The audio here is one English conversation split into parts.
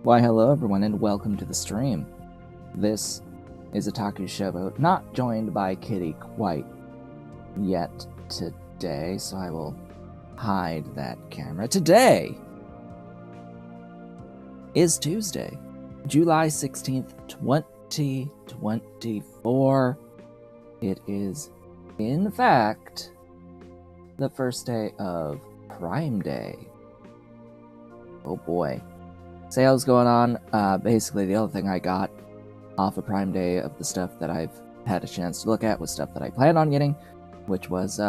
Why hello everyone and welcome to the stream. This is Otaku Showboat, not joined by Kitty quite yet today, so I will hide that camera. Today is Tuesday, July 16th, 2024. It is, in fact, the first day of Prime Day. Oh boy. Sales going on. Basically, the only thing I got off of Prime Day of the stuff that I've had a chance to look at was stuff that I planned on getting, which was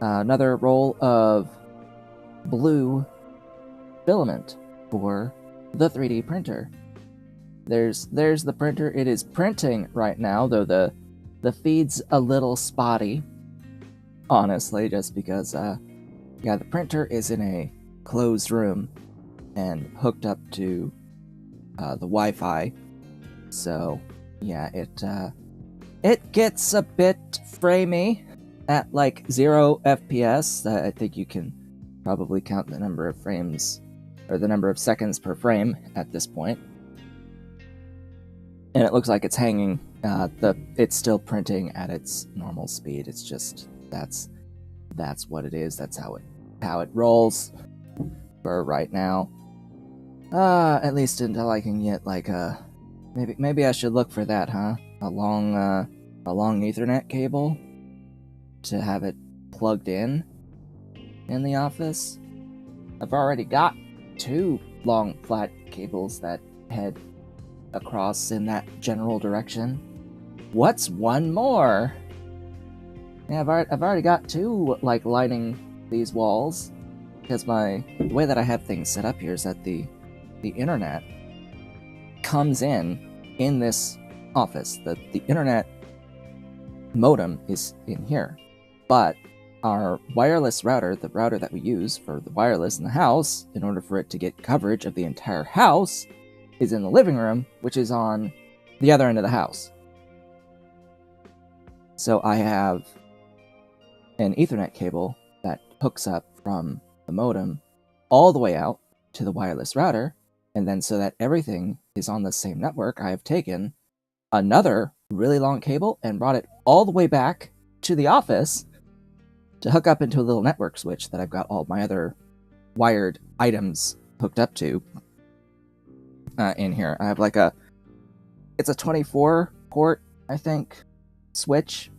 another roll of blue filament for the 3D printer. There's the printer. It is printing right now, though the feed's a little spotty, honestly, just because yeah, the printer is in a closed room and hooked up to the Wi-Fi, so yeah, it gets a bit framey at like 0 FPS. I think you can probably count the number of frames or the number of seconds per frame at this point, and it looks like it's hanging. It's still printing at its normal speed. It's just that's what it is. That's how it rolls for right now. At least until I can get like maybe I should look for that, huh? A long Ethernet cable to have it plugged in the office. I've already got 2 long flat cables that head across in that general direction. What's one more? Yeah, I've already got 2 like lining these walls, because the way that I have things set up here is that the internet comes in this office. The internet modem is in here, but our wireless router, the router that we use for the wireless in the house, in order for it to get coverage of the entire house, is in the living room, which is on the other end of the house. So I have an Ethernet cable that hooks up from the modem all the way out to the wireless router, and then so that everything is on the same network, I have taken another really long cable and brought it all the way back to the office to hook up into a little network switch that I've got all my other wired items hooked up to in here. I have like it's a 24 port, I think, switch.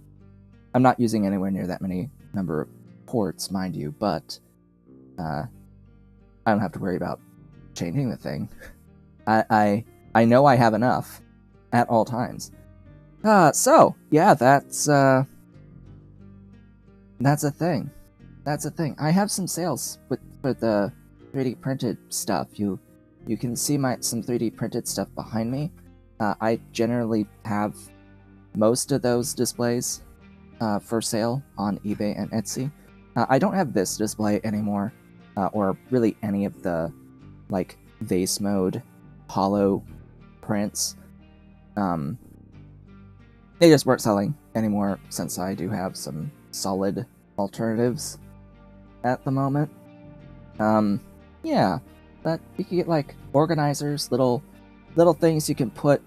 I'm not using anywhere near that many number of ports, mind you, but I don't have to worry about changing the thing. I know I have enough at all times. So yeah, that's a thing. That's a thing. I have some sales for the 3D printed stuff. You can see some 3D printed stuff behind me. I generally have most of those displays for sale on eBay and Etsy. I don't have this display anymore, or really any of the like vase mode hollow prints. They just weren't selling anymore since I do have some solid alternatives at the moment. Yeah, but you can get like organizers, little things you can put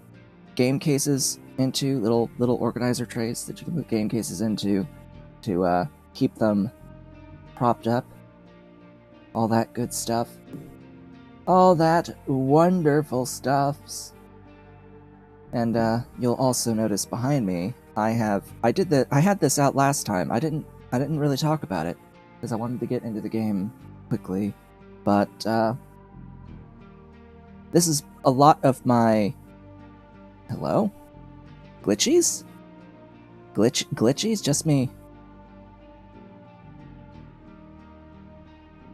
game cases into, little organizer trays that you can put game cases into to keep them propped up. All that good stuff. All that wonderful stuffs. And you'll also notice behind me, I had this out last time. I didn't really talk about it because I wanted to get into the game quickly, but this is a lot of my hello? Glitchies? Glitchies? Just me.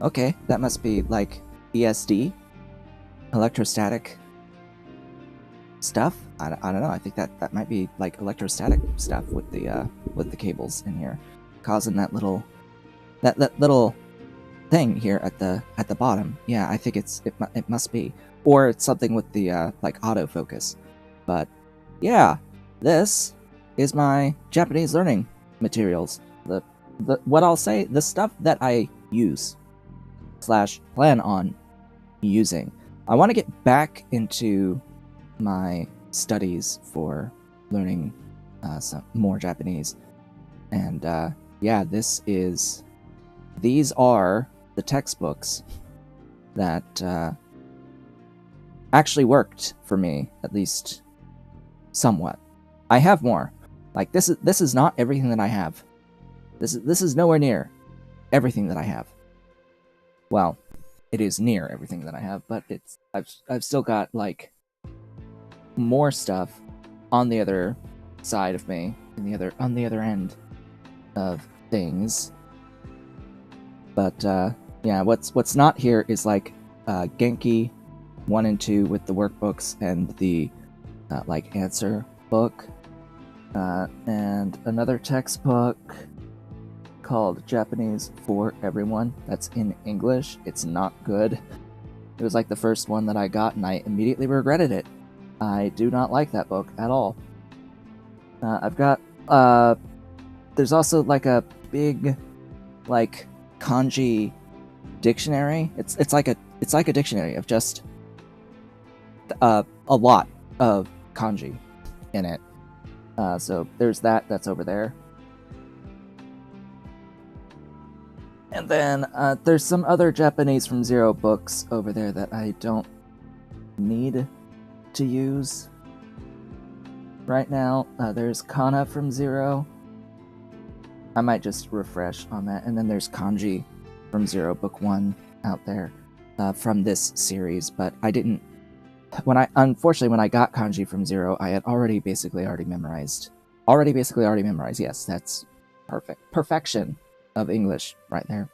Okay, that must be like ESD, electrostatic stuff. I don't know. I think that might be like electrostatic stuff with the cables in here, causing that little thing here at the bottom. Yeah, I think it must be, or it's something with the like autofocus. But yeah, this is my Japanese learning materials. What I'll say, the stuff that I use / plan on using. I want to get back into my studies for learning some more Japanese. And yeah, these are the textbooks that actually worked for me, at least somewhat. I have more. Like this is not everything that I have. This is nowhere near everything that I have. Well, it is near everything that I have, but I've still got like more stuff on the other side of me, on the other end of things. But yeah, what's not here is like Genki 1 and 2 with the workbooks and the like answer book, and another textbook called Japanese for Everyone. That's in English. It's not good. It was like the first one that I got, and I immediately regretted it. I do not like that book at all. I've got there's also like a big like kanji dictionary. It's like a dictionary of just a lot of kanji in it. So there's that's over there. And then there's some other Japanese from Zero books over there that I don't need to use right now. There's Kana from Zero. I might just refresh on that. And then there's Kanji from Zero Book 1 out there from this series, but I didn't... Unfortunately, when I got Kanji from Zero, I had basically already memorized. Yes, that's perfect. Perfection of English right there.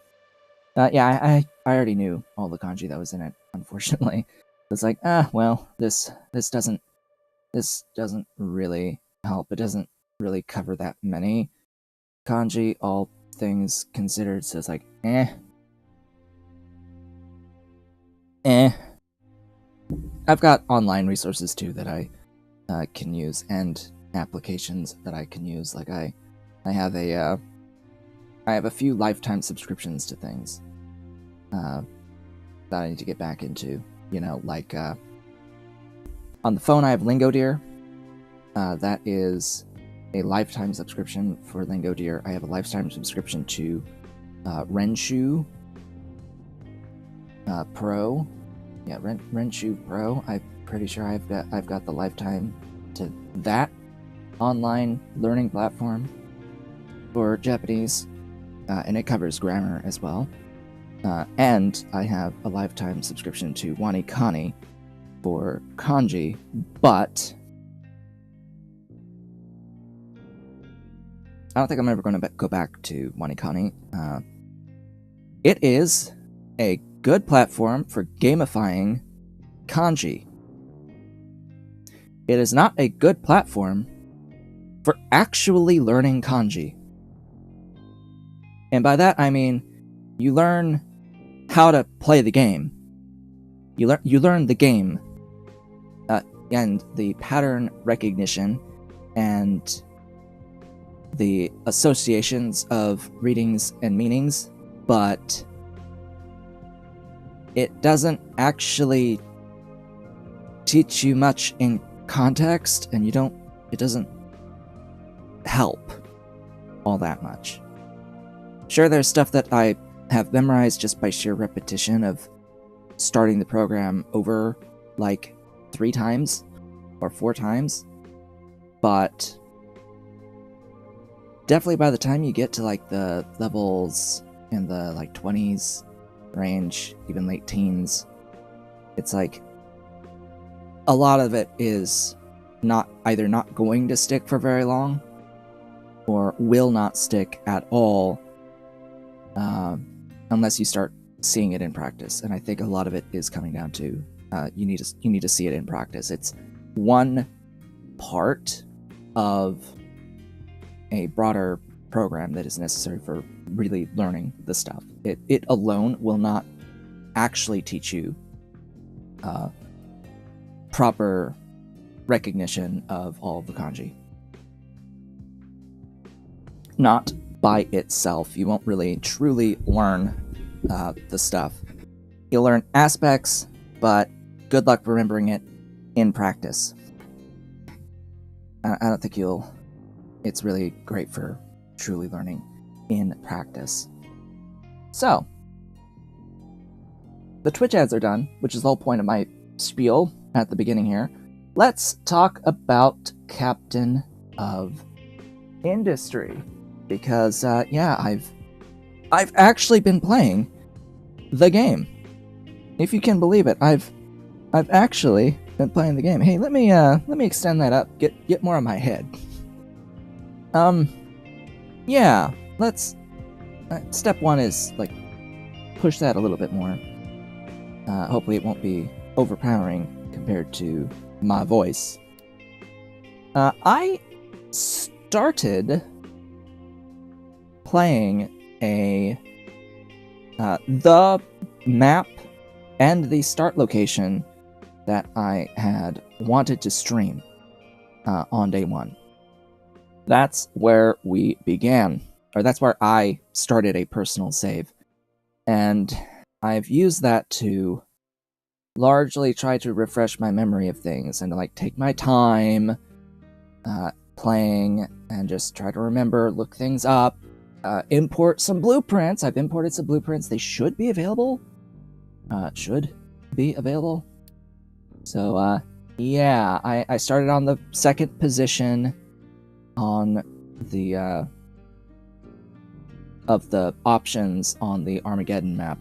Yeah, I already knew all the kanji that was in it, unfortunately. It's like, well, this doesn't really help. It doesn't really cover that many kanji, all things considered, so it's like, I've got online resources too that I can use, and applications that I can use. Like I have a few lifetime subscriptions to things that I need to get back into. You know, like on the phone I have Lingodeer. That is a lifetime subscription for Lingodeer. I have a lifetime subscription to Renshu Pro. Yeah, Renshu Pro. I'm pretty sure I've got the lifetime to that online learning platform for Japanese, and it covers grammar as well. And I have a lifetime subscription to Wanikani for kanji, but I don't think I'm ever going to go back to Wanikani. It is a good platform for gamifying kanji. It is not a good platform for actually learning kanji. And by that I mean you learn how to play the game. You learn the game and the pattern recognition and the associations of readings and meanings, but it doesn't actually teach you much in context, and it doesn't help all that much. Sure, there's stuff that I have memorized just by sheer repetition of starting the program over like 3 times or 4 times, but definitely by the time you get to like the levels in the like 20s range, even late teens, it's like a lot of it is either not going to stick for very long or will not stick at all unless you start seeing it in practice. And I think a lot of it is coming down to you need to see it in practice. It's one part of a broader program that is necessary for really learning the stuff. It alone will not actually teach you proper recognition of all of the kanji. Not by itself. You won't really truly learn the stuff. You'll learn aspects, but good luck remembering it in practice. I don't think it's really great for truly learning in practice. So, the Twitch ads are done, which is the whole point of my spiel at the beginning here. Let's talk about Captain of Industry, because I've actually been playing the game. If you can believe it, I've actually been playing the game. Hey, let me extend that up. Get more on my head. Yeah. Let's. Step one is like push that a little bit more. Hopefully, it won't be overpowering compared to my voice. I started playing the map and the start location that I had wanted to stream on day one. That's where we began, or that's where I started a personal save. And I've used that to largely try to refresh my memory of things and to like take my time playing and just try to remember, look things up, import some blueprints. I've imported some blueprints. They should be available. So, I started on the second position on the of the options on the Armageddon map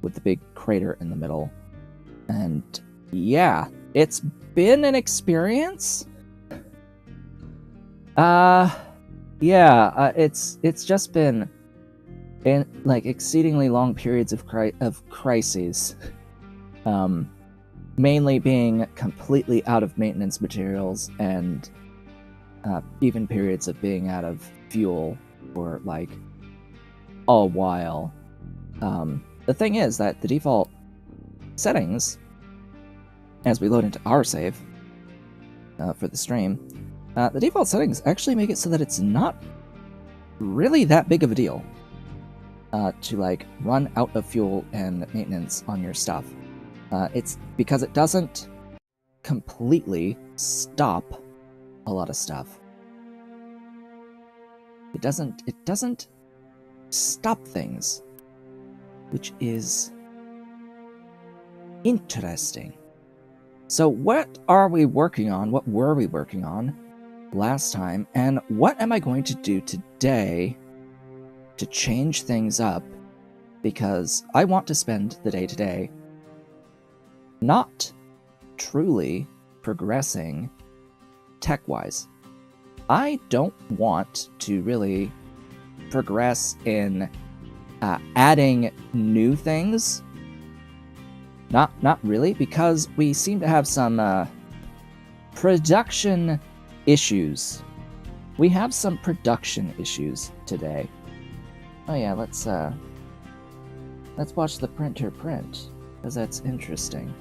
with the big crater in the middle. And yeah, it's been an experience. It's just been in like exceedingly long periods of crises. Mainly being completely out of maintenance materials and even periods of being out of fuel for like a while. The thing is that the default settings, as we load into our save for the stream, the default settings actually make it so that it's not really that big of a deal to like run out of fuel and maintenance on your stuff. It's because it doesn't completely stop a lot of stuff. It doesn't stop things, which is interesting. So what are we working on? What were we working on last time? And what am I going to do today to change things up? Because I want to spend the day today not truly progressing tech-wise. I don't want to really progress in adding new things. Not really, because we seem to have some production issues. We have some production issues today. Oh yeah, let's watch the printer print, because that's interesting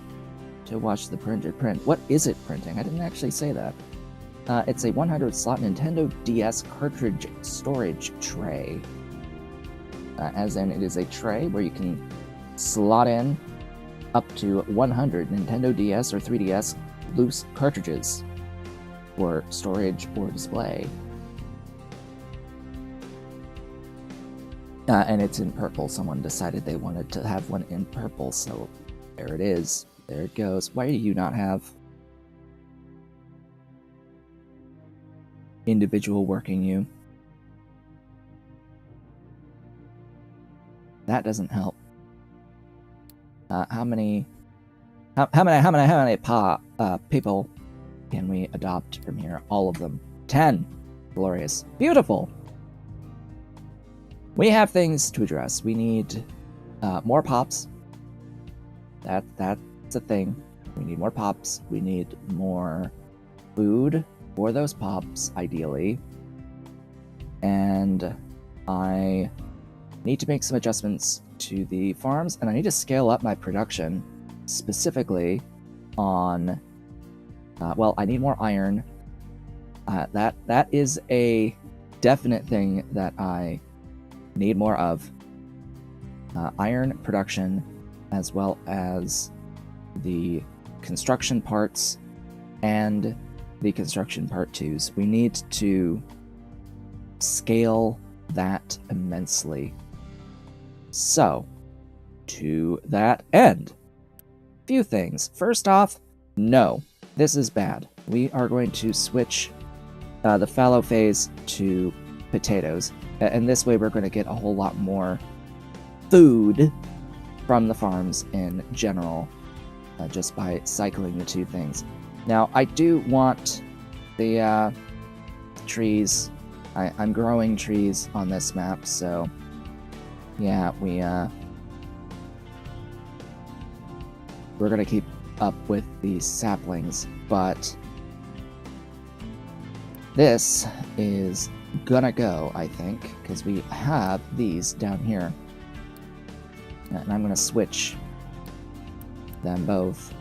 to watch the printer print. What is it printing? I didn't actually say that. It's a 100-slot Nintendo DS cartridge storage tray. As in, it is a tray where you can slot in up to 100 Nintendo DS or 3DS loose cartridges for storage or display. And it's in purple. Someone decided they wanted to have one in purple, so there it is. There it goes. Why do you not have individual working you? That doesn't help. How many people can we adopt from here? All of them. 10. Glorious. Beautiful. We have things to address. We need more pops. That's a thing. We need more pops. We need more food for those pops, ideally. And I need to make some adjustments to the farms, and I need to scale up my production, specifically on, well, I need more iron. That is a definite thing that I need more of. Iron production, as well as the construction parts and the construction part 2s. We need to scale that immensely. So, to that end, few things. First off, no, this is bad. We are going to switch the fallow phase to potatoes, and this way we're going to get a whole lot more food from the farms in general, just by cycling the two things. Now, I do want the trees. I'm growing trees on this map, so yeah, we're gonna keep up with these saplings, but this is gonna go, I think, because we have these down here. And I'm gonna switch them both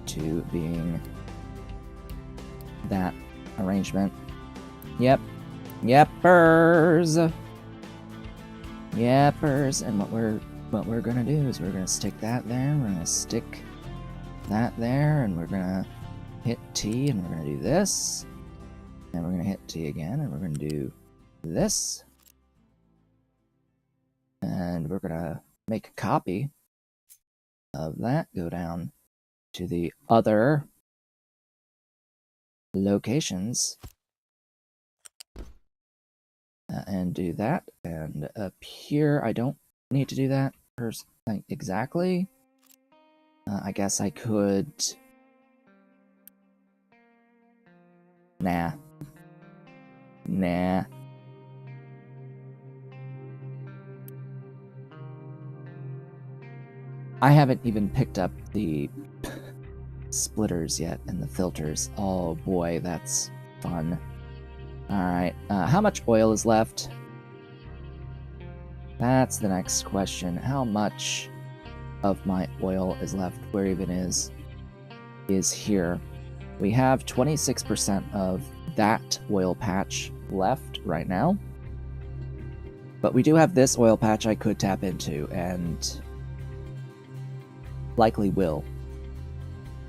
to being that arrangement. Yep. Yepers! Yepers! And what we're gonna do is we're gonna stick that there, we're gonna stick that there, and we're gonna hit T, and we're gonna do this. And we're gonna hit T again, and we're gonna do this. And we're gonna make a copy of that, go down to the other locations, and do that. And up here, I don't need to do that exactly. I guess I could... Nah. I haven't even picked up the splitters yet and the filters. Oh boy, that's fun. Alright, how much oil is left? That's the next question. How much of my oil is left? Where even is here. We have 26% of that oil patch left right now. But we do have this oil patch I could tap into, and likely will.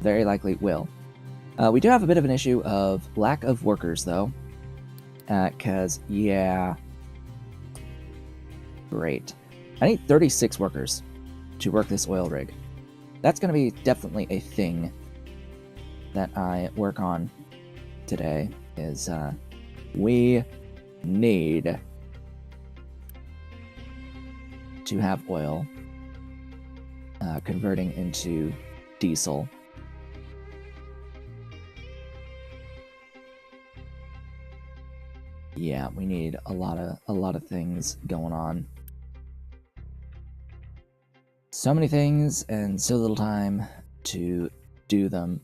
Very likely will. We do have a bit of an issue of lack of workers, though. Because, yeah... Great. I need 36 workers to work this oil rig. That's going to be definitely a thing that I work on today, is we need to have oil converting into diesel. Yeah, we need a lot of things going on. So many things and so little time to do them.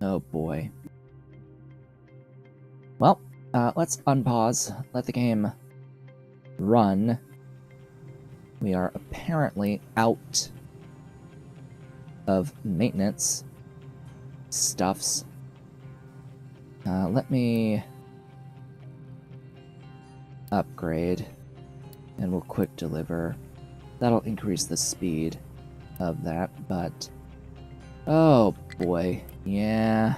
Oh boy. Well, let's unpause, let the game run. We are apparently out of maintenance stuffs. Let me upgrade, and we'll quick deliver. That'll increase the speed of that, but oh boy, yeah.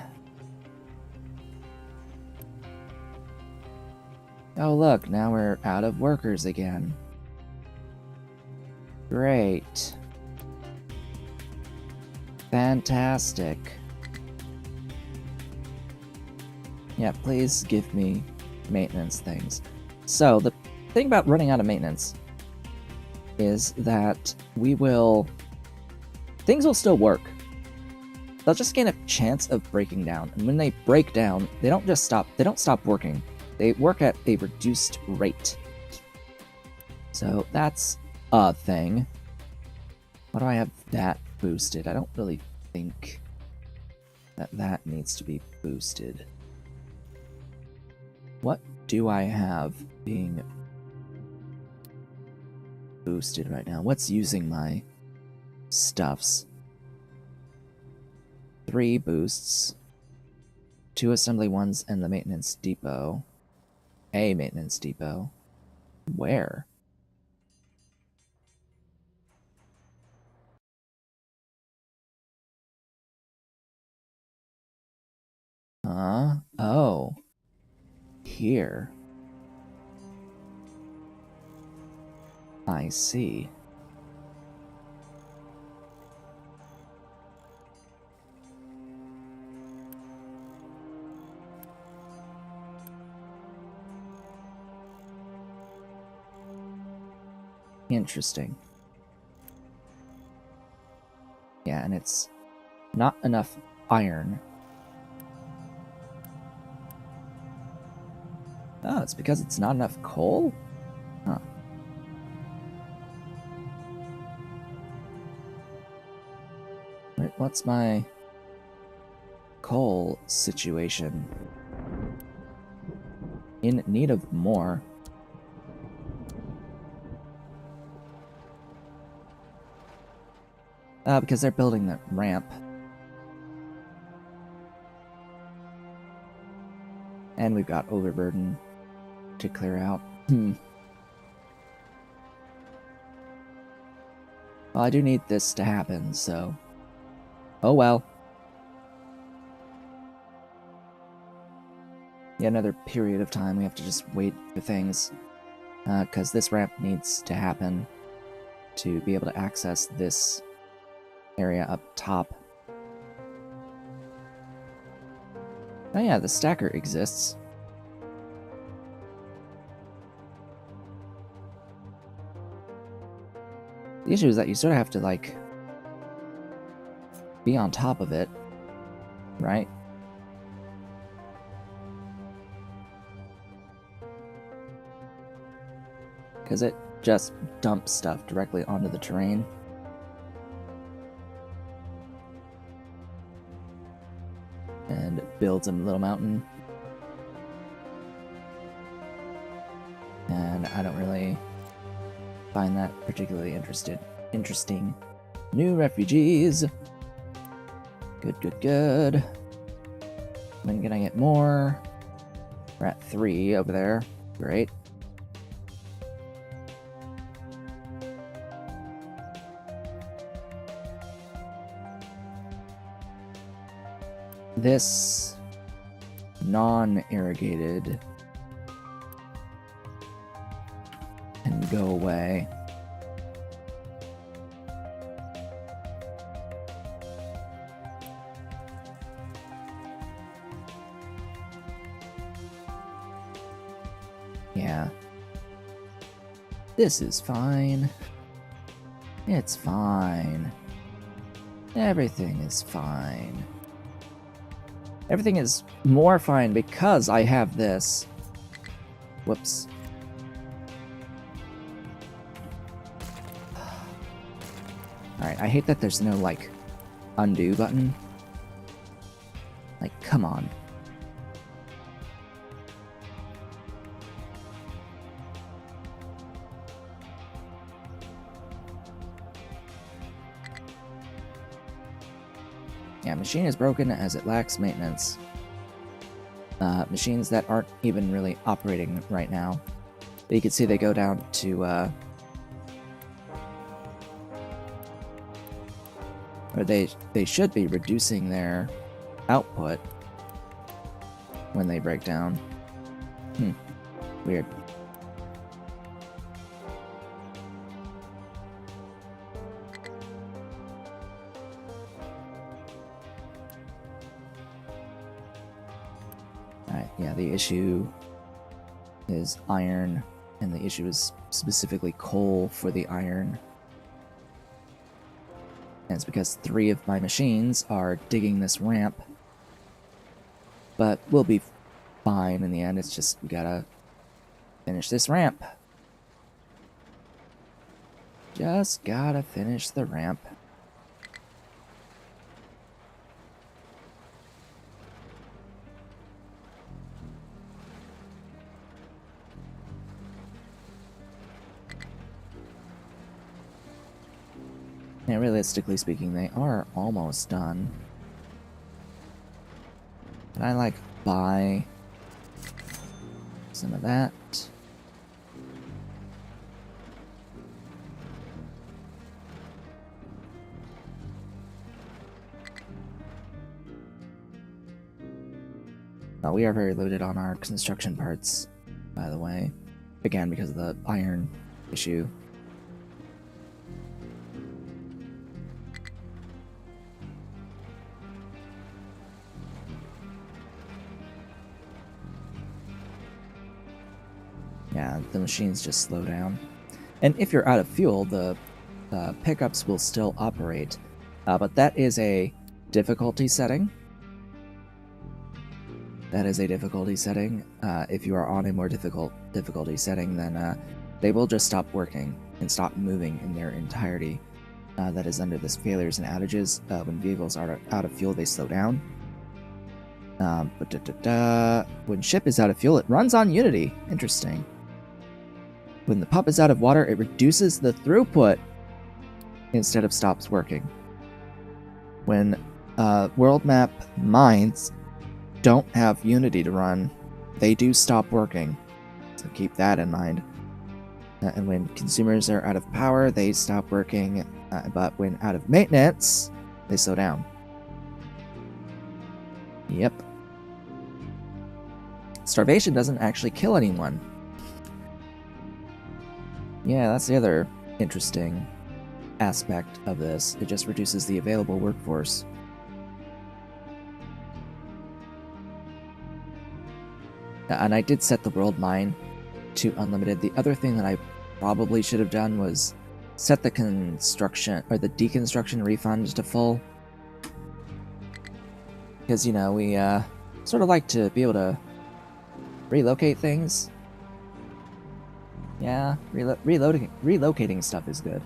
Oh look, now we're out of workers again. Great. Fantastic. Yeah, please give me maintenance things. So, the thing about running out of maintenance is that things will still work. They'll just gain a chance of breaking down. And when they break down, they don't stop working. They work at a reduced rate. So that's a thing. Why do I have that boosted? I don't really think that needs to be boosted. What do I have being boosted right now? What's using my stuffs? 3 boosts, 2 assembly ones, and the maintenance depot. A maintenance depot. Where? here. I see. Interesting. Yeah, and it's not enough iron. Oh, it's because it's not enough coal? Huh. Wait, what's my coal situation? In need of more. Because they're building the ramp. And we've got overburden to clear out. Well, I do need this to happen, so... Oh well. Yet another period of time we have to just wait for things. Because this ramp needs to happen to be able to access this area up top. Oh yeah, the stacker exists. The issue is that you sort of have to, like, be on top of it, right? Because it just dumps stuff directly onto the terrain. And builds a little mountain. And I don't really find that particularly interesting. New refugees. Good. When can I get more? We're at 3 over there. Great. This non-irrigated can go away. Yeah. This is fine. It's fine. Everything is fine. Everything is more fine because I have this. Whoops. Alright, I hate that there's no, like, undo button. Like, come on. Yeah, machine is broken as it lacks maintenance. Machines that aren't even really operating right now. But you can see they go down to, or they should be reducing their output when they break down. Weird. Alright, yeah, the issue is iron, and the issue is specifically coal for the iron. And it's because 3 of my machines are digging this ramp. But we'll be fine in the end, it's just we gotta finish this ramp. Just gotta finish the ramp. And realistically speaking, they are almost done. Can I, like, buy some of that? We are very loaded on our construction parts, by the way. Again, because of the iron issue. Yeah, the machines just slow down. And if you're out of fuel, the pickups will still operate. But that is a difficulty setting. That is a difficulty setting. If you are on a more difficult difficulty setting, then they will just stop working and stop moving in their entirety. That is under this failures and outages. When vehicles are out of fuel, they slow down. When ship is out of fuel, it runs on Unity. Interesting. When the pump is out of water, it reduces the throughput instead of stops working. When world map mines don't have Unity to run, they do stop working. So keep that in mind. And when consumers are out of power, they stop working. But when out of maintenance, they slow down. Yep. Starvation doesn't actually kill anyone. Yeah, that's the other interesting aspect of this. It just reduces the available workforce. And I did set the world mine to unlimited. The other thing that I probably should have done was set the construction or the deconstruction refund to full. Because, you know, we sort of like to be able to relocate things. Yeah, relocating stuff is good.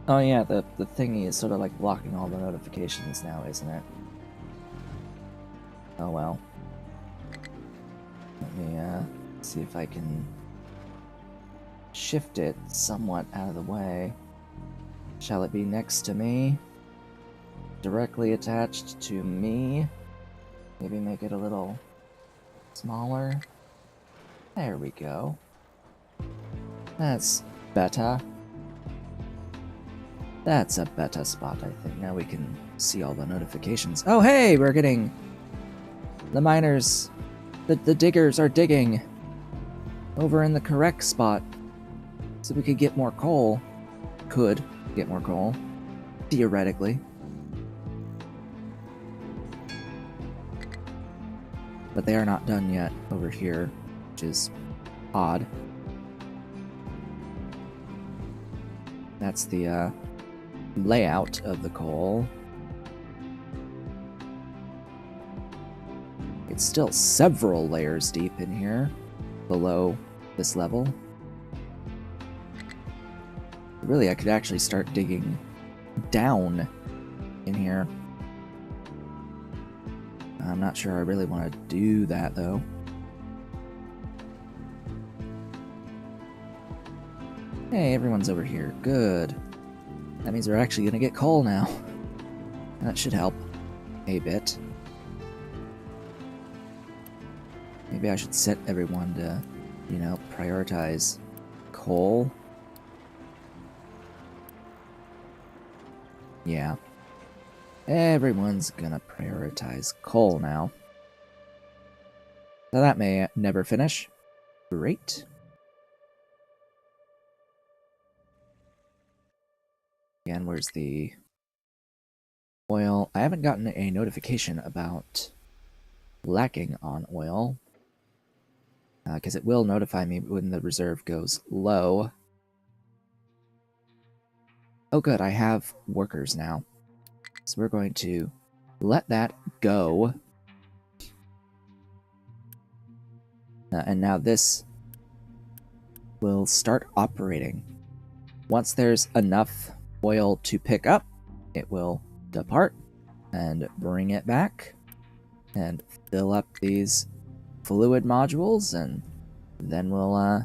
Oh yeah, the thingy is sort of like blocking all the notifications now, isn't it? Oh well. Let me see if I can shift it somewhat out of the way. Shall it be next to me? Directly attached to me? Maybe make it a little smaller. There we go. That's better. That's a better spot, I think. Now we can see all the notifications. Oh, hey! We're getting... The miners... The diggers are digging over in the correct spot. So we could get more coal. Could get more coal. Theoretically. But they are not done yet over here, which is odd. That's the layout of the coal. It's still several layers deep in here, below this level. Really, I could actually start digging down in here. I'm not sure I really want to do that, though. Hey, everyone's over here. Good. That means we're actually going to get coal now. That should help a bit. Maybe I should set everyone to, you know, prioritize coal. Yeah. Everyone's gonna prioritize coal now. So that may never finish. Great. Again, where's the oil? I haven't gotten a notification about lacking on oil. Because it will notify me when the reserve goes low. Oh good, I have workers now. So we're going to let that go. And now this will start operating. Once there's enough oil to pick up, it will depart and bring it back and fill up these fluid modules, and then we'll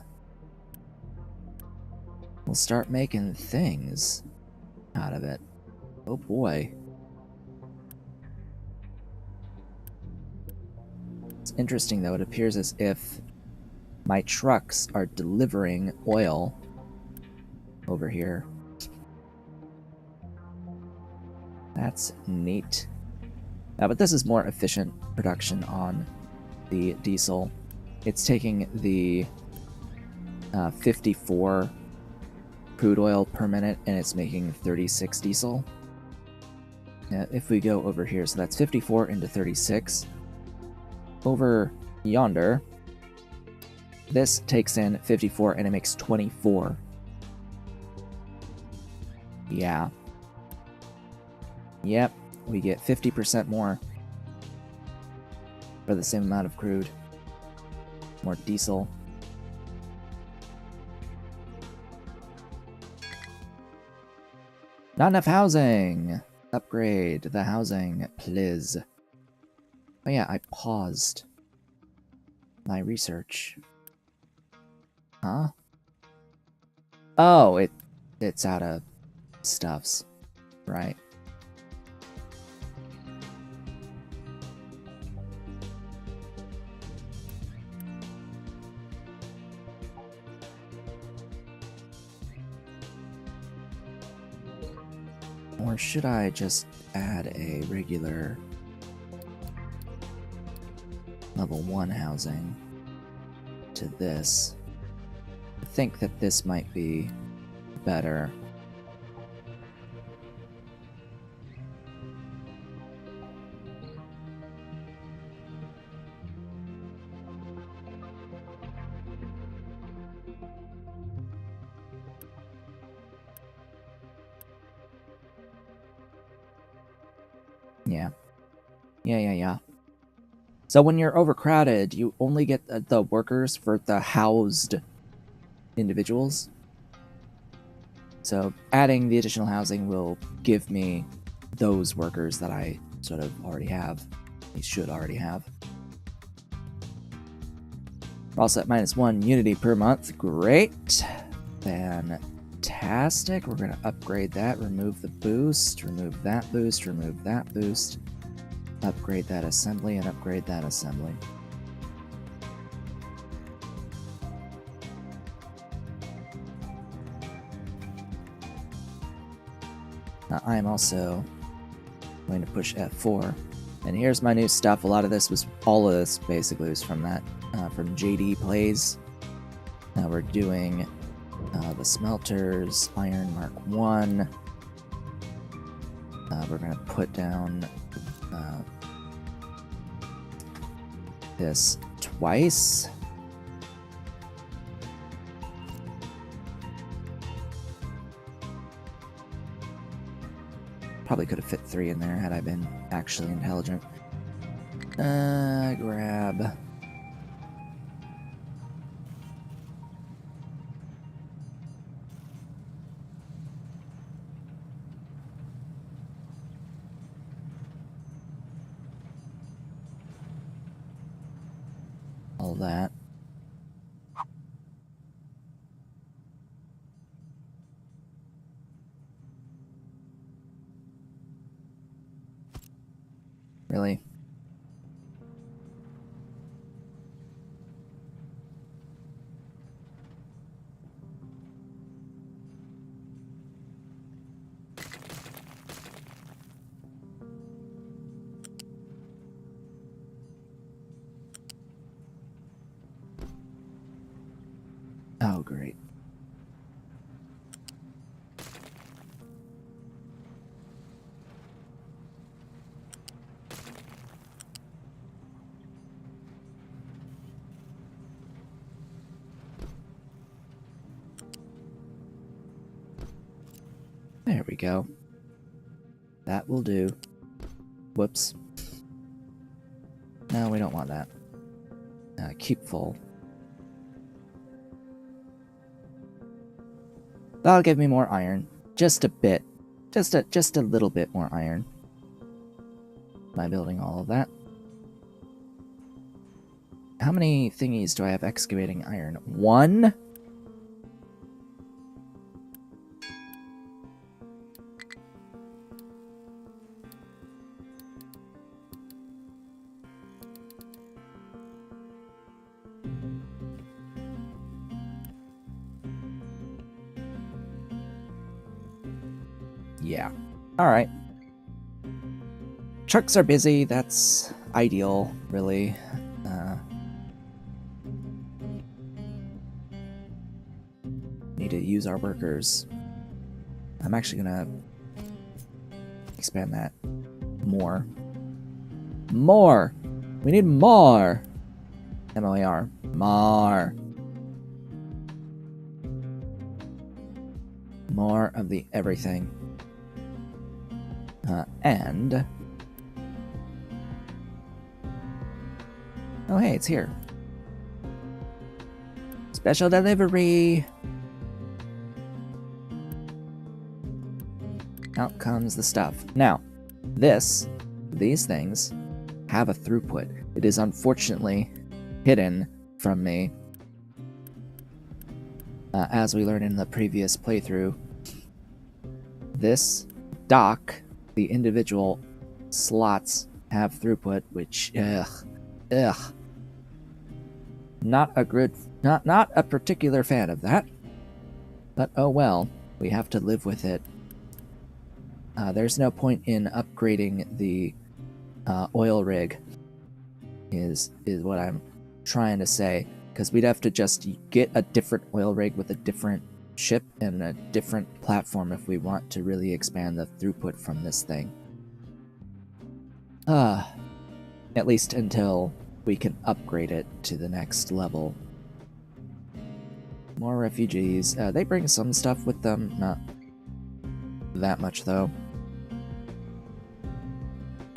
start making things out of it. Oh boy. It's interesting though, it appears as if my trucks are delivering oil over here. That's neat. But this is more efficient production on the diesel. It's taking the 54 crude oil per minute, and it's making 36 diesel. Now, if we go over here, so that's 54 into 36. Over yonder, this takes in 54 and it makes 24. Yeah. Yep, we get 50% more for the same amount of crude. More diesel. Not enough housing! Upgrade the housing, please. Oh yeah, I paused my research. Huh? Oh, it's out of stuffs. Right. Or should I just add a regular level 1 housing to this? I think that this might be better. Yeah. So when you're overcrowded, you only get the workers for the housed individuals. So adding the additional housing will give me those workers that I sort of already have. I should already have. We're also at -1 unity per month. Great. Fantastic. We're going to upgrade that. Remove the boost. Remove that boost. Remove that boost. Upgrade that assembly and upgrade that assembly. Now I'm also going to push F4. And here's my new stuff. A lot of this was, all of this basically was from that, from JD Plays. Now we're doing the smelters, Iron Mark 1. We're going to put down this twice. Probably could have fit 3 in there had I been actually intelligent. Grab. All that. Really? Oh, great. There we go. That will do. Whoops. No, we don't want that. Keep full. That'll give me more iron. Just a bit. Just a little bit more iron. By building all of that. How many thingies do I have excavating iron? 1? Yeah. Alright. Trucks are busy. That's ideal, really. Need to use our workers. I'm actually gonna expand that more. More! We need more! M-O-A-R. More. More of the everything. And... oh, hey, it's here. Special delivery! Out comes the stuff. Now, these things have a throughput. It is unfortunately hidden from me. As we learned in the previous playthrough, this dock, the individual slots have throughput, which, not a particular fan of that. But oh well, we have to live with it. There's no point in upgrading the oil rig, is what I'm trying to say, because we'd have to just get a different oil rig with a different ship and a different platform if we want to really expand the throughput from this thing. At least until we can upgrade it to the next level. More refugees. They bring some stuff with them, not that much though.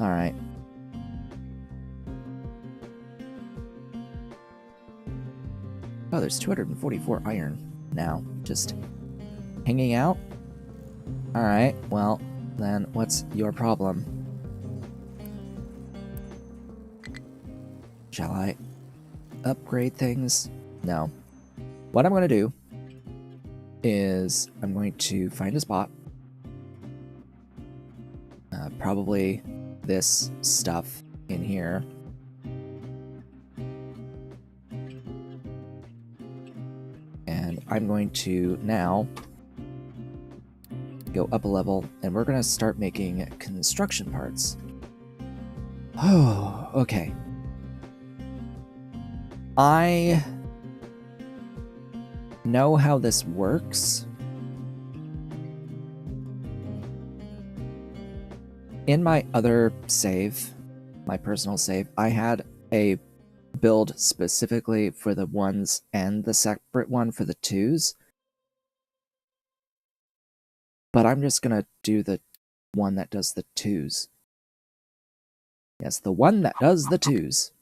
Alright. Oh, there's 244 iron now, just hanging out? Alright, well, then what's your problem? Shall I upgrade things? No. What I'm going to do is I'm going to find a spot. Probably this stuff in here. And I'm going to now go up a level, and we're going to start making construction parts. Oh, okay. I know how this works. In my other save, my personal save, I had a build specifically for the ones and the separate one for the twos. But I'm just gonna do the one that does the twos. Yes, the one that does the twos.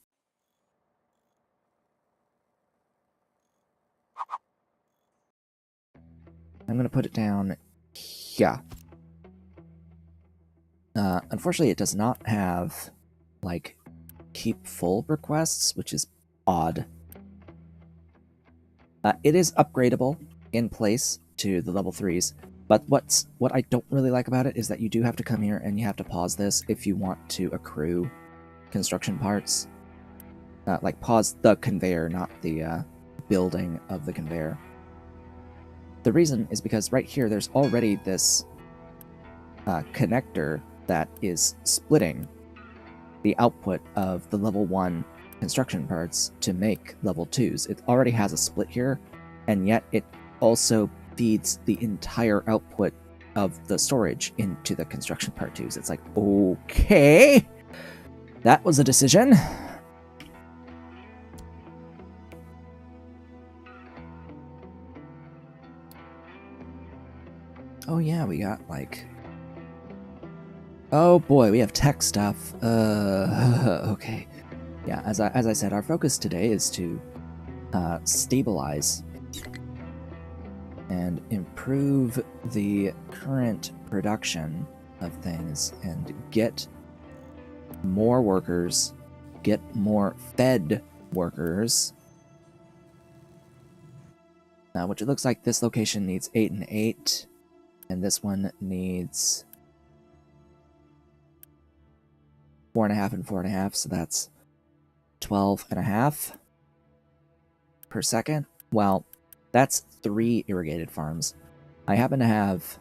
I'm gonna put it down here. Unfortunately, it does not have, like, keep full requests, which is odd. It is upgradable in place to the level 3s, but what I don't really like about it is that you do have to come here and you have to pause this if you want to accrue construction parts. Like, pause the conveyor, not the building of the conveyor. The reason is because right here there's already this connector that is splitting the output of the level 1 construction parts to make level 2s. It already has a split here, and yet it also feeds the entire output of the storage into the construction part 2s. It's like, okay, that was a decision. Oh yeah, we got like... oh boy, we have tech stuff. Okay. Yeah, as I said, our focus today is to stabilize and improve the current production of things and get more workers, get more fed workers. Which it looks like this location needs 8 and 8, and this one needs 4.5 and 4.5, so that's 12.5 per second. Well, that's 3 irrigated farms. I happen to have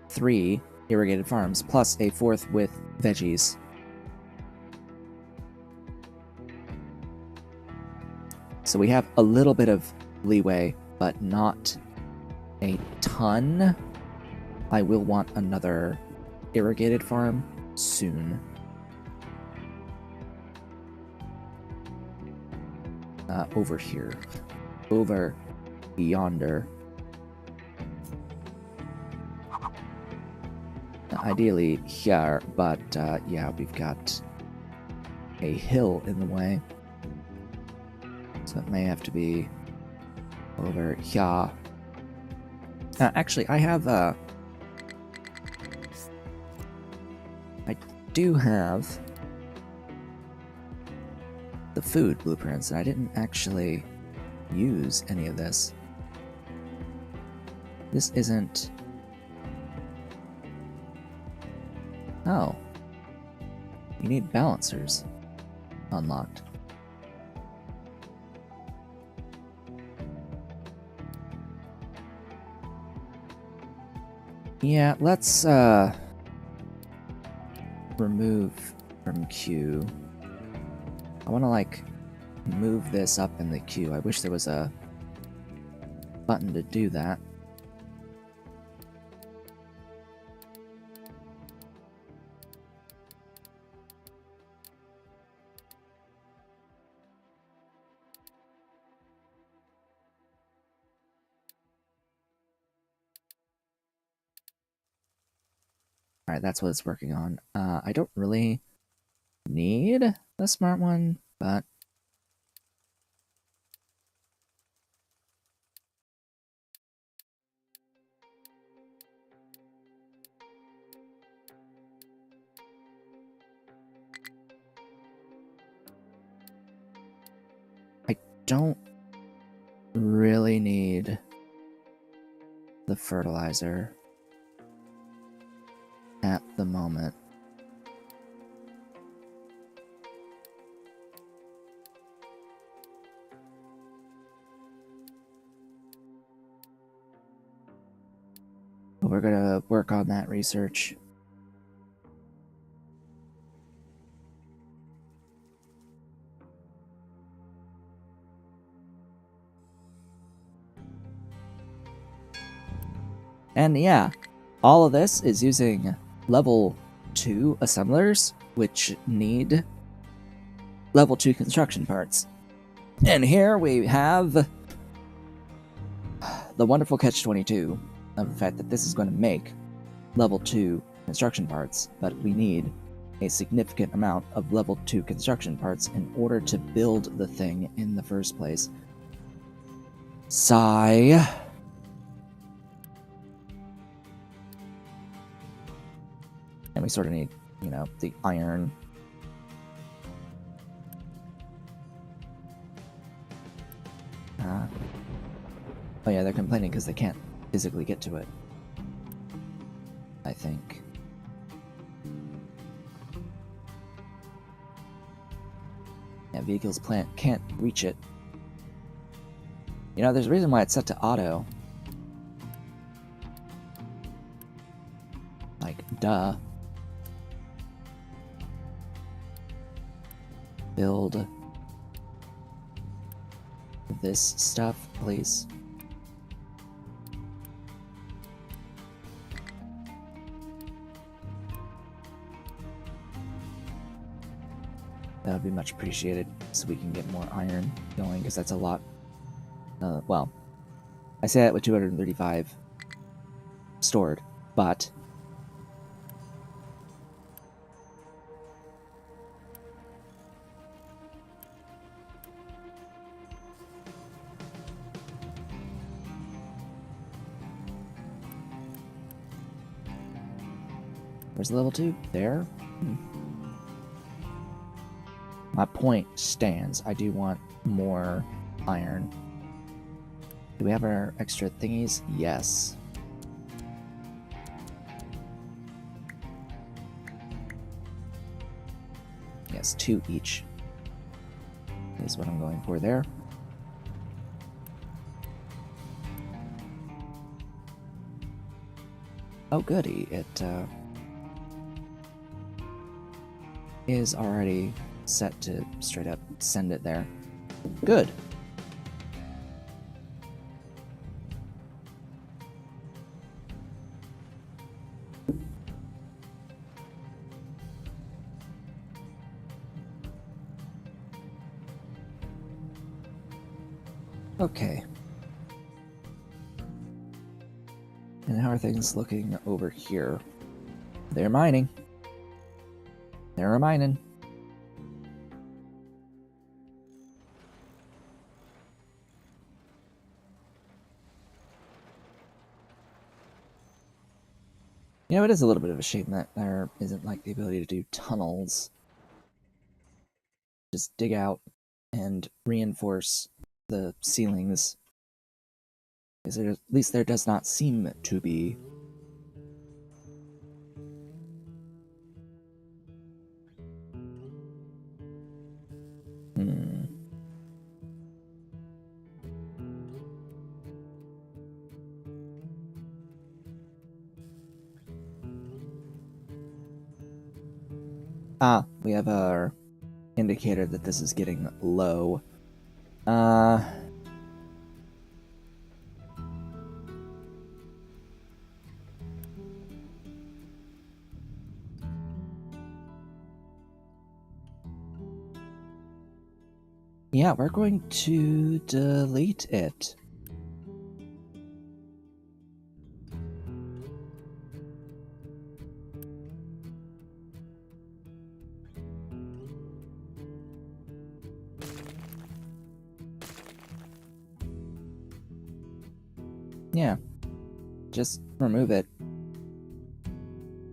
3 irrigated farms, plus a 4th with veggies. So we have a little bit of leeway, but not a ton. I will want another irrigated farm soon. Over here. Over yonder. Ideally here, but yeah, we've got a hill in the way. So it may have to be over here. Actually, I have I do have the food blueprints, and I didn't actually use any of this. This isn't... Oh. You need balancers unlocked. Yeah, let's remove from queue. I want to like move this up in the queue. I wish there was a button to do that. Alright, that's what it's working on. I don't really need the smart one, but... I don't really need the fertilizer at the moment. But we're gonna work on that research. And yeah, all of this is using level 2 assemblers, which need level 2 construction parts. And here we have the wonderful catch-22 of the fact that this is going to make level 2 construction parts, but we need a significant amount of level 2 construction parts in order to build the thing in the first place. Sigh. And we sort of need, you know, the iron. Oh yeah, they're complaining because they can't physically get to it, I think. Yeah, vehicles plant can't reach it. You know, there's a reason why it's set to auto. Like, duh. Build this stuff, please. That would be much appreciated, so we can get more iron going, because that's a lot. Well, I say that with 235 stored, but where's level 2? There? My point stands. I do want more iron. Do we have our extra thingies? Yes. Yes, 2 each is what I'm going for there. Oh, goody. It is already set to straight up send it there. Good. Okay. And how are things looking over here? They're mining. They're mining. You know, it is a little bit of a shame that there isn't, like, the ability to do tunnels. Just dig out and reinforce the ceilings. Because at least there does not seem to be. Hmm. Ah, we have our indicator that this is getting low. Yeah, we're going to delete it. Yeah, just remove it.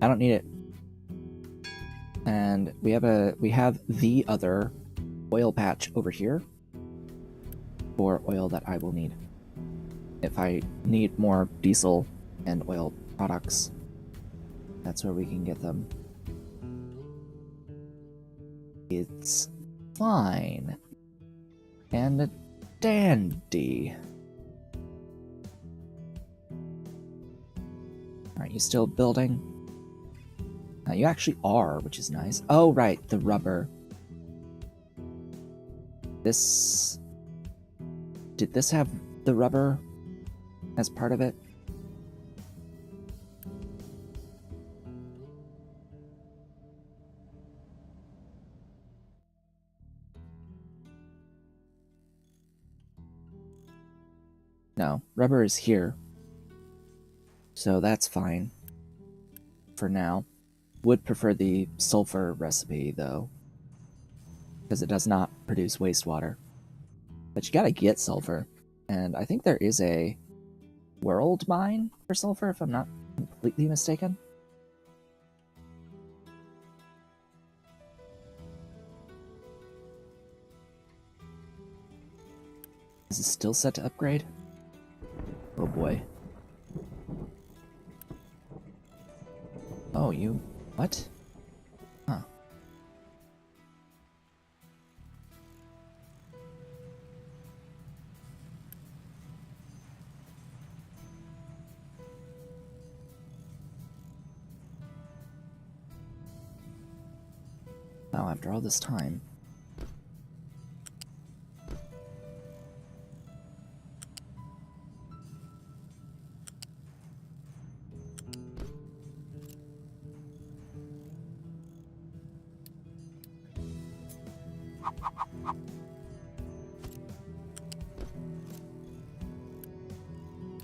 I don't need it. And we have the other oil patch over here for oil that I will need. If I need more diesel and oil products, that's where we can get them. It's fine. And dandy. Aren't you still building? You actually are, which is nice. Oh, right, the rubber. This... Did this have the rubber as part of it? No, rubber is here. So that's fine. For now. Would prefer the sulfur recipe, though. Because it does not produce wastewater. But you gotta get sulfur. And I think there is a world mine for sulfur, if I'm not completely mistaken. Is it still set to upgrade? Oh boy. Oh, you... what? Huh. Wow, after all this time.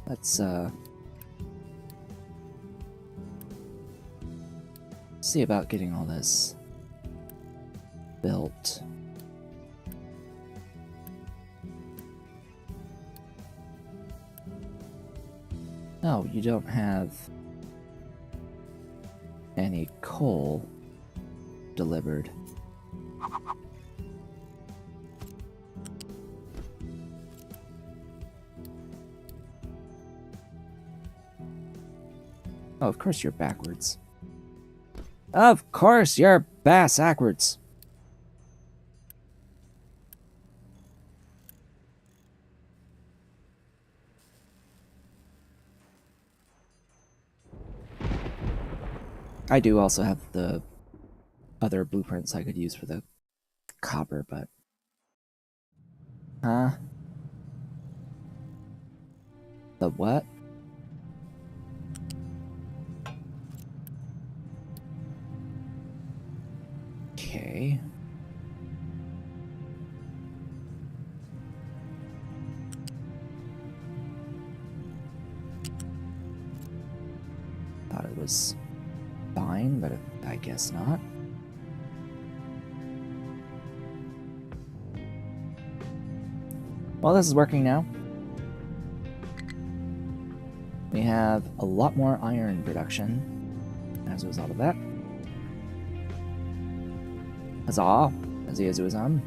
Let's, see about getting all this built. No, you don't have any coal delivered. Oh, of course you're backwards. Of course you're backwards. I do also have the other blueprints I could use for the copper, but... Huh? The what? Okay. Thought it was fine, but I guess not. Well, this is working now. We have a lot more iron production as a result of that. Huzzah! As he is to his own.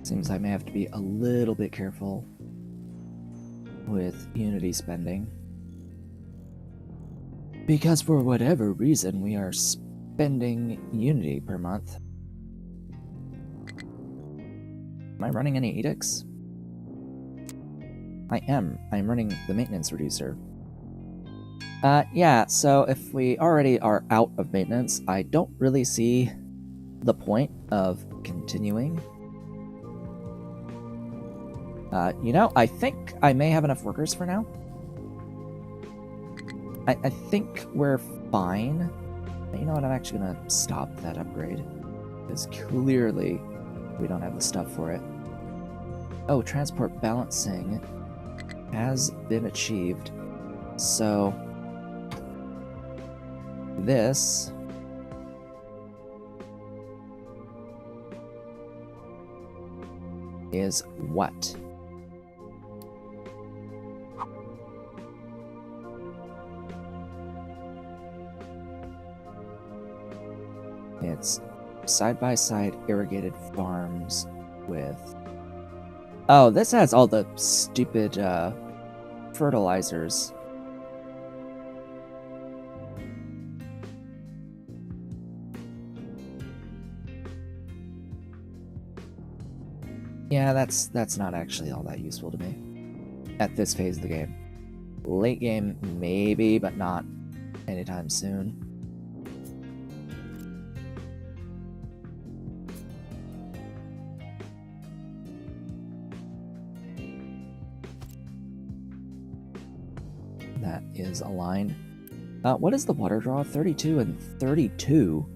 Seems I may have to be a little bit careful with Unity spending. Because for whatever reason, we are spending Unity per month. Am I running any edicts? I am. I'm running the maintenance reducer. Yeah, so if we already are out of maintenance, I don't really see the point of continuing. You know, I think I may have enough workers for now. I think we're fine. You know what, I'm actually gonna stop that upgrade. Because clearly we don't have the stuff for it. Oh, transport balancing has been achieved. So this is what? It's side-by-side irrigated farms with... Oh, this has all the stupid fertilizers. Yeah, that's not actually all that useful to me at this phase of the game. Late game, maybe, but not anytime soon. That is aligned. What is the water draw? 32 and 32?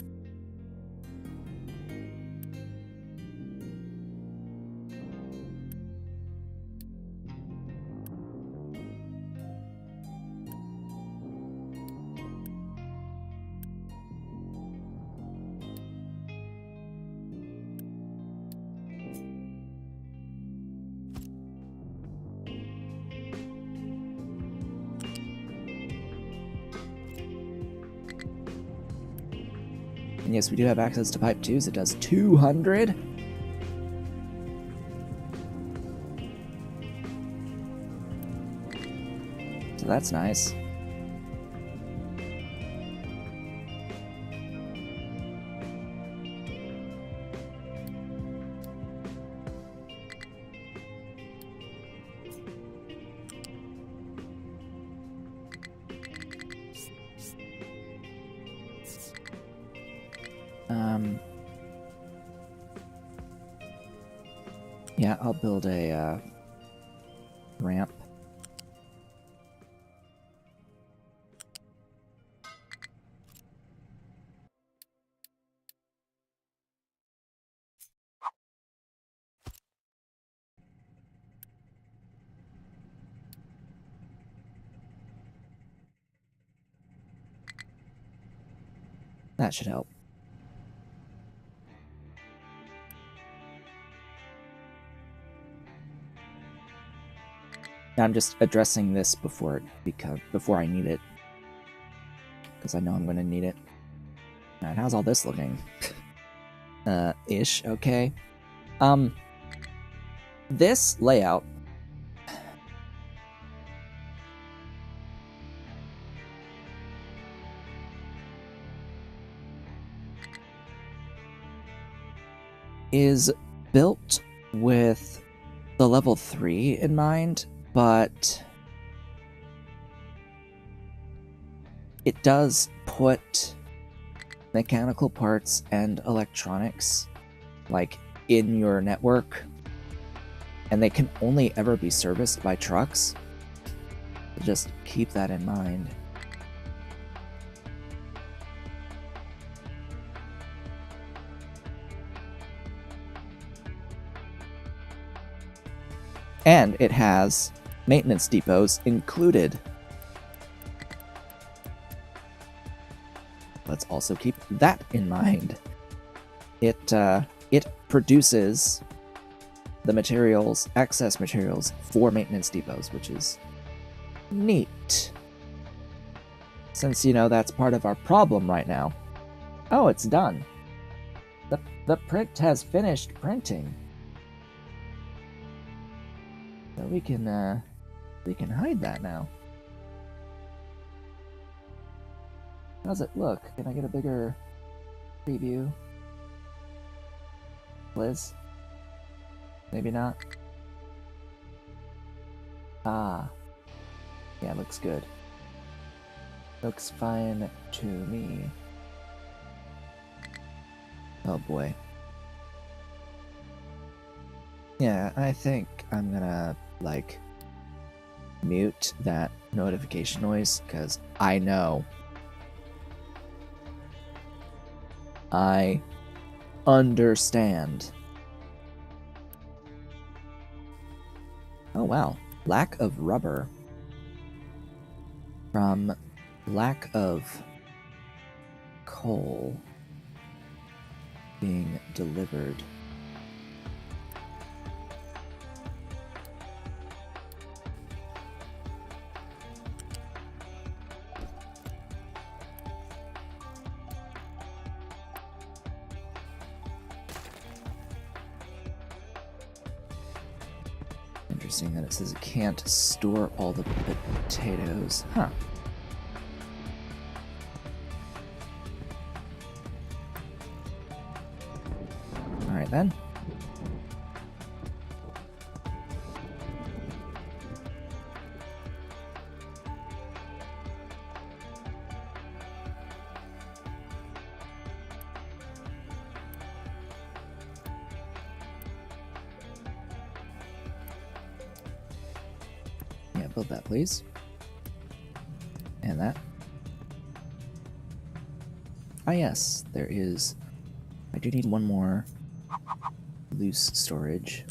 And yes, we do have access to pipe 2s. It does 200. So that's nice. Yeah, I'll build a ramp. That should help. I'm just addressing this before I need it, because I know I'm going to need it. All right, how's all this looking? Ish, okay. This layout. is built with the level 3 in mind, but it does put mechanical parts and electronics like in your network, and they can only ever be serviced by trucks. So just keep that in mind. And it has maintenance depots included. Let's also keep that in mind. It produces the materials, excess materials, for maintenance depots, which is neat. Since, you know, that's part of our problem right now. Oh, it's done. The print has finished printing. So we can hide that now. How's it look? Can I get a bigger preview? Liz? Maybe not. Ah. Yeah, looks good. Looks fine to me. Oh boy. Yeah, I think I'm gonna, like, mute that notification noise, because I know. I understand. Oh wow, lack of rubber. From lack of coal being delivered. Interesting that it says it can't store all the potatoes. Huh. Alright then. Yeah, build that, please. And that. Ah, yes, there is. I do need one more loose storage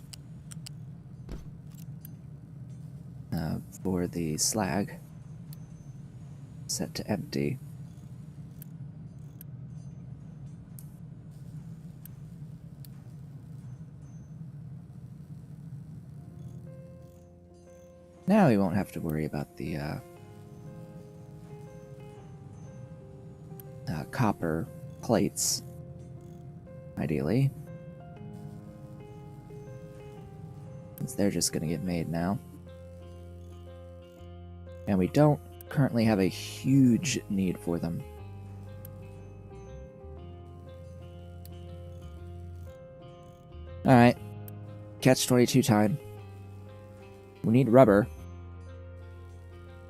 for the slag. Set to empty. Now we won't have to worry about the copper plates, ideally. Since they're just going to get made now. And we don't currently have a huge need for them. Alright. Catch-22 time. We need rubber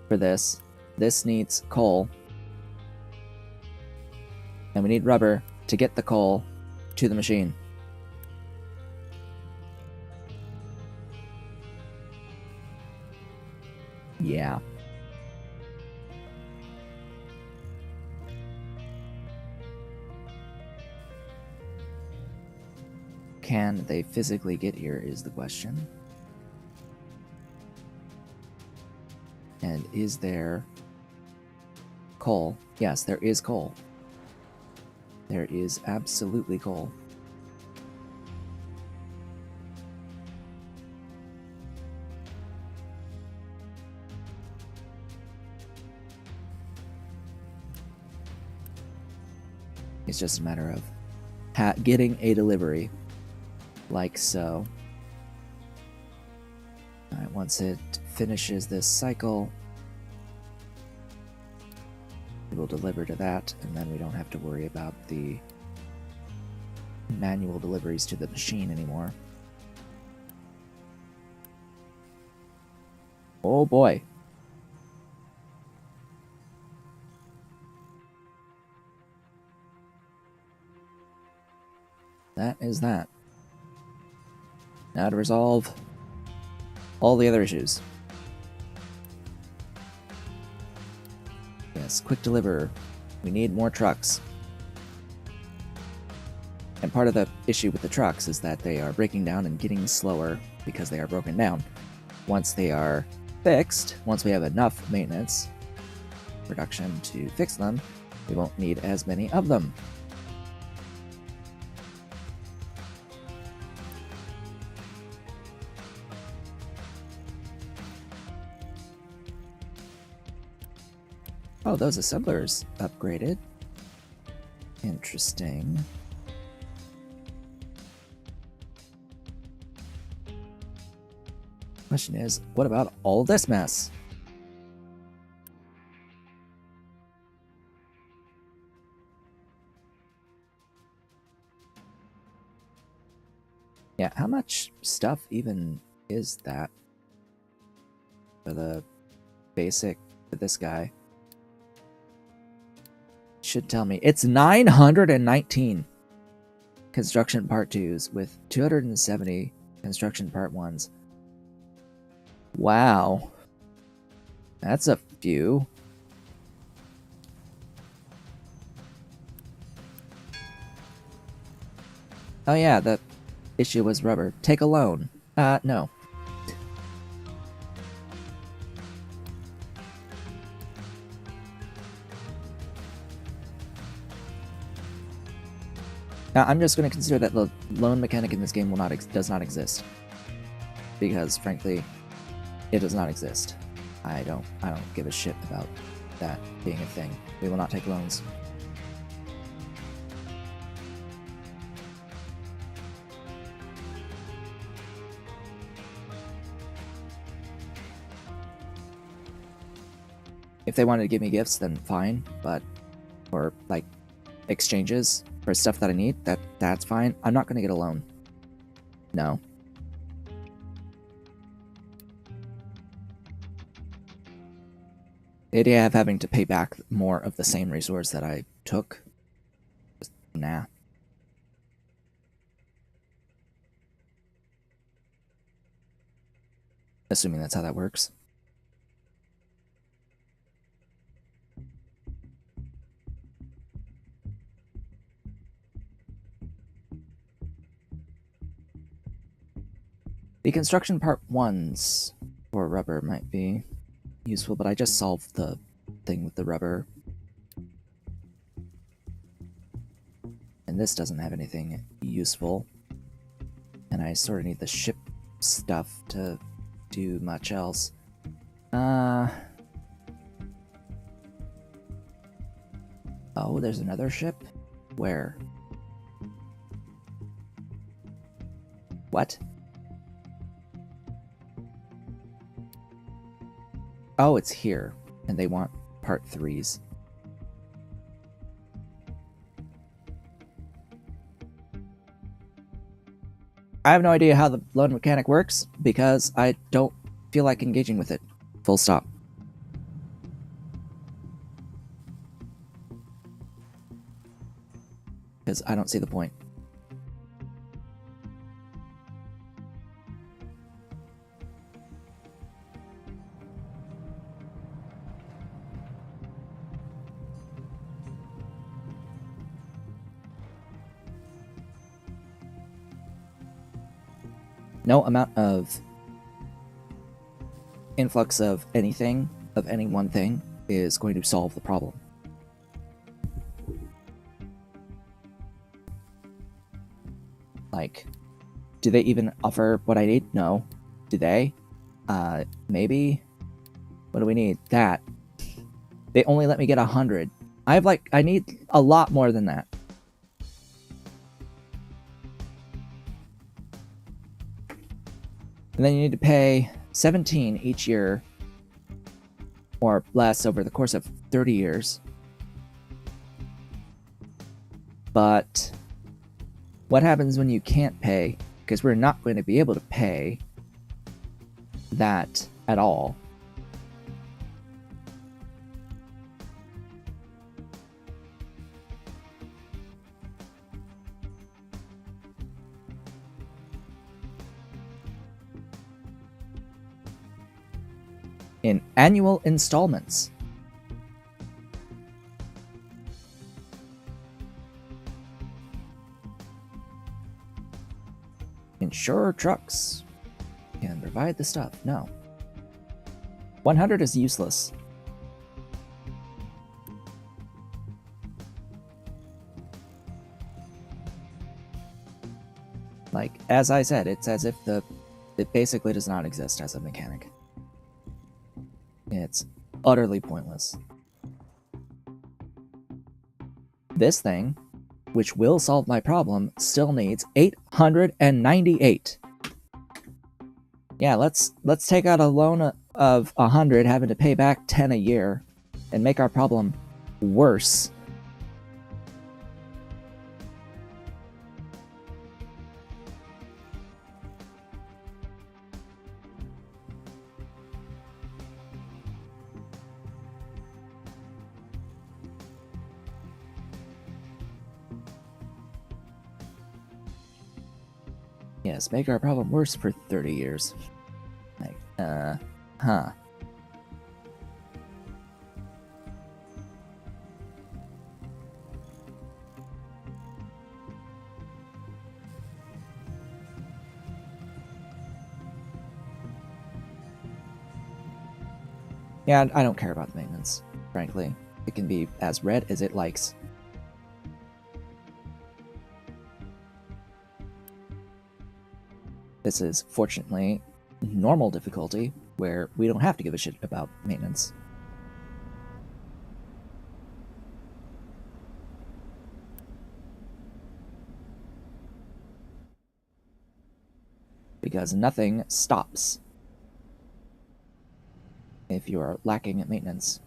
for this. This needs coal. And we need rubber to get the coal to the machine. Yeah. Can they physically get here is the question. And is there coal? Yes, there is coal. There is absolutely coal. It's just a matter of getting a delivery, like so. Alright, once it finishes this cycle, it will deliver to that, and then we don't have to worry about the manual deliveries to the machine anymore. Oh boy. That is that. Now to resolve all the other issues. Yes, quick deliver. We need more trucks. And part of the issue with the trucks is that they are breaking down and getting slower because they are broken down. Once they are fixed, once we have enough maintenance production to fix them, we won't need as many of them. Oh, those assemblers upgraded. Interesting. Question is, what about all this mess? Yeah, how much stuff even is that for the basic for this guy? Should tell me. It's 919 construction part 2s with 270 construction part 1s. Wow. That's a few. Oh yeah, the issue was rubber. Take a loan. No. Now, I'm just going to consider that the loan mechanic in this game does not exist, because frankly, it does not exist. I don't give a shit about that being a thing. We will not take loans. If they wanted to give me gifts, then fine, but or like exchanges for stuff that I need, that's fine. I'm not going to get a loan. No. The idea of having to pay back more of the same resource that I took, just, nah. Assuming that's how that works. The construction part 1s for rubber might be useful, but I just solved the thing with the rubber. And this doesn't have anything useful. And I sort of need the ship stuff to do much else. Oh, there's another ship? Where? What? Oh, it's here, and they want part 3s. I have no idea how the loan mechanic works, because I don't feel like engaging with it. Full stop. Because I don't see the point. No amount of influx of anything, of any one thing, is going to solve the problem. Like, do they even offer what I need? No. Do they? Maybe? What do we need? That. They only let me get 100. I need a lot more than that. And then you need to pay 17 each year, or less over the course of 30 years. But What happens when you can't pay? Because we're not going to be able to pay that at all. In annual installments. Insurer trucks can provide the stuff. No. 100 is useless. Like, as I said, it's as if it basically does not exist as a mechanic. It's utterly pointless. This thing, which will solve my problem, still needs 898. Yeah, let's take out a loan of 100, having to pay back 10 a year, and make our problem worse. Yes, make our problem worse for 30 years. Like, huh. Yeah, I don't care about the maintenance, frankly. It can be as red as it likes. This is, fortunately, normal difficulty, where we don't have to give a shit about maintenance. Because nothing stops if you are lacking at maintenance.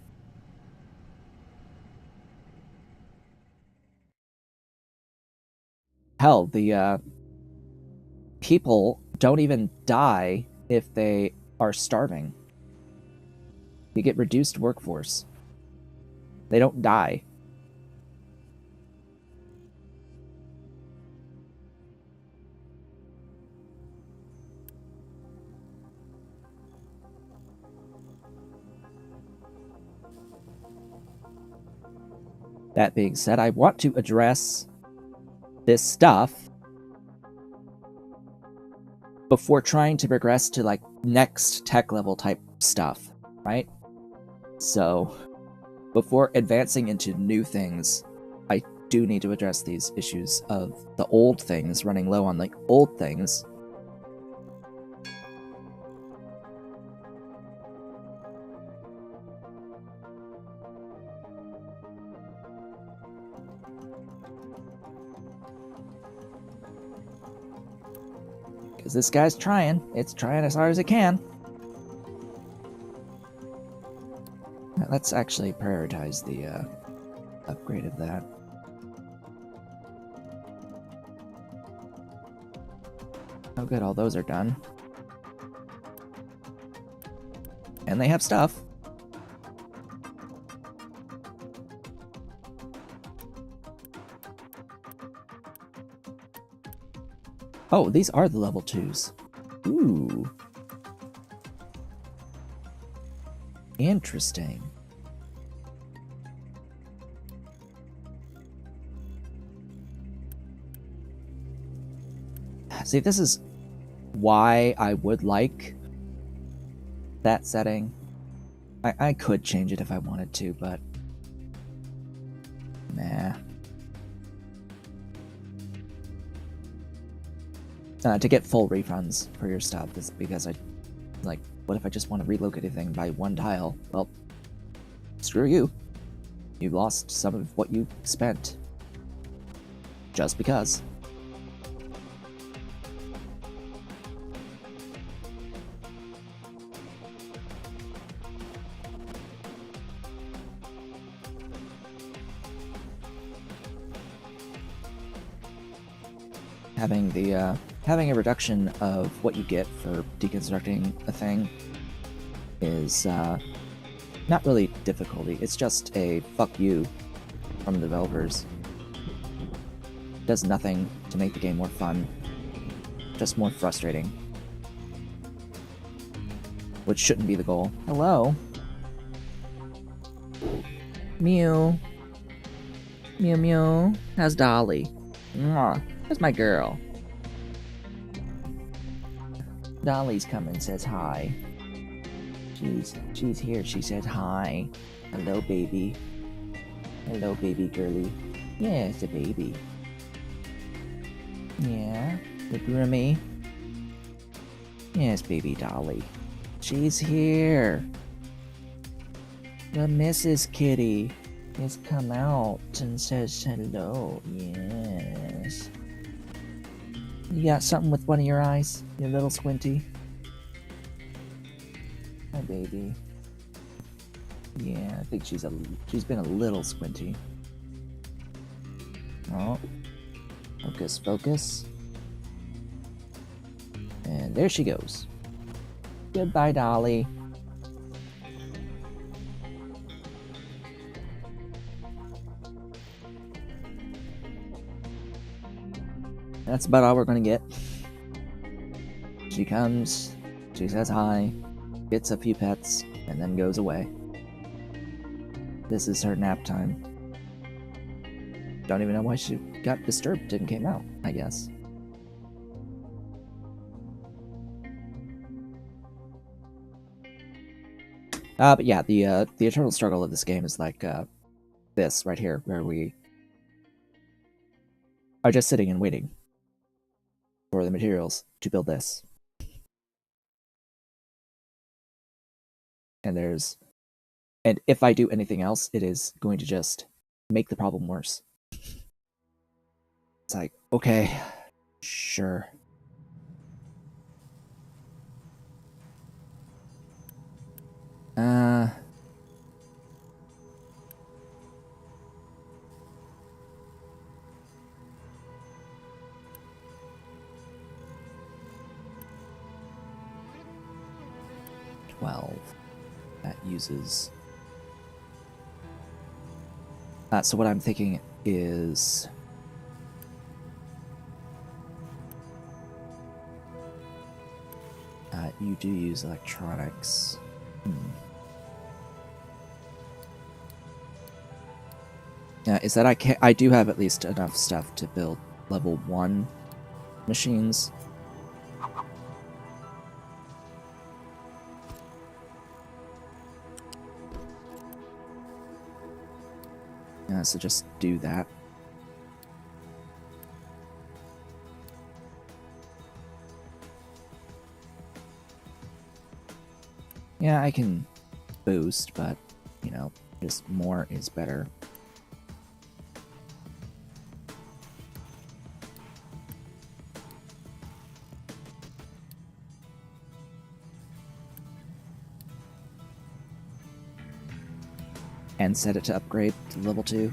Hell, the people don't even die if they are starving. You get reduced workforce. They don't die. That being said, I want to address this stuff before trying to progress to, like, next tech level type stuff, right? So, before advancing into new things, I do need to address these issues of the old things running low on, like, old things. Because this guy's trying. It's trying as hard as it can. Let's actually prioritize the upgrade of that. Oh good, all those are done. And they have stuff. Oh, these are the level 2s. Ooh. Interesting. See, this is why I would like that setting. I could change it if I wanted to, but nah. To get full refunds for your stuff is because what if I just want to relocate a thing by one tile? Well, screw you. You lost some of what you spent. Just because. having a reduction of what you get for deconstructing a thing is not really difficulty. It's just a fuck you from the developers. It does nothing to make the game more fun, just more frustrating, which shouldn't be the goal. Hello. Mew. Mew Mew. How's Dolly? Mwah. That's my girl. Dolly's coming, says hi. She's here, she said hi. Hello, baby. Hello, baby girly. Yeah, it's a baby. Yeah, the groomy. Yes, baby Dolly. She's here. The Mrs. Kitty has come out and says hello. Yes. You got something with one of your eyes? You little squinty? Hi, baby. Yeah, I think she's been a little squinty. Oh. Focus, focus. And there she goes. Goodbye, Dolly. That's about all we're gonna get. She comes, she says hi, gets a few pets, and then goes away. This is her nap time. Don't even know why she got disturbed and came out, I guess. But yeah, the eternal struggle of this game is like this right here, where we are just sitting and waiting for the materials to build this. And if I do anything else, it is going to just make the problem worse. It's like, okay, sure. That uses... so what I'm thinking is... you do use electronics. Is that I do have at least enough stuff to build level 1 machines. So just do that. Yeah, I can boost, but, you know, just more is better. And set it to upgrade to level 2.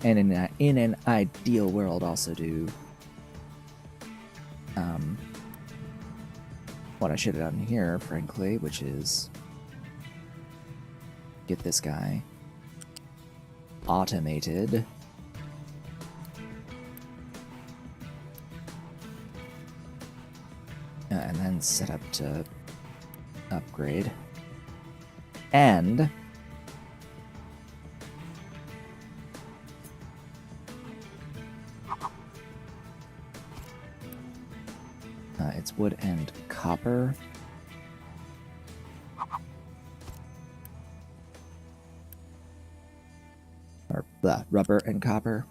And in an ideal world, also do what I should have done here, frankly, which is get this guy automated. And then set up to upgrade. And it's wood and copper. Or rubber and copper.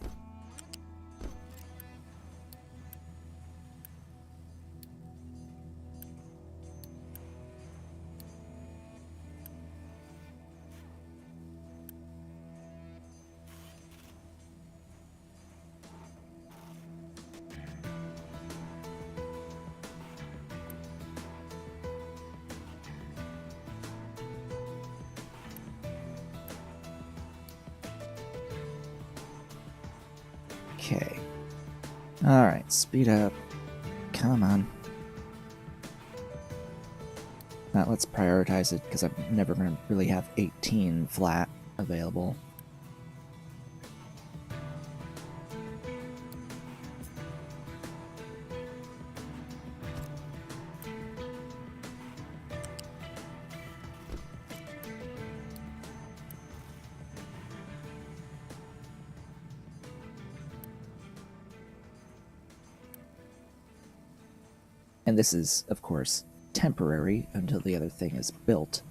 Okay. Alright, speed up. Come on. Let's prioritize it, because I'm never going to really have 18 flat available. And this is, of course, temporary until the other thing is built.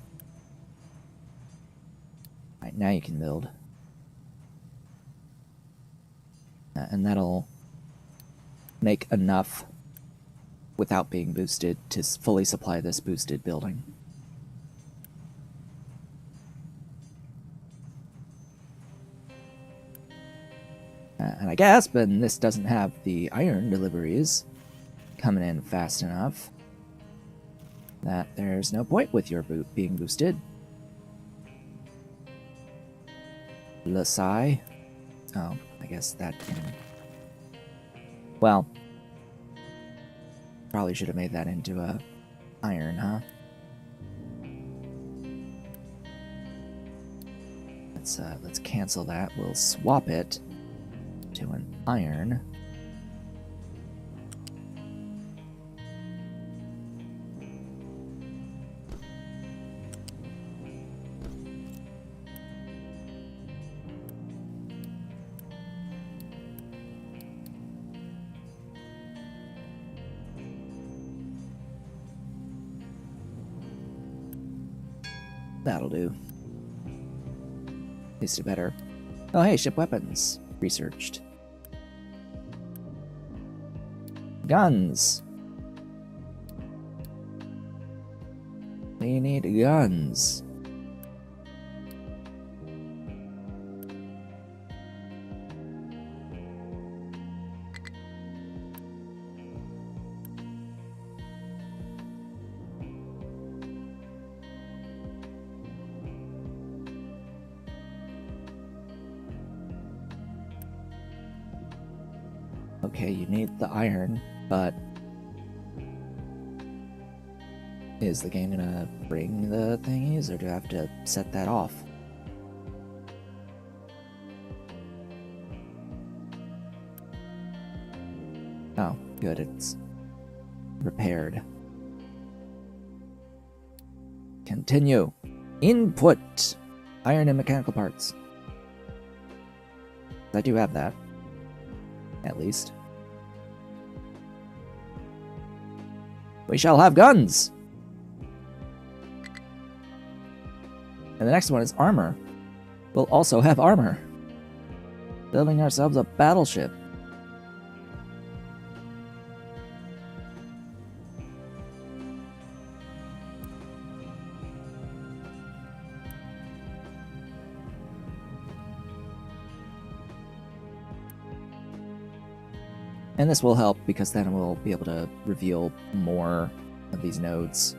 Right, now you can build. And that'll make enough without being boosted to fully supply this boosted building. And I guess, but this doesn't have the iron deliveries coming in fast enough, that there's no point with your boot being boosted. Lasai. Oh, I guess that can... Well, probably should have made that into a iron, huh? Let's cancel that. We'll swap it to an iron. That'll do. At least it better. Oh hey, ship weapons. Researched. Guns. We need guns. Okay, you need the iron, but is the game gonna bring the thingies, or do I have to set that off? Oh, good, it's repaired. Continue. Input. Iron and mechanical parts. I do have that. At least. We shall have guns! And the next one is armor. We'll also have armor. Building ourselves a battleship. And this will help because then we'll be able to reveal more of these nodes.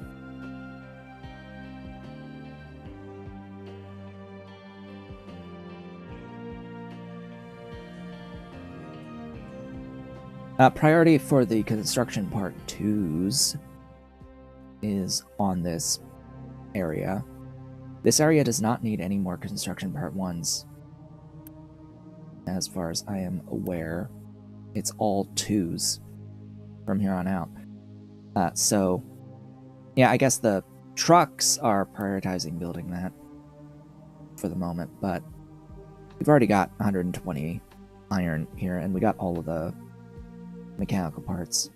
Priority for the construction part 2s is on this area. This area does not need any more construction part 1s. As far as I am aware, it's all 2s from here on out. So, yeah, I guess the trucks are prioritizing building that for the moment, but we've already got 120 iron here, and we got all of the mechanical parts.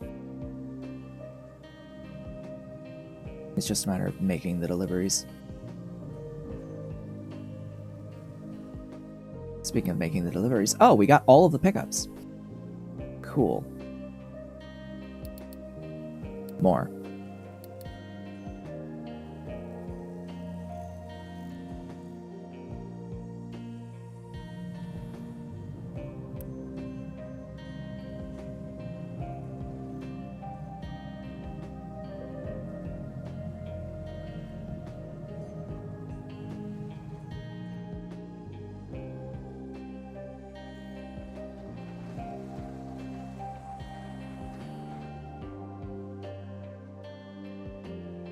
It's just a matter of making the deliveries. Speaking of making the deliveries, oh, we got all of the pickups. Cool. More.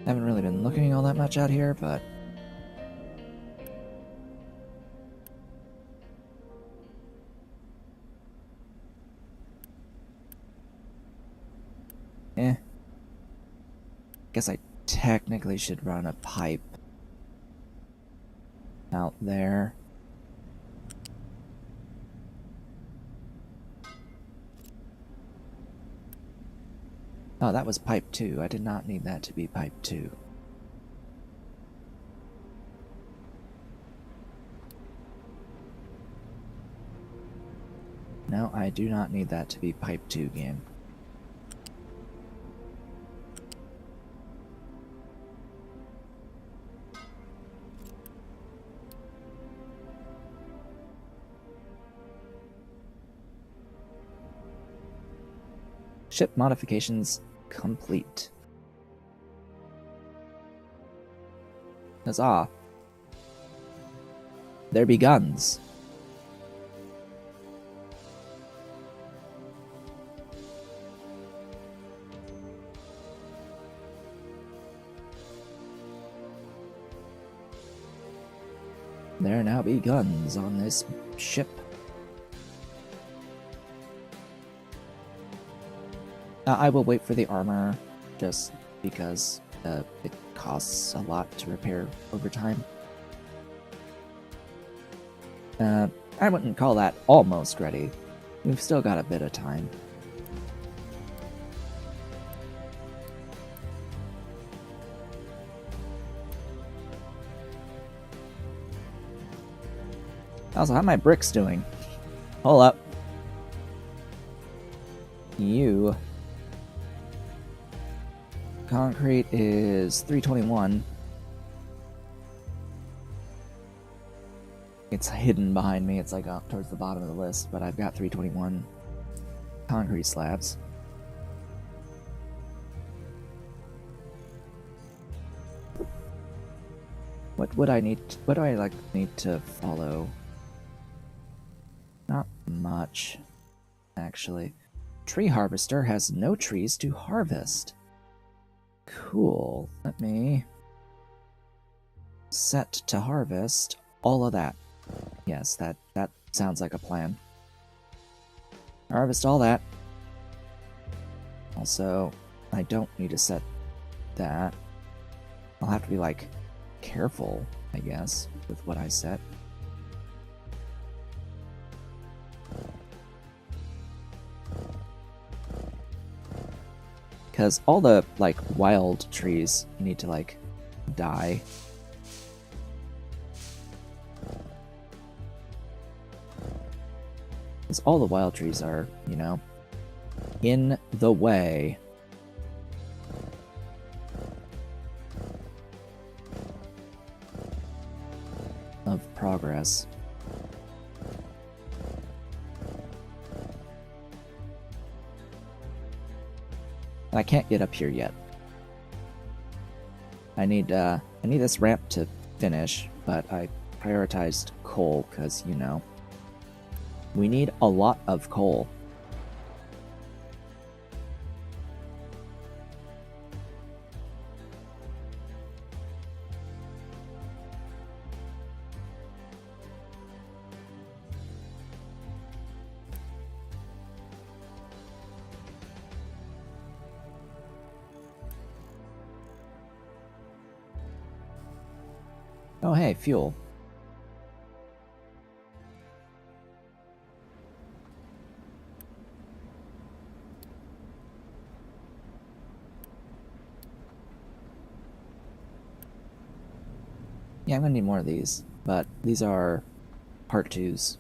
Haven't really been looking all that much out here, but... Guess I technically should run a pipe out there. Oh, that was pipe 2. I did not need that to be pipe 2. No, I do not need that to be pipe 2 game. Ship modifications complete. Huzzah. There be guns. There now be guns on this ship. I will wait for the armor, just because it costs a lot to repair over time. I wouldn't call that almost ready. We've still got a bit of time. Also, how my bricks doing? Hold up. You... Concrete is 321. It's hidden behind me. It's like up towards the bottom of the list, but I've got 321 concrete slabs. What would I need? What do I need to follow? Not much, actually. Tree harvester has no trees to harvest. Cool. Let me set to harvest all of that. Yes, that sounds like a plan. Harvest all that. Also, I don't need to set that. I'll have to be, like, careful, I guess, with what I set. Because all the, like, wild trees need to, like, die. Because all the wild trees are, you know, in the way. Of progress. I can't get up here yet. I need this ramp to finish, but I prioritized coal because, you know, we need a lot of coal. Oh, hey, fuel. Yeah, I'm gonna need more of these, but these are part 2s.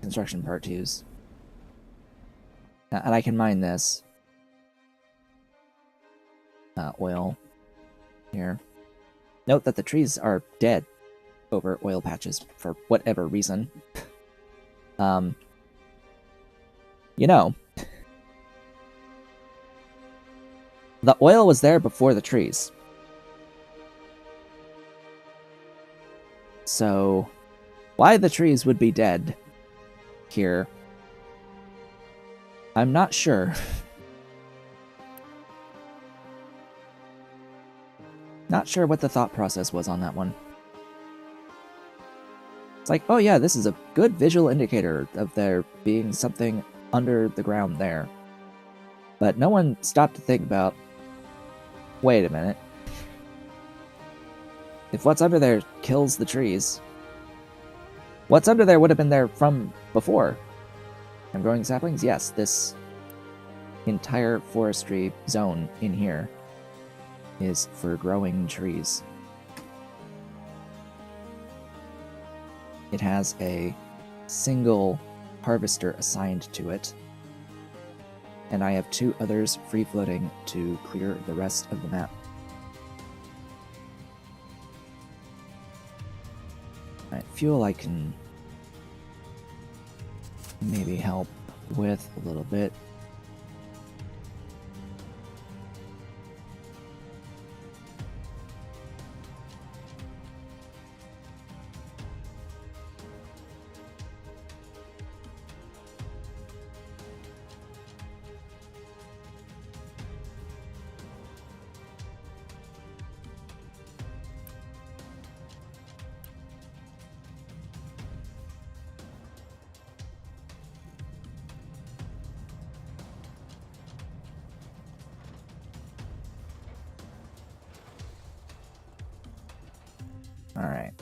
Construction part 2s. And I can mine this. Oil. Here. Note that the trees are dead over oil patches for whatever reason. You know, the oil was there before the trees. So, why the trees would be dead here, I'm not sure. Not sure what the thought process was on that one. It's like, oh yeah, this is a good visual indicator of there being something under the ground there. But no one stopped to think about, wait a minute. If what's under there kills the trees, what's under there would have been there from before. I'm growing saplings? Yes, this entire forestry zone in here is for growing trees. It has a single harvester assigned to it, and I have 2 others free-floating to clear the rest of the map. Alright, fuel I can maybe help with a little bit. Alright.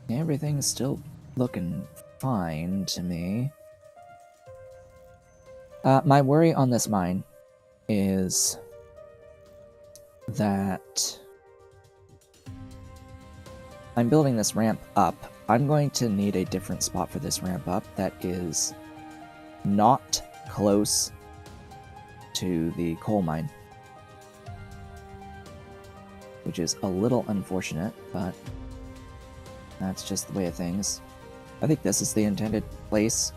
Everything's still looking fine to me. My worry on this mine is that I'm building this ramp up. I'm going to need a different spot for this ramp up that is not close to the coal mine, which is a little unfortunate, but that's just the way of things. I think this is the intended place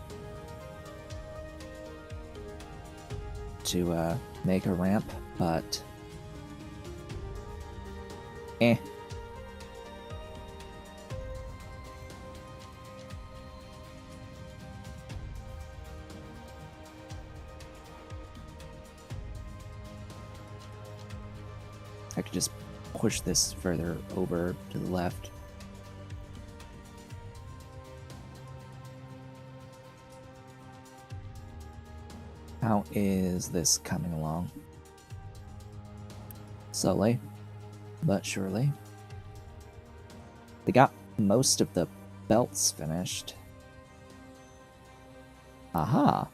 to make a ramp, but eh. I could just push this further over to the left. How is this coming along? Slowly, but surely. They got most of the belts finished. Aha!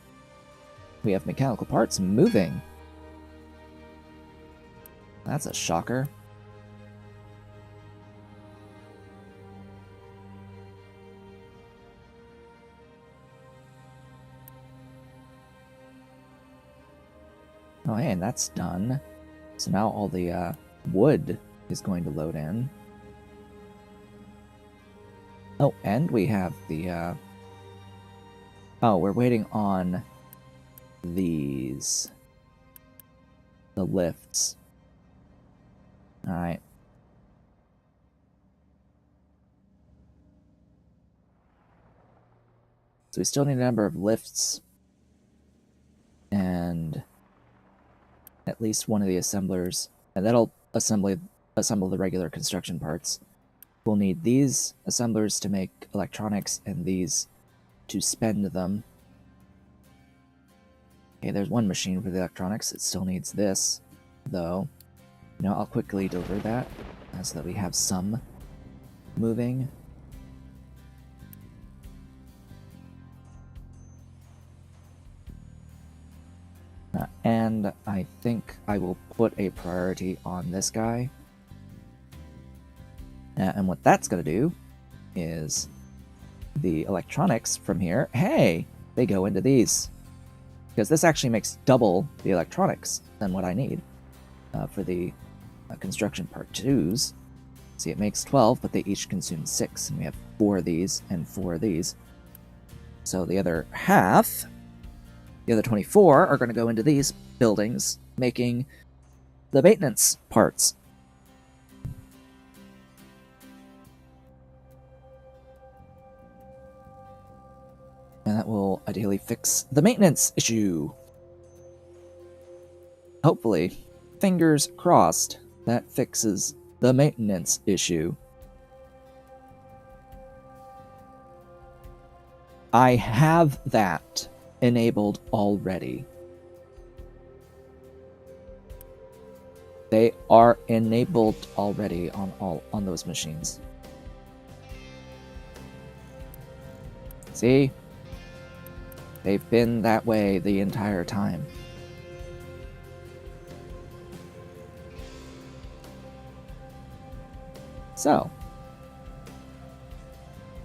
We have mechanical parts moving. That's a shocker. Oh, hey, and that's done. So now all the wood is going to load in. Oh, and we have the... Oh, we're waiting on these. The lifts. Alright. So we still need a number of lifts. And at least one of the assemblers. And that'll assemble the regular construction parts. We'll need these assemblers to make electronics and these to spend them. Okay, there's one machine for the electronics. It still needs this, though. You know, I'll quickly deliver that so that we have some moving. And I think I will put a priority on this guy. And what that's going to do is the electronics from here, hey, they go into these. Because this actually makes double the electronics than what I need for the construction part 2s. See, it makes 12, but they each consume 6, and we have 4 of these and 4 of these. So the other half, the other 24, are going to go into these buildings, making the maintenance parts. And that will ideally fix the maintenance issue. Hopefully fingers crossed, that fixes the maintenance issue. I have that enabled already. They are enabled already on those machines. See? They've been that way the entire time. So,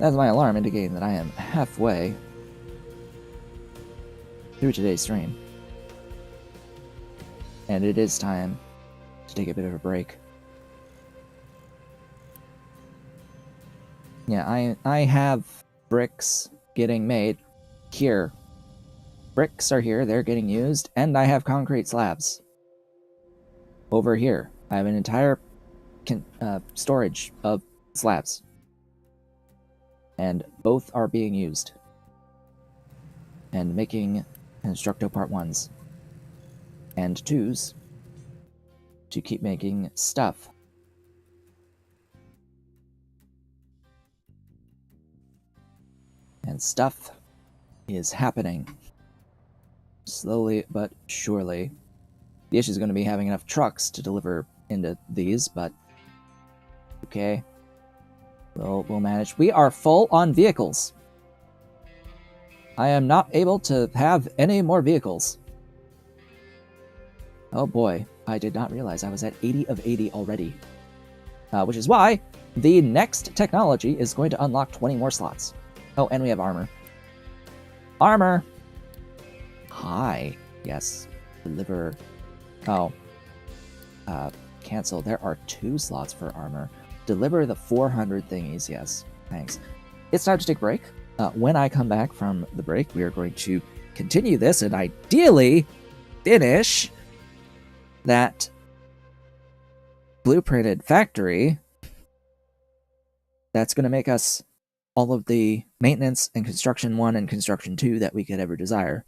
that's my alarm indicating that I am halfway through today's stream. And it is time to take a bit of a break. Yeah, I have bricks getting made here. Bricks are here, they're getting used, and I have concrete slabs over here. I have an entire storage of slabs. And both are being used. And making Constructo Part 1s and 2s to keep making stuff. And stuff is happening. Slowly but surely. The issue is going to be having enough trucks to deliver into these, but okay. We'll manage. We are full on vehicles. I am not able to have any more vehicles. Oh boy, I did not realize I was at 80 of 80 already. Which is why the next technology is going to unlock 20 more slots. Oh, and we have armor. Armor! Hi. Yes. Deliver. Oh. Cancel. There are 2 slots for armor. Deliver the 400 thingies. Yes. Thanks. It's time to take a break. When I come back from the break, we are going to continue this and ideally finish that blueprinted factory that's going to make us all of the maintenance and construction 1 and construction 2 that we could ever desire.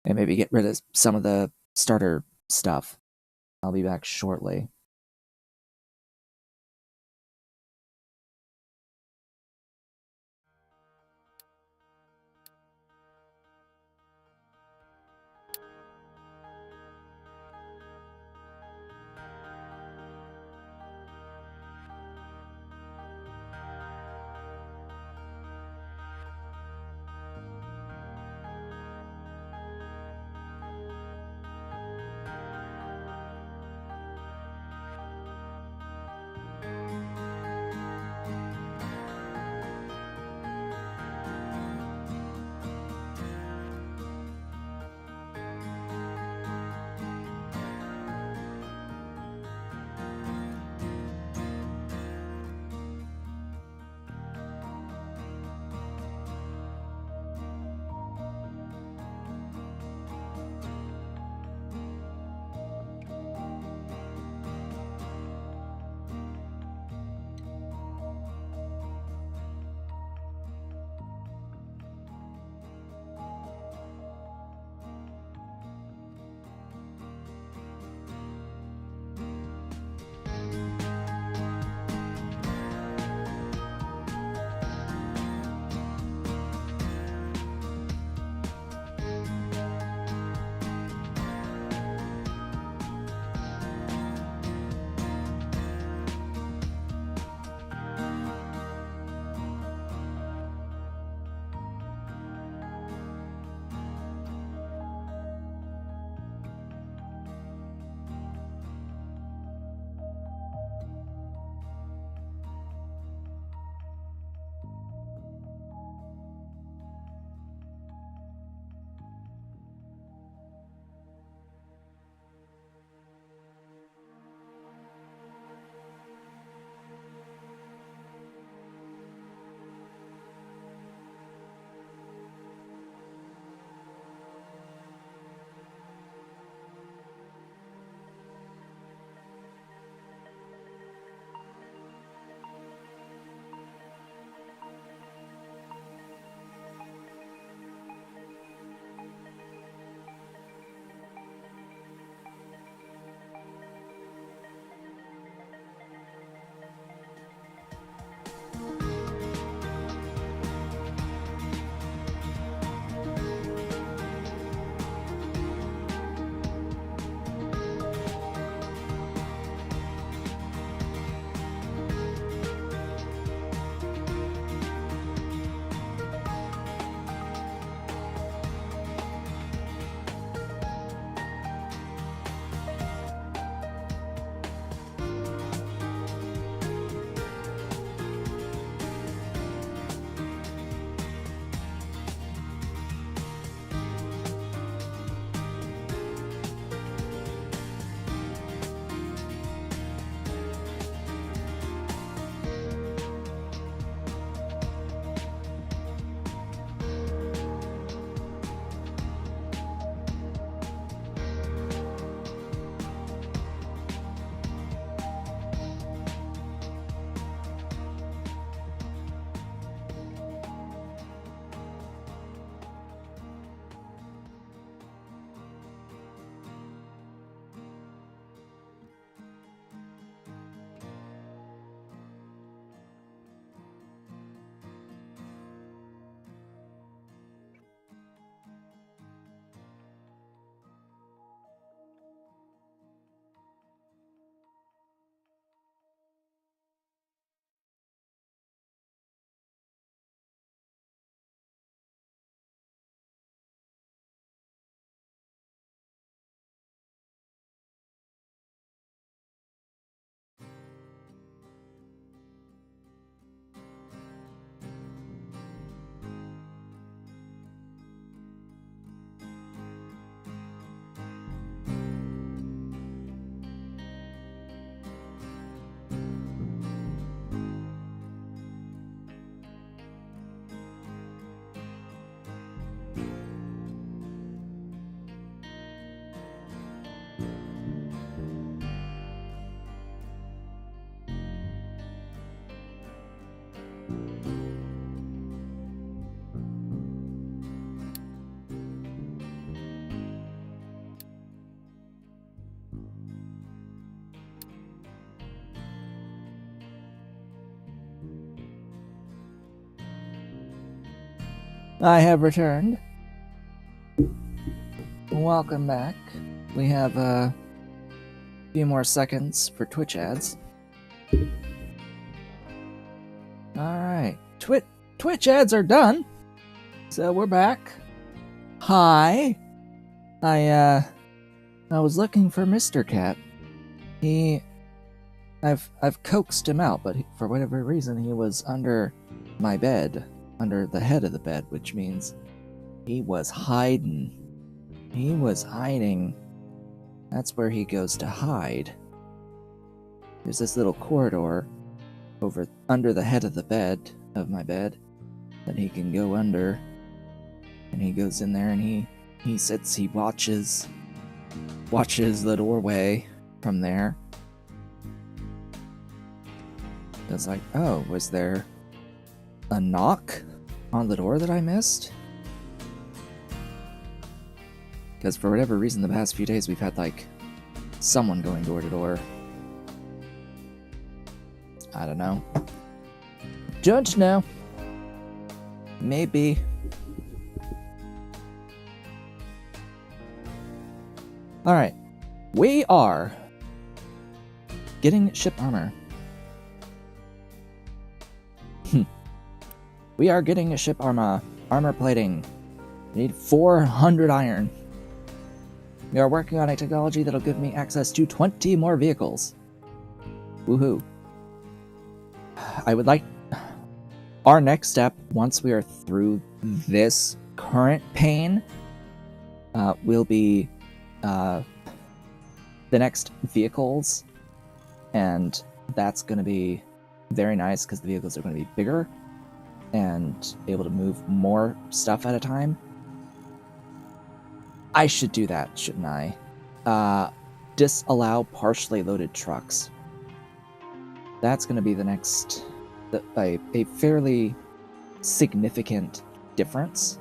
And maybe get rid of some of the starter stuff. I'll be back shortly. I have returned. Welcome back. We have a few more seconds for Twitch ads. Alright, Twitch ads are done. So we're back. Hi. I was looking for Mr. Cat. I've coaxed him out, but for whatever reason he was under my bed, under the head of the bed, which means he was hiding. He was hiding. That's where he goes to hide. There's this little corridor under the head of the bed, of my bed, that he can go under. And he goes in there and he sits, he watches the doorway from there. It's like, oh, was there a knock on the door that I missed? Because for whatever reason, the past few days we've had, like, someone going door to door. I don't know. Don't know. Maybe. Alright. We are getting ship armor. We are getting a ship armor plating. We need 400 iron. We are working on a technology that'll give me access to 20 more vehicles. Woohoo. I would like... Our next step, once we are through this current pain, will be the next vehicles. And that's going to be very nice because the vehicles are going to be bigger and able to move more stuff at a time. I should do that, shouldn't I? Disallow partially loaded trucks. That's going to be the next... a fairly significant difference.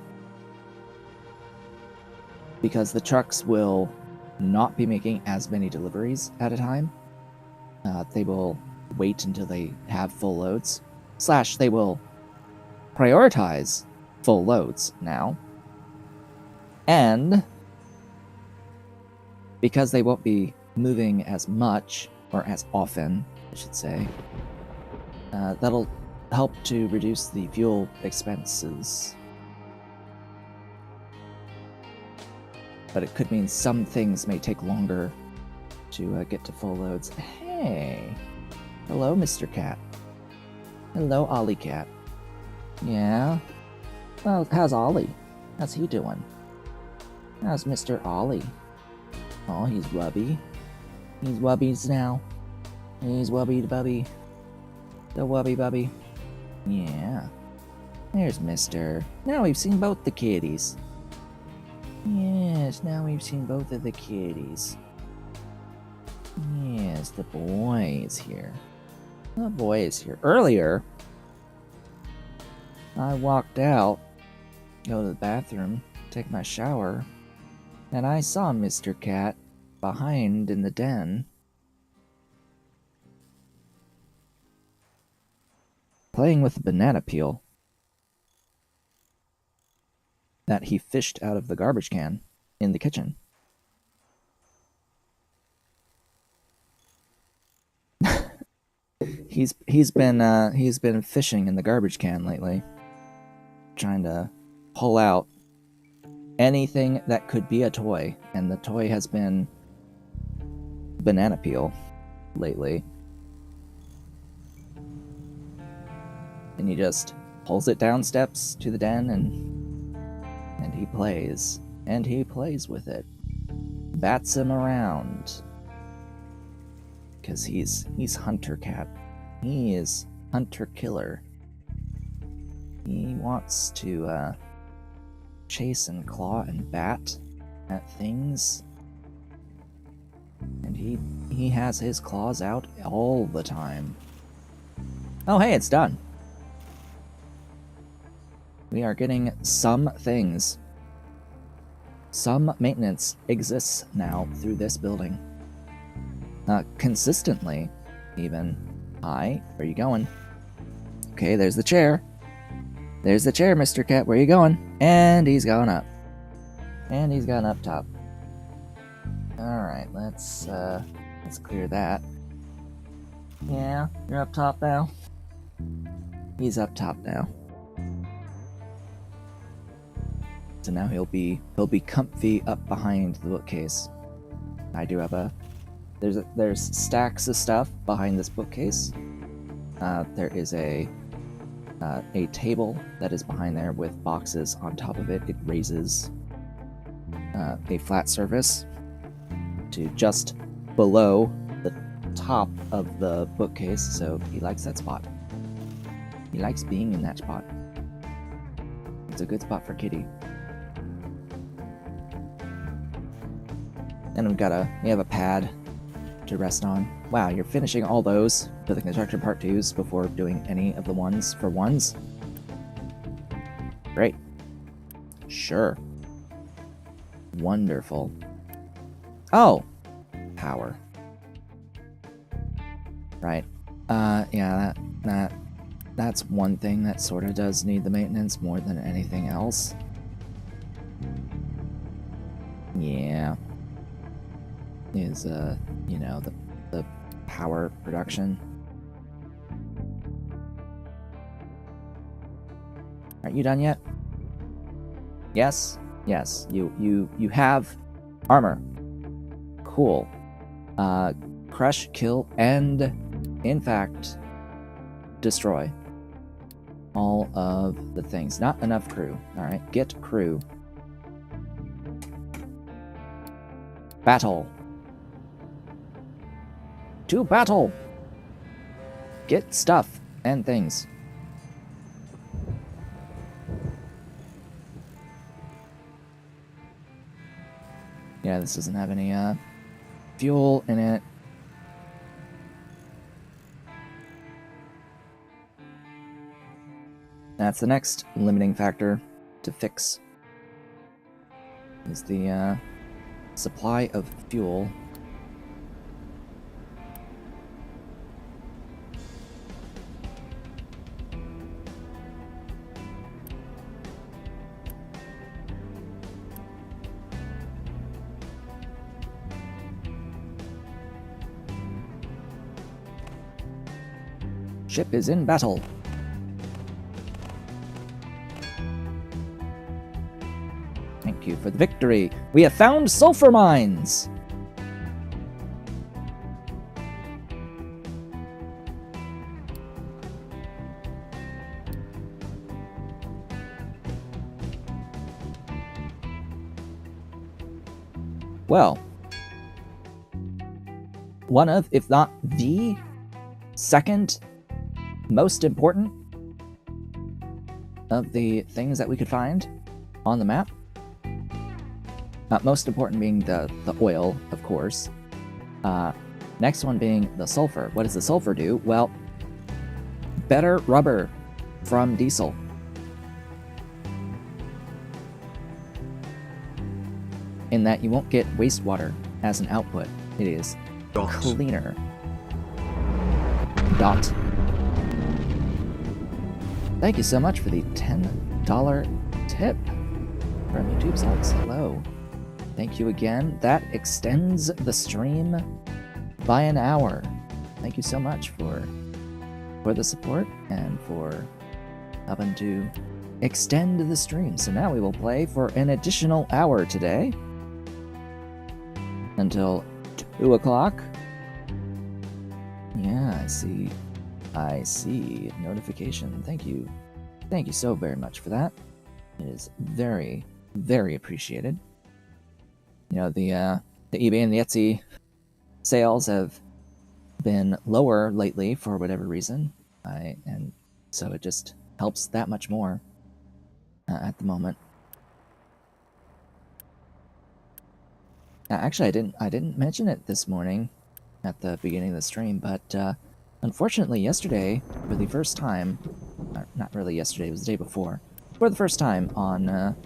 Because the trucks will not be making as many deliveries at a time. They will wait until they have full loads. / they will prioritize full loads now. And because they won't be moving as much, or as often, I should say, that'll help to reduce the fuel expenses. But it could mean some things may take longer to get to full loads. Hey! Hello, Mr. Cat. Hello, Ollie Cat. Yeah? Well, how's Ollie? How's he doing? How's Mr. Ollie? Oh, he's wubby. He's wubbies now. He's wubby bubby. The wubby bubby. Yeah. There's Mr. Now we've seen both the kitties. Yes, now we've seen both of the kitties. Yes, the boy is here. The boy is here. Earlier, I walked out, go to the bathroom, take my shower, and I saw Mr. Cat behind in the den, playing with a banana peel that he fished out of the garbage can in the kitchen. He's been fishing in the garbage can lately, trying to pull out anything that could be a toy, and the toy has been banana peel lately. And he just pulls it down steps to the den and he plays. And he plays with it. Bats him around. Because he's Hunter Cat. He is Hunter Killer. He wants to chase and claw and bat at things. And he has his claws out all the time. Oh hey, it's done. We are getting some things. Some maintenance exists now through this building. Consistently, even. Hi, where are you going? Okay, there's the chair. There's the chair, Mr. Cat. Where you going? And he's gone up. And he's gone up top. Alright, let's clear that. Yeah, you're up top now. He's up top now. So now he'll be comfy up behind the bookcase. I do have there's stacks of stuff behind this bookcase. There is a table that is behind there with boxes on top of it. It raises a flat surface to just below the top of the bookcase, so he likes that spot. He likes being in that spot. It's a good spot for Kitty. And we have a pad to rest on. Wow, you're finishing all those for the construction part 2s before doing any of the ones for ones? Great. Sure. Wonderful. Oh! Power. Right. Yeah, that's one thing that sort of does need the maintenance more than anything else. Yeah. Is, you know, the power production. Aren't you done yet? Yes? Yes. You have armor. Cool. Crush, kill, and, in fact, destroy all of the things. Not enough crew. Alright, get crew. Battle. To battle! Get stuff and things. Yeah, this doesn't have any fuel in it. That's the next limiting factor to fix. Is the supply of fuel. Ship is in battle. Thank you for the victory. We have found sulfur mines. Well, one of, if not the second most important of the things that we could find on the map. Most important being the oil, of course. Next one being the sulfur. What does the sulfur do? Well, better rubber from diesel. In that you won't get wastewater as an output. It is cleaner. Dot. Thank you so much for the $10 tip from YouTube Salts. Hello. Thank you again. That extends the stream by an hour. Thank you so much for the support and for helping to extend the stream. So now we will play for an additional hour today until 2 o'clock. Yeah, I see. Notification. Thank you. Thank you so very much for that. It is very, very appreciated. You know, the eBay and the Etsy sales have been lower lately for whatever reason. And so it just helps that much more at the moment. Actually, I didn't mention it this morning at the beginning of the stream, but unfortunately yesterday, for the first time, not really yesterday, it was the day before, for the first time on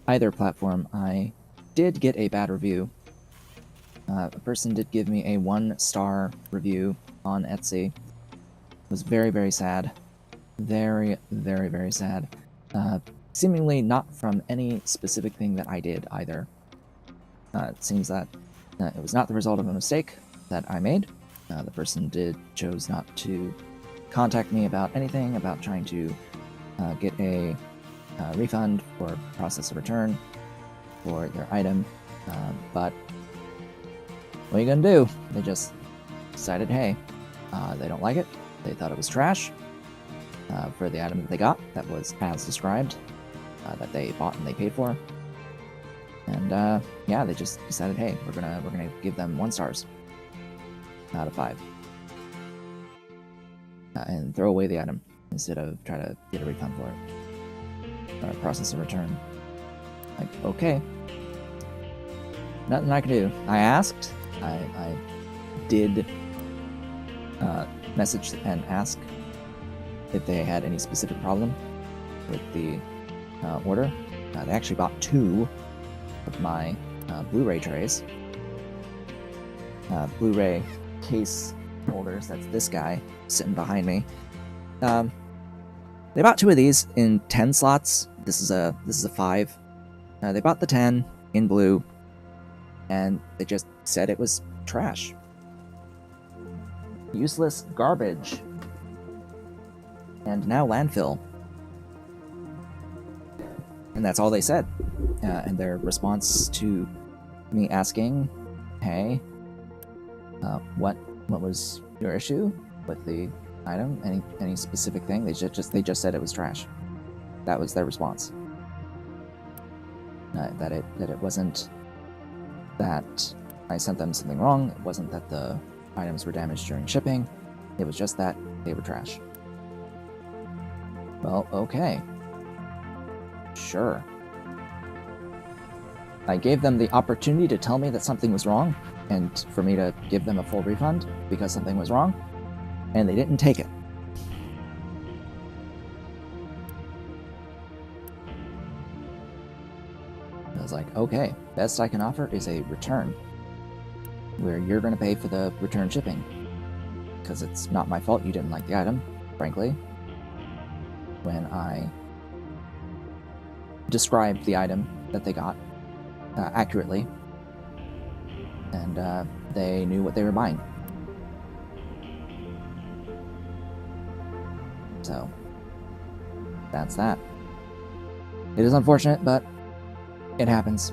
either platform, I did get a bad review. A person did give me a 1-star review on Etsy. It was very, very sad. very, very, very sad. Seemingly not from any specific thing that I did either. It seems that it was not the result of a mistake that I made. The person chose not to contact me about anything, about trying to get a refund or process a return for their item. But what are you gonna do? They just decided, hey, they don't like it. They thought it was trash for the item that they got that was as described, that they bought and they paid for. And yeah, they just decided, hey, we're gonna give them 1 stars out of 5, and throw away the item instead of try to get a refund for it or process a return. Like, okay, nothing I can do. I asked. I did message and ask if they had any specific problem with the order. They actually bought 2 of my Blu-ray trays. Blu-ray case holders. That's this guy sitting behind me. They bought 2 of these in 10 slots. This is a 5. They bought the 10 in blue, and they just said it was trash. Useless garbage. And now landfill. And that's all they said. And their response to me asking, hey, what was your issue with the item? Any specific thing? They just said it was trash. That was their response. That it wasn't that I sent them something wrong. It wasn't that the items were damaged during shipping. It was just that they were trash. Well, okay. Sure. I gave them the opportunity to tell me that something was wrong, and for me to give them a full refund because something was wrong, and they didn't take it. I was like, okay, best I can offer is a return, where you're going to pay for the return shipping, because it's not my fault you didn't like the item, frankly. When I described the item that they got accurately, and they knew what they were buying. So, that's that. It is unfortunate, but it happens.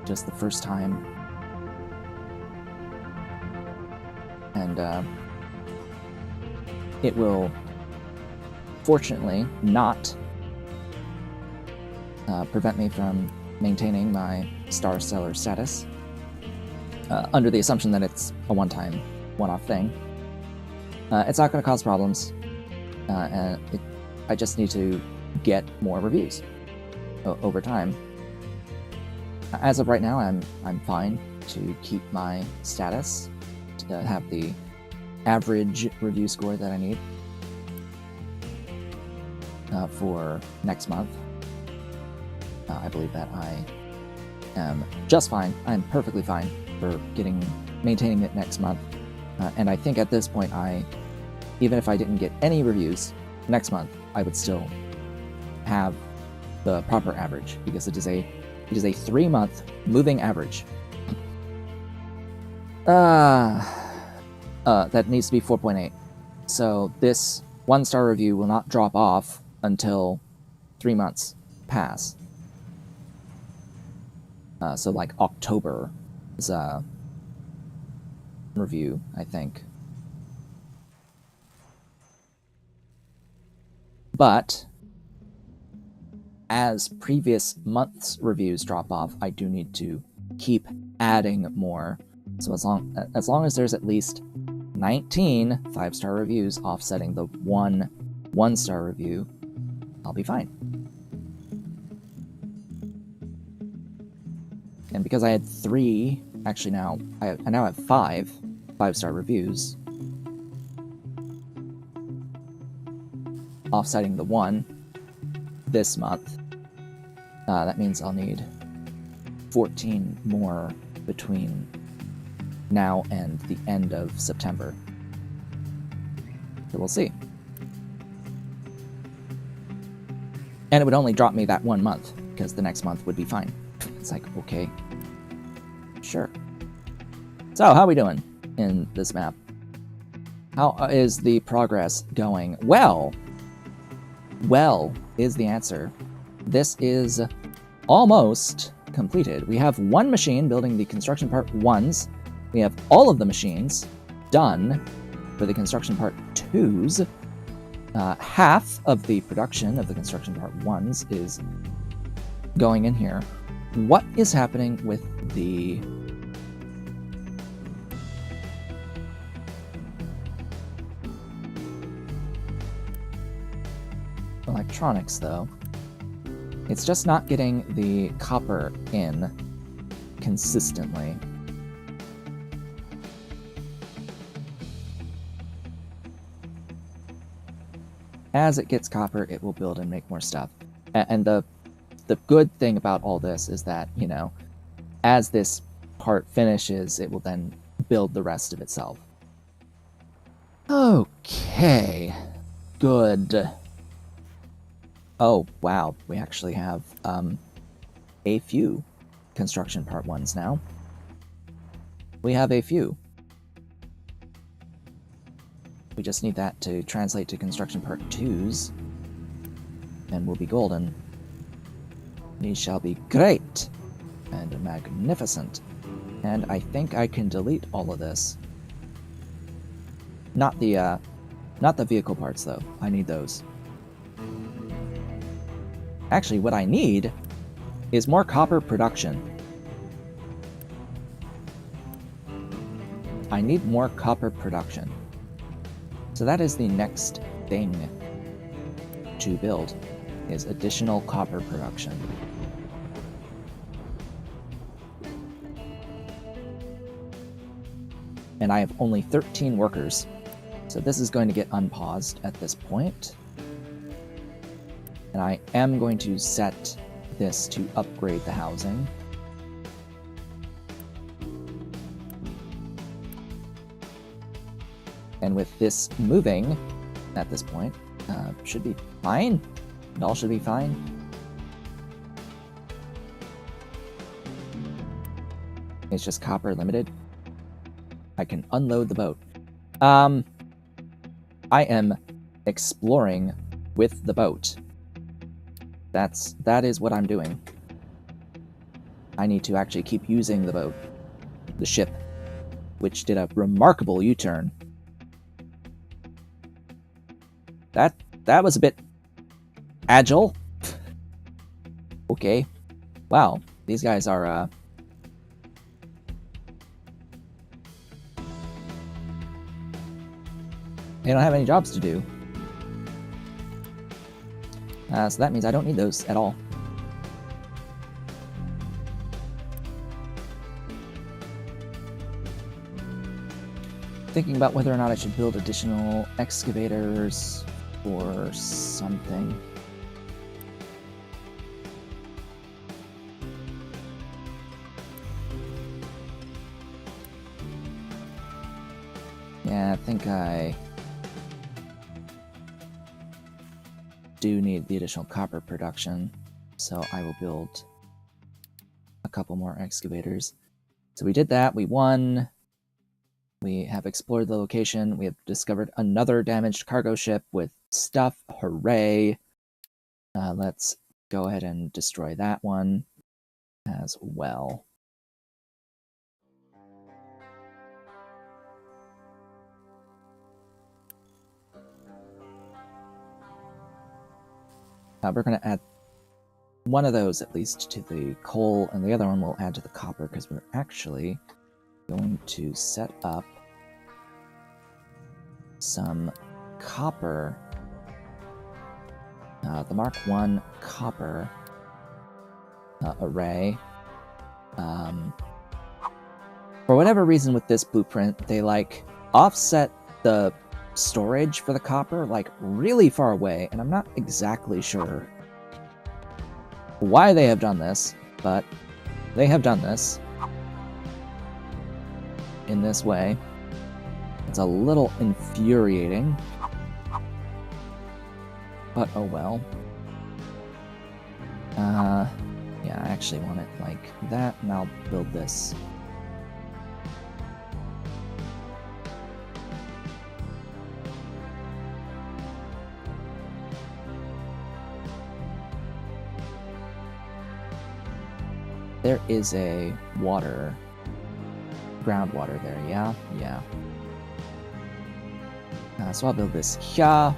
Just the first time. And it will, fortunately, not prevent me from maintaining my star seller status, under the assumption that it's a one-time, one-off thing. It's not going to cause problems, and I just need to get more reviews over time. As of right now, I'm fine to keep my status, to have the average review score that I need for next month. I believe that I am just fine. I'm perfectly fine for maintaining it next month. And I think at this point, even if I didn't get any reviews next month, I would still have the proper average, because it is a 3-month moving average. That needs to be 4.8. So this 1-star review will not drop off until 3 months pass. So like October is a review, I think. But as previous months' reviews drop off, I do need to keep adding more. So as long as there's at least 19 5-star reviews offsetting the 1-star review, I'll be fine. And because I had 3, actually now I now have 5 5-star reviews, offsetting the 1 this month, that means I'll need 14 more between now and the end of September. So we'll see. And it would only drop me that 1 month, because the next month would be fine. It's like, okay, sure. So, how are we doing in this map? How is the progress going? Well is the answer. This is almost completed. We have one machine building the construction part 1s. We have all of the machines done for the construction part 2s. Half of the production of the construction part 1s is going in here. What is happening with the electronics, though? It's just not getting the copper in consistently. As it gets copper, it will build and make more stuff. And the good thing about all this is that, you know, as this part finishes, it will then build the rest of itself. Okay. Good. Oh, wow. We actually have a few construction part 1s now. We have a few. We just need that to translate to construction part 2s, and we'll be golden. These shall be great and magnificent. And I think I can delete all of this. Not the vehicle parts, though. I need those. Actually, what I need is more copper production. I need more copper production. So that is the next thing to build, is additional copper production. And I have only 13 workers, so this is going to get unpaused at this point. And I am going to set this to upgrade the housing. And with this moving at this point, should be fine. It all should be fine. It's just copper limited. I can unload the boat. I am exploring with the boat. That is what I'm doing. I need to actually keep using the boat. The ship, which did a remarkable U-turn. That was a bit agile. Okay. Wow. These guys are they don't have any jobs to do. So that means I don't need those at all. Thinking about whether or not I should build additional excavators or something. Yeah, I think I do need the additional copper production, so I will build a couple more excavators. So we did that, we won. We have explored the location. We have discovered another damaged cargo ship with stuff. Hooray! Let's go ahead and destroy that one as well. We're going to add one of those at least to the coal, and the other one we'll add to the copper, because we're actually going to set up some copper, the Mark I copper array. For whatever reason with this blueprint, they like offset the storage for the copper like really far away, and I'm not exactly sure why they have done this, but they have done this in this way. It's a little infuriating. But oh well. Yeah, I actually want it like that, and I'll build this. There is a groundwater there, yeah? Yeah. So I'll build this here.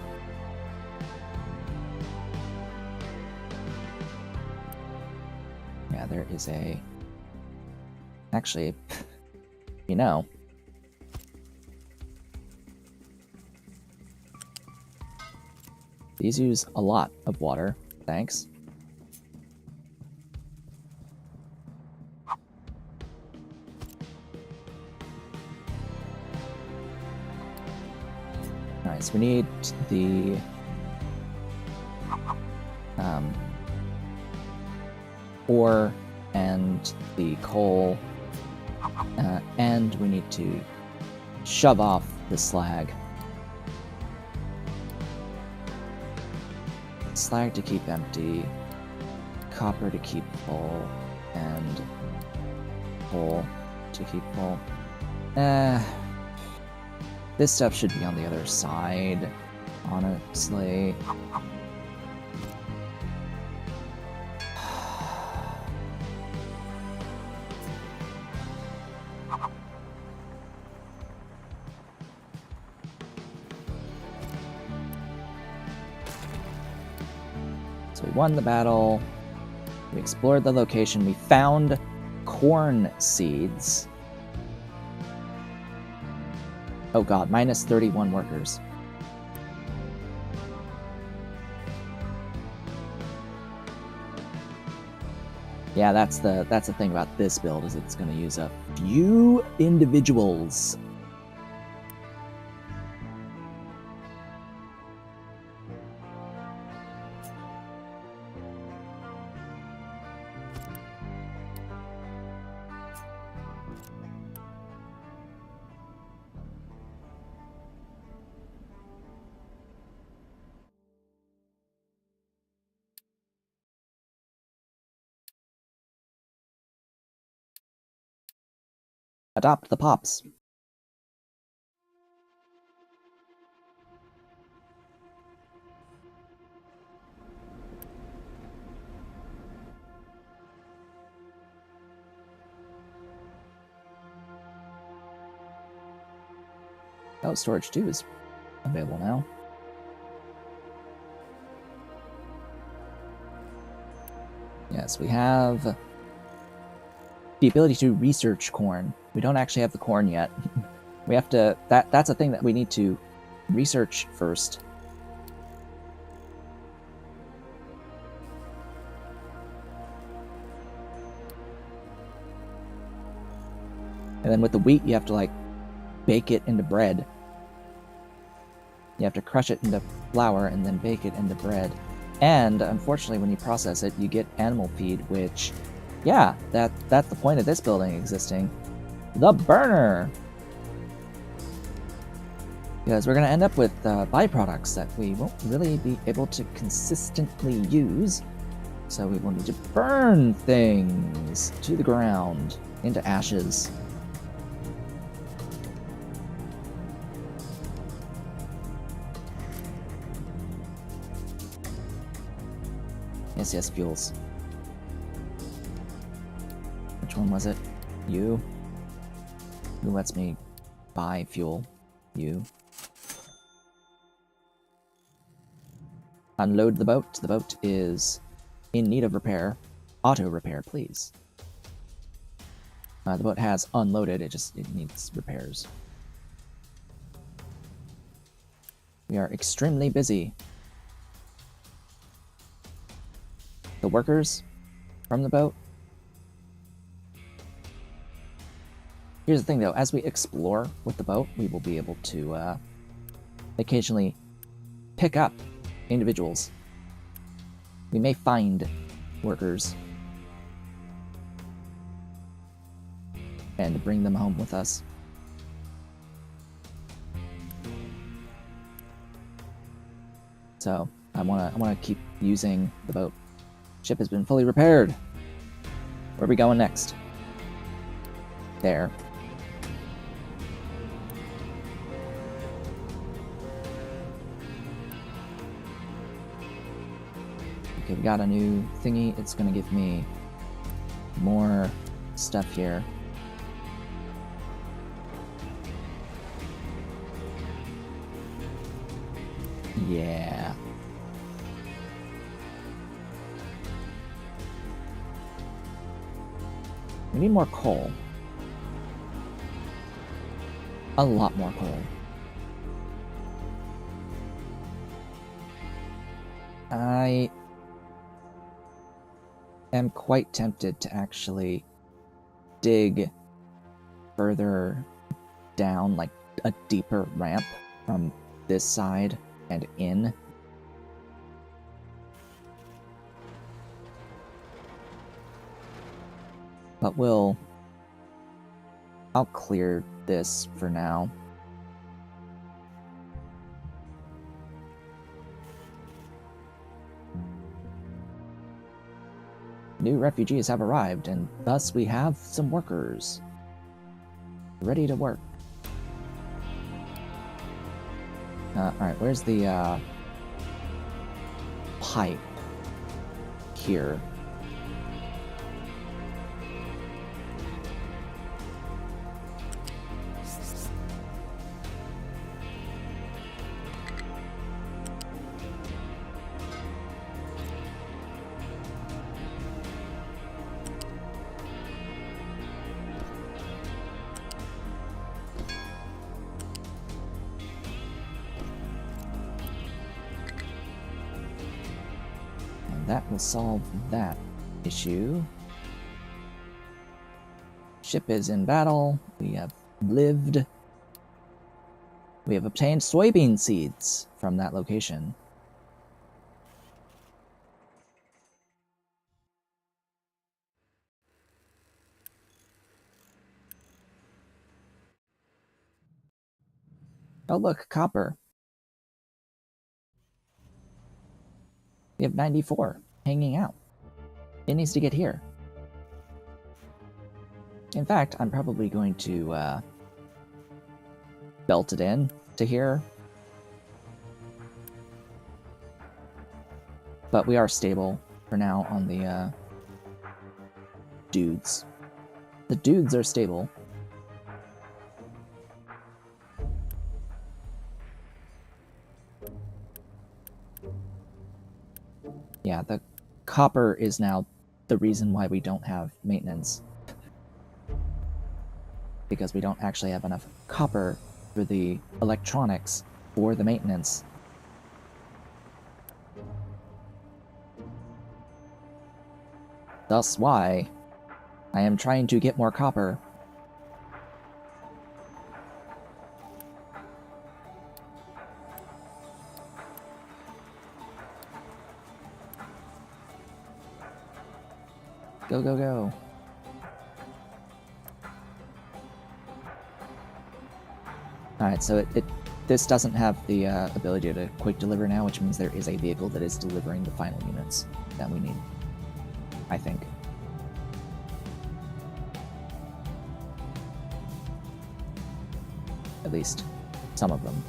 Yeah, there is a... Actually, you know... These use a lot of water, thanks. Alright, so we need the... ore and the coal, and we need to shove off the slag. Slag to keep empty, copper to keep full, and coal to keep full. This stuff should be on the other side, honestly. So we won the battle, we explored the location, we found corn seeds. Oh god, minus 31 workers. Yeah, that's the thing about this build, is it's going to use a few individuals. Adopt the pops. Oh, storage 2 is available now. Yes, we have the ability to research corn. We don't actually have the corn yet. We have to... That's a thing that we need to research first. And then with the wheat, you have to, like, bake it into bread. You have to crush it into flour and then bake it into bread. And, unfortunately, when you process it, you get animal feed, which... Yeah, that's the point of this building existing. The burner! Because we're going to end up with byproducts that we won't really be able to consistently use. So we will need to burn things to the ground, into ashes. Yes, fuels. Which one was it? You? Who lets me buy fuel? You. Unload the boat. The boat is in need of repair. Auto repair, please. The boat has unloaded, it needs repairs. We are extremely busy. The workers from the boat. Here's the thing though, as we explore with the boat, we will be able to occasionally pick up individuals. We may find workers and bring them home with us. So, I wanna keep using the boat. Ship has been fully repaired. Where are we going next? There. Okay, we got a new thingy. It's gonna give me more stuff here. Yeah. We need more coal. A lot more coal. I am quite tempted to actually dig further down, like a deeper ramp from this side and in. But I'll clear this for now. New refugees have arrived, and thus we have some workers ready to work. Alright, where's the pipe? Here. That will solve that issue. Ship is in battle. We have lived. We have obtained soybean seeds from that location. Oh look, copper. We have 94 hanging out. It needs to get here. In fact, I'm probably going to belt it in to here. But we are stable for now on the dudes. The dudes are stable. Yeah, the copper is now the reason why we don't have maintenance. Because we don't actually have enough copper for the electronics or the maintenance. Thus why I am trying to get more copper. Go, go, go. Alright, so this doesn't have the ability to quick deliver now, which means there is a vehicle that is delivering the final units that we need, I think. At least some of them.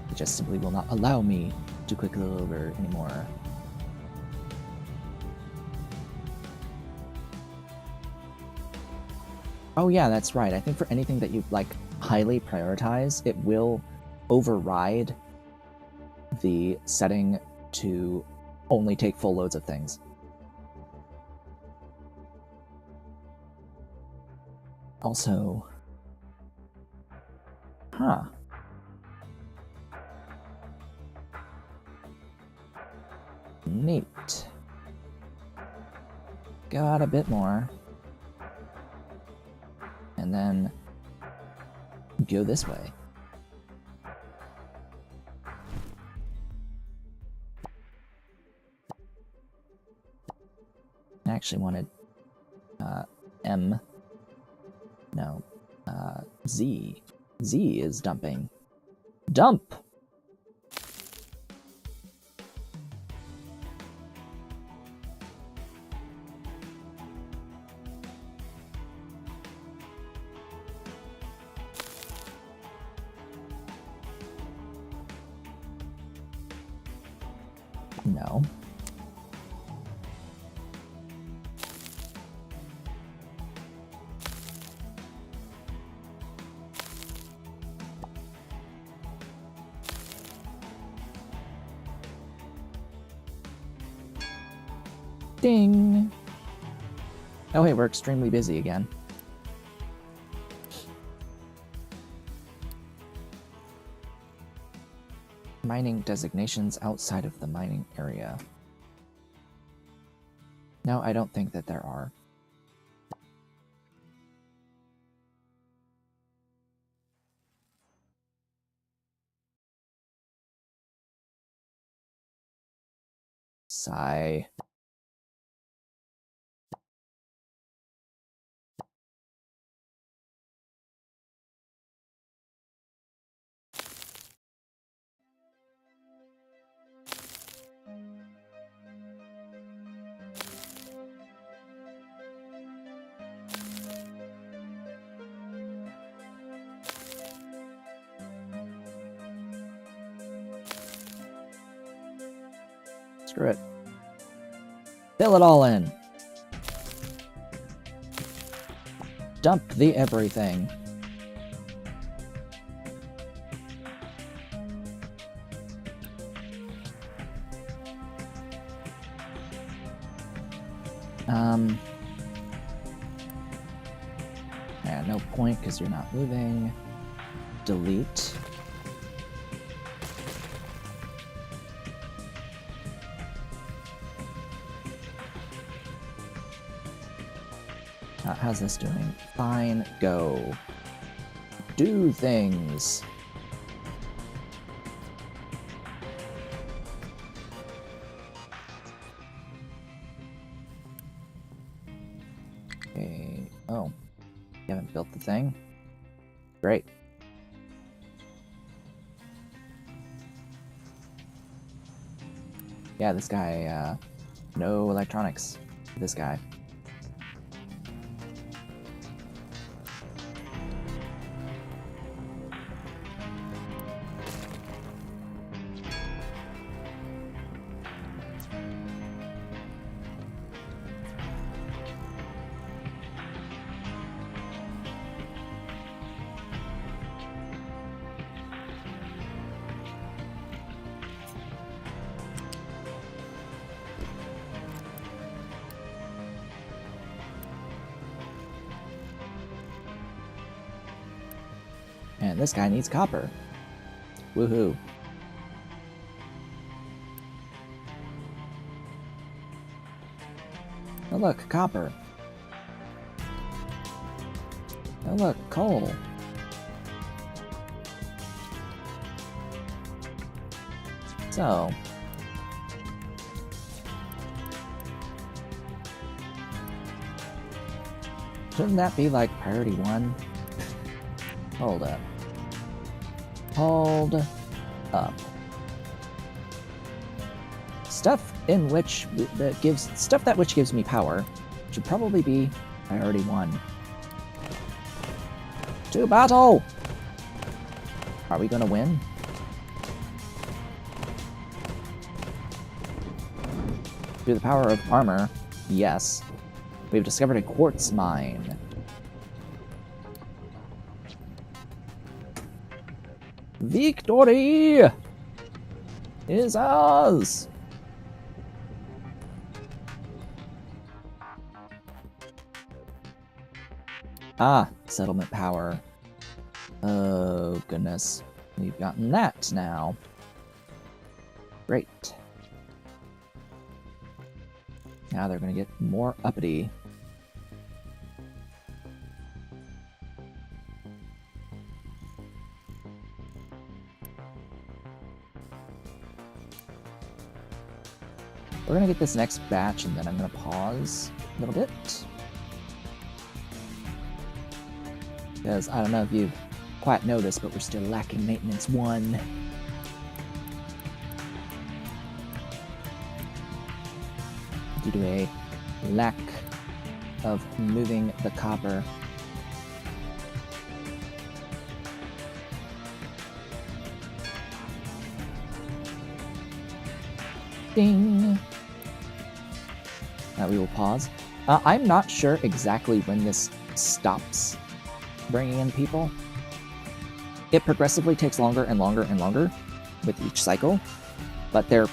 It just simply will not allow me to quick deliver anymore. Oh yeah, that's right. I think for anything that you like highly prioritize, it will override the setting to only take full loads of things. Also, neat. Got a bit more. And then go this way. I actually wanted Z. Z is dumping. Dump! No. Ding! Oh hey, we're extremely busy again. Mining designations outside of the mining area. No, I don't think that there are. Sigh. Screw it. Fill it all in. Dump the everything. Yeah, no point because you're not moving. Delete. How's this doing? Fine, go. Do things. Okay. Oh. You haven't built the thing? Great. Yeah, this guy, no electronics. This guy. And this guy needs copper. Woohoo. Oh look, copper. Oh look, coal. So... shouldn't that be like priority 1? Hold up. Hold up. Stuff that which gives me power should probably be priority 1. To battle! Are we gonna win? Through the power of armor, yes. We've discovered a quartz mine. Victory is ours! Ah, settlement power. Oh, goodness. We've gotten that now. Great. Now they're gonna get more uppity. We're gonna get this next batch and then I'm gonna pause a little bit. Because I don't know if you've quite noticed, but we're still lacking maintenance 1. Due to a lack of moving the copper. Ding! We will pause. I'm not sure exactly when this stops bringing in people. It progressively takes longer and longer and longer with each cycle, but there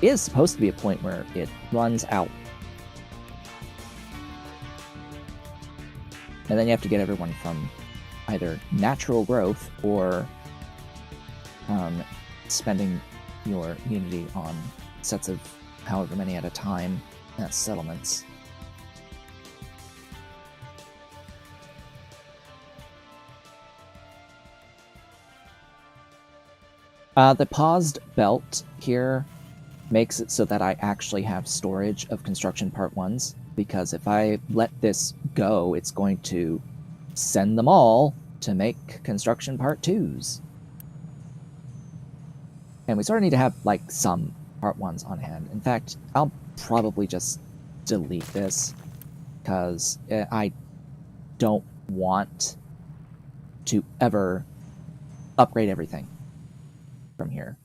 is supposed to be a point where it runs out. And then you have to get everyone from either natural growth or spending your unity on sets of however many at a time as settlements. The paused belt here makes it so that I actually have storage of construction part 1s, because if I let this go, it's going to send them all to make construction part 2s. And we sort of need to have, like, some part 1s on hand. In fact, I'll probably just delete this, because I don't want to ever upgrade everything from here.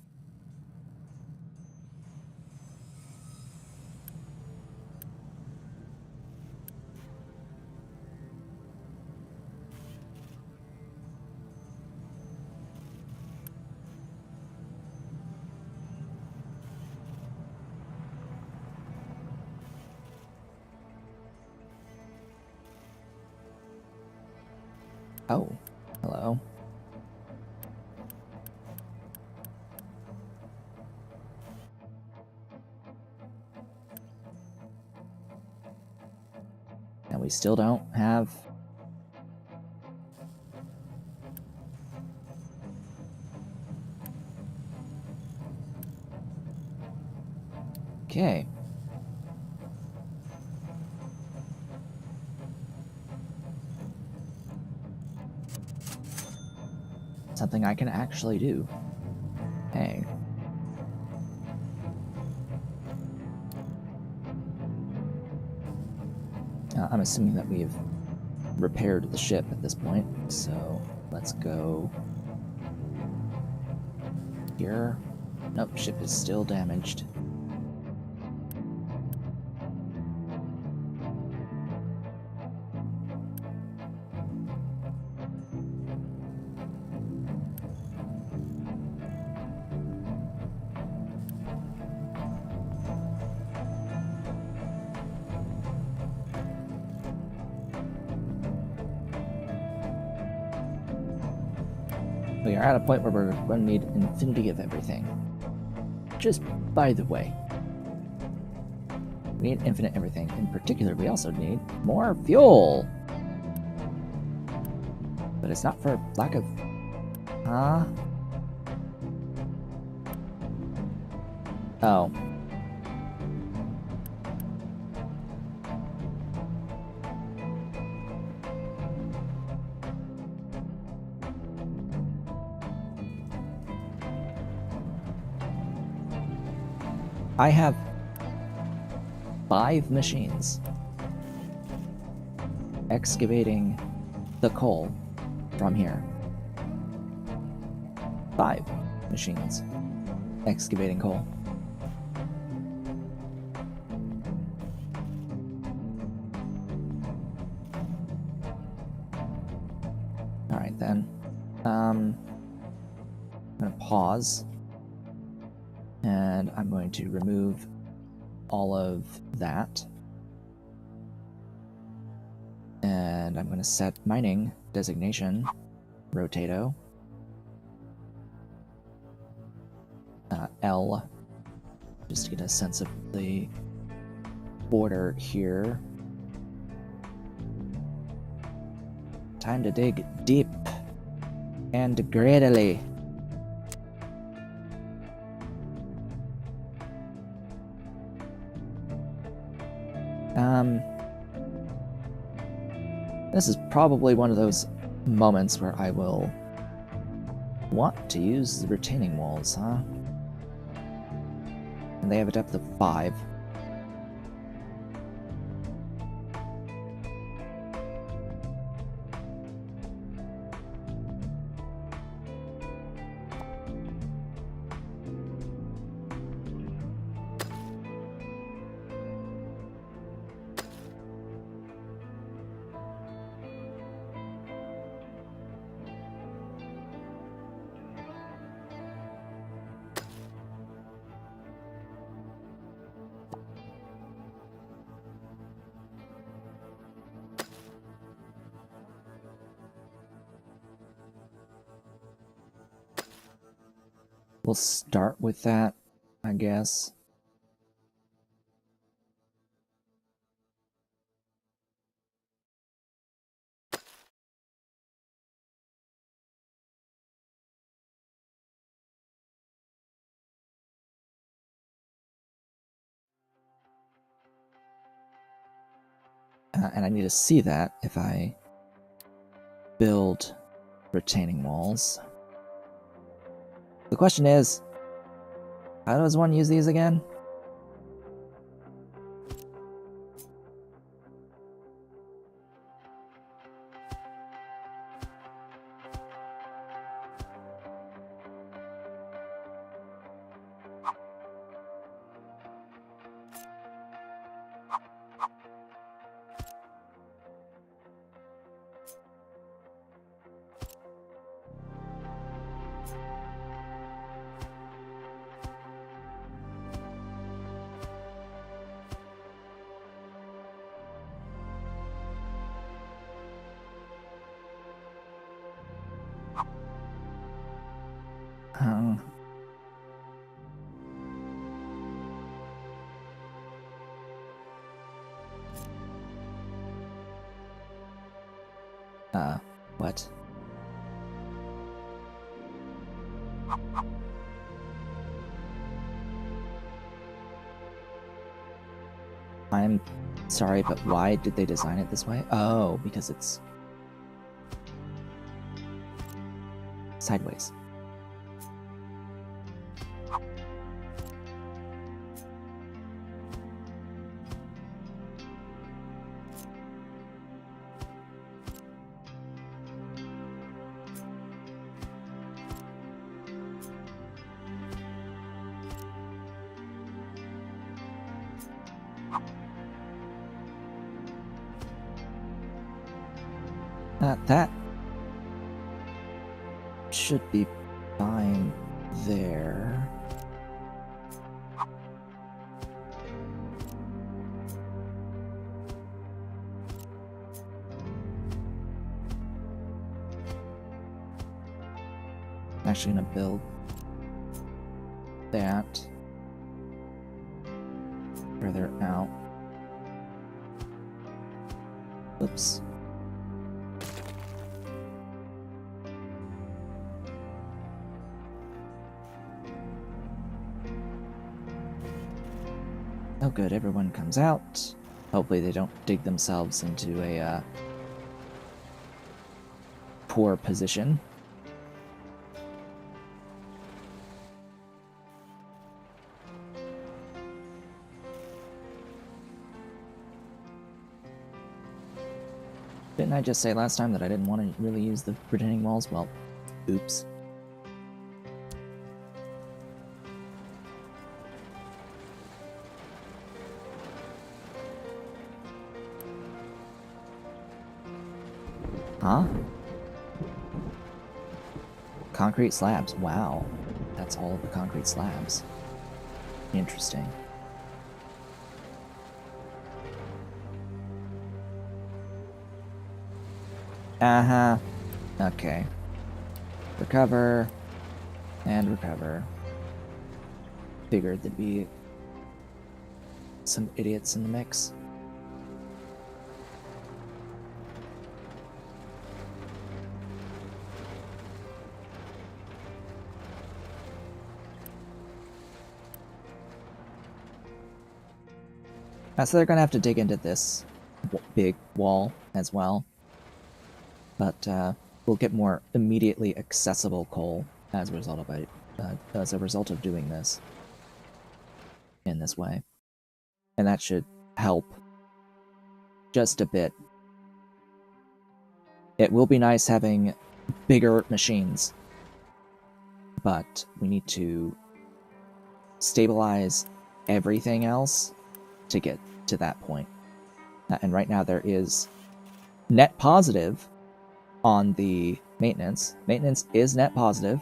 Oh, hello. And we still don't have... Okay. Something I can actually do. Hey. I'm assuming that we've repaired the ship at this point, so let's go here. Nope, ship is still damaged. We are at a point where we're going to need infinity of everything. Just by the way. We need infinite everything. In particular, we also need more fuel. But it's not for lack of... Huh? Oh. I have 5 machines excavating the coal from here. 5 machines excavating coal. Alright then. I'm gonna pause. And I'm going to remove all of that. And I'm going to set mining designation, rotato, L, just to get a sense of the border here. Time to dig deep and greedily. This is probably one of those moments where I will want to use the retaining walls, huh? And they have a depth of 5. We'll start with that, I guess. And I need to see that if I build retaining walls. The question is, how does one use these again? What? I'm sorry, but why did they design it this way? Oh, because it's sideways. That should be fine there. I'm actually gonna build that further out. Oops. Oh good, everyone comes out. Hopefully they don't dig themselves into a poor position. Didn't I just say last time that I didn't want to really use the retaining walls? Well, oops. Huh? Concrete slabs. Wow. That's all of the concrete slabs. Interesting. Uh-huh. Okay. Recover. And recover. Figured there'd be some idiots in the mix. So they're gonna have to dig into this big wall as well. But we'll get more immediately accessible coal as a result of doing this in this way. And that should help just a bit. It will be nice having bigger machines, but we need to stabilize everything else to get to that point. And right now there is net positive on the maintenance. Maintenance is net positive.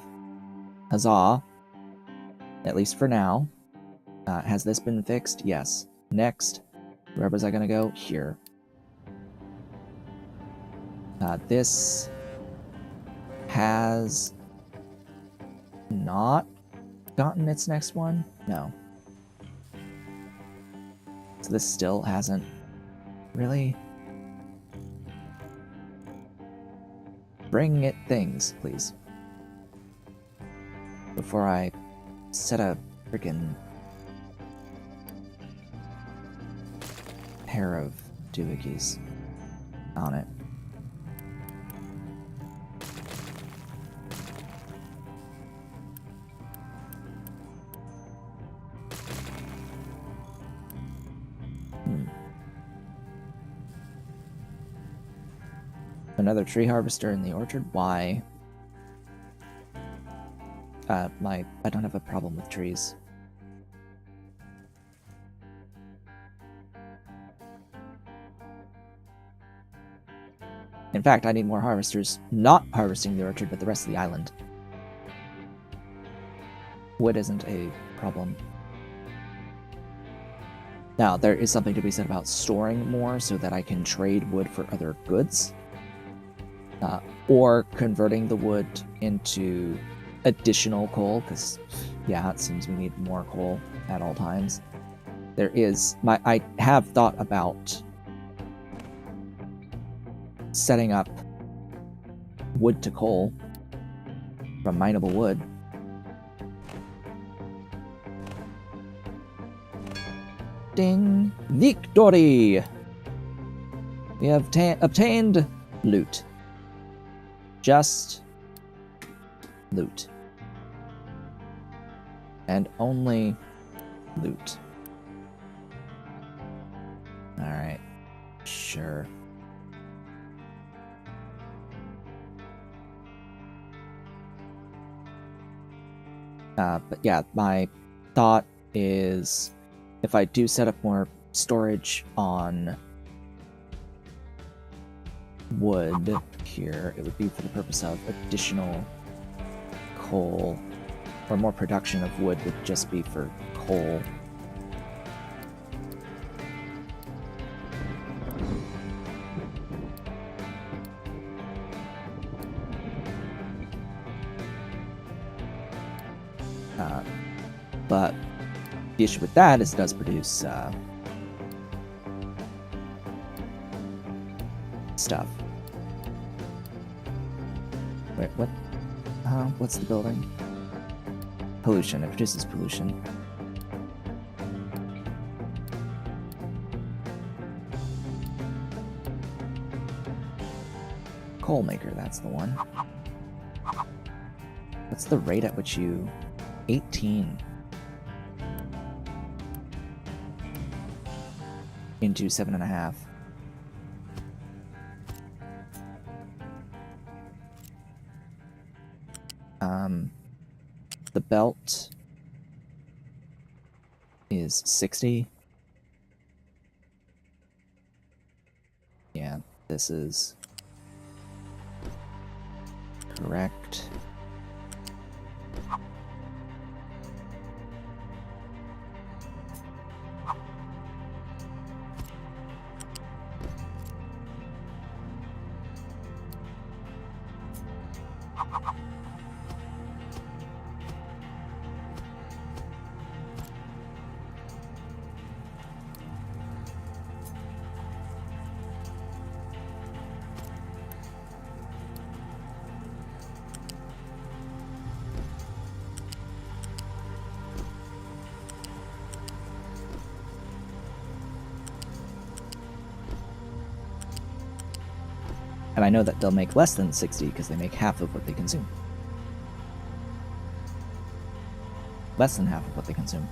Huzzah. At least for now. Has this been fixed? Yes. Next. Where was I going to go? Here. This has not gotten its next one? No. So this still hasn't really... Bring it things, please. Before I set a freaking pair of doohickeys on it. Another tree harvester in the orchard? Why? I don't have a problem with trees. In fact, I need more harvesters not harvesting the orchard, but the rest of the island. Wood isn't a problem. Now, there is something to be said about storing more so that I can trade wood for other goods. Or converting the wood into additional coal, because, yeah, it seems we need more coal at all times. I have thought about setting up wood to coal from mineable wood. Ding! Victory! We have obtained loot. Just loot. And only loot. Alright. Sure. But yeah, my thought is if I do set up more storage on wood here, it would be for the purpose of additional coal, or more production of wood would just be for coal. But the issue with that is it does produce stuff. Wait, what? What's the building? Pollution. It produces pollution. Coal maker, that's the one. What's the rate at which you... 18. Into 7.5. The belt is 60. Yeah, this is correct. And I know that they'll make less than 60 because they make half of what they consume. less than half of what they consume.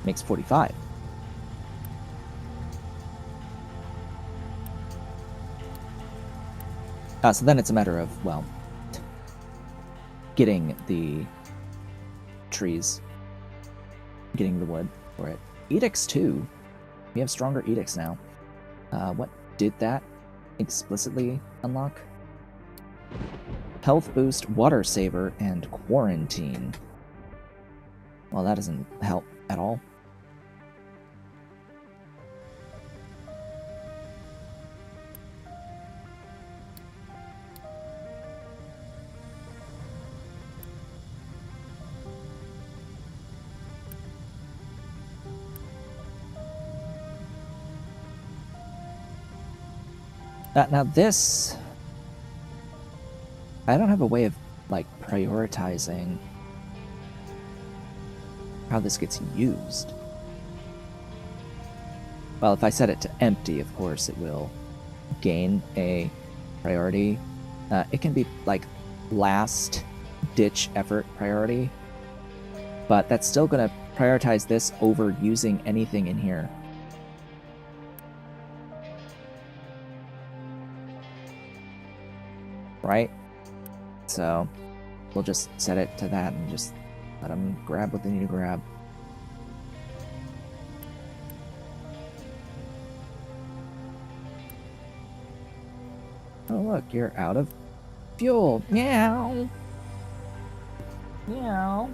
Makes 45. So then it's a matter of, well, getting the trees, getting the wood for it. Edicts too. We have stronger edicts now. What did that explicitly unlock? Health boost, water saver, and quarantine. Well, that doesn't help at all. Now this, I don't have a way of like prioritizing how this gets used. Well, if I set it to empty, of course, it will gain a priority. It can be like last ditch effort priority, but that's still going to prioritize this over using anything in here. Right? So we'll just set it to that and just let them grab what they need to grab. Oh look, you're out of fuel. Meow. Meow.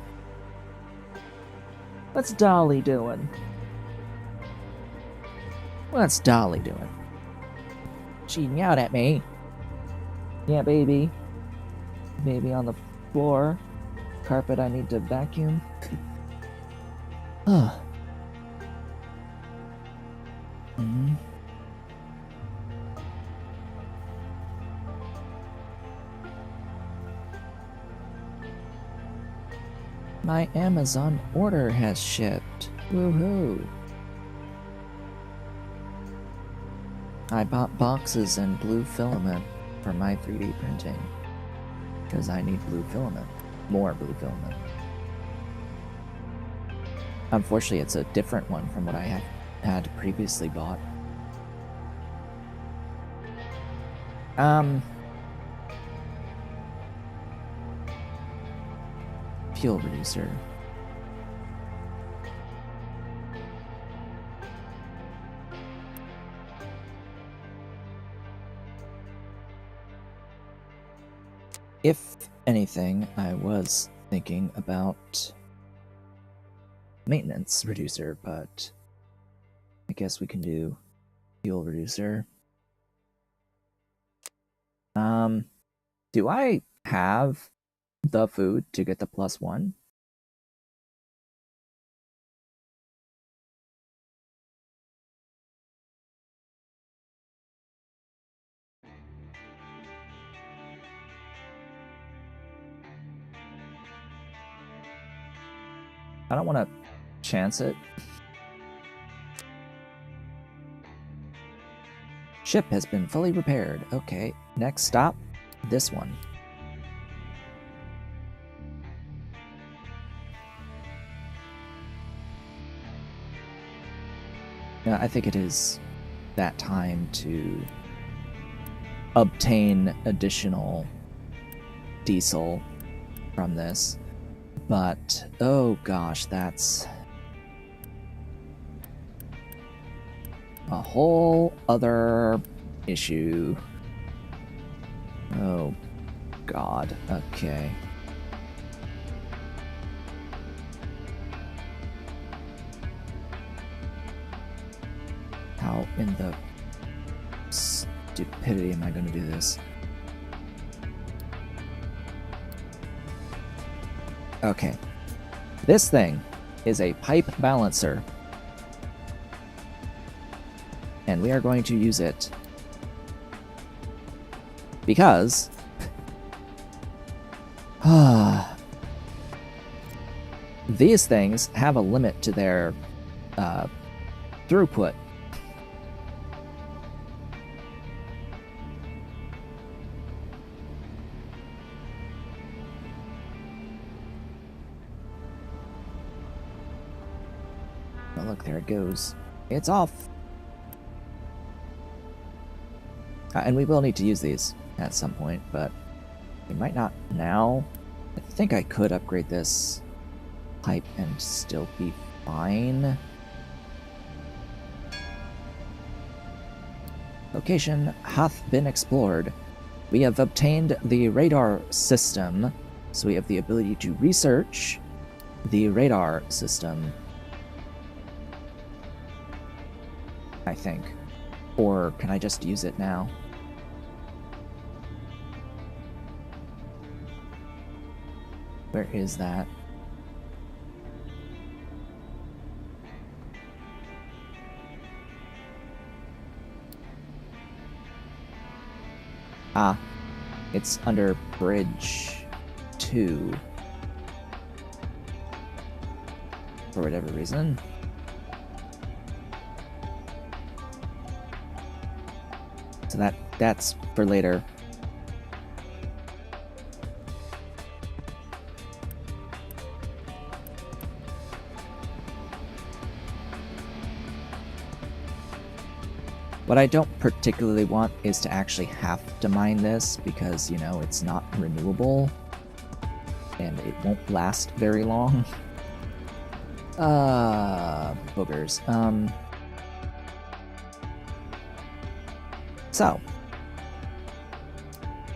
What's Dolly doing? What's Dolly doing? She meowed at me. Yeah, baby. Baby on the floor. Carpet I need to vacuum. Ugh. Mm-hmm. My Amazon order has shipped. Woohoo! I bought boxes and blue filament for my 3D printing because I need blue filament, more blue filament. Unfortunately, it's a different one from what I had previously bought. Fuel reducer. If anything, I was thinking about maintenance reducer, but I guess we can do fuel reducer. Do I have the food to get the +1? I don't want to chance it. Ship has been fully repaired. Okay, next stop, this one. Yeah, I think it is that time to obtain additional diesel from this. But, oh gosh, that's a whole other issue. Oh god, okay. How in the stupidity am I going to do this? Okay. This thing is a pipe balancer. And we are going to use it because these things have a limit to their throughput. look, there it goes. It's off! And we will need to use these at some point, but we might not now. I think I could upgrade this pipe and still be fine. Location hath been explored. We have obtained the radar system, so we have the ability to research the radar system, I think. Or can I just use it now? Where is that? Ah, it's under Bridge 2. For whatever reason. So that's for later. What I don't particularly want is to actually have to mine this because, you know, it's not renewable and it won't last very long. Boogers. So,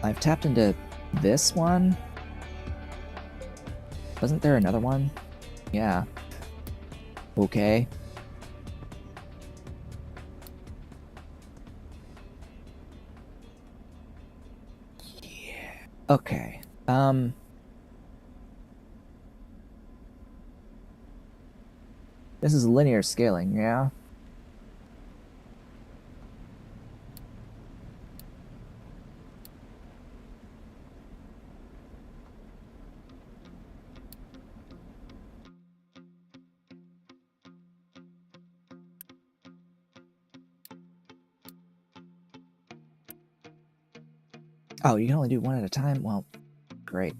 I've tapped into this one. Wasn't there another one? Yeah. Okay. Okay. This is linear scaling, yeah? Oh, you can only do one at a time? Well, great.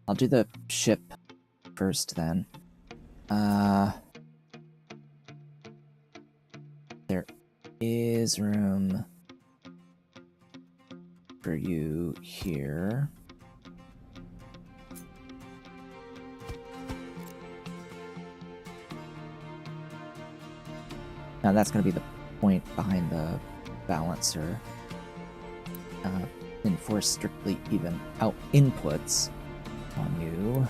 I'll do the ship first then. There is room for you here. Now that's going to be the point behind the balancer. Enforce strictly even out inputs on you.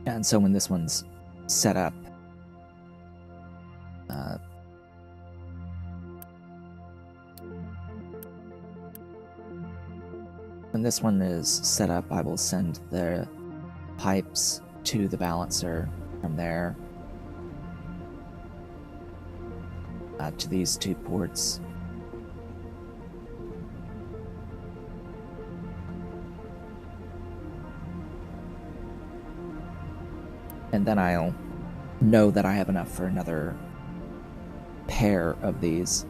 And so when this one's set up, when this one is set up, I will send the pipes to the balancer from there to these two ports. And then I'll know that I have enough for another pair of these.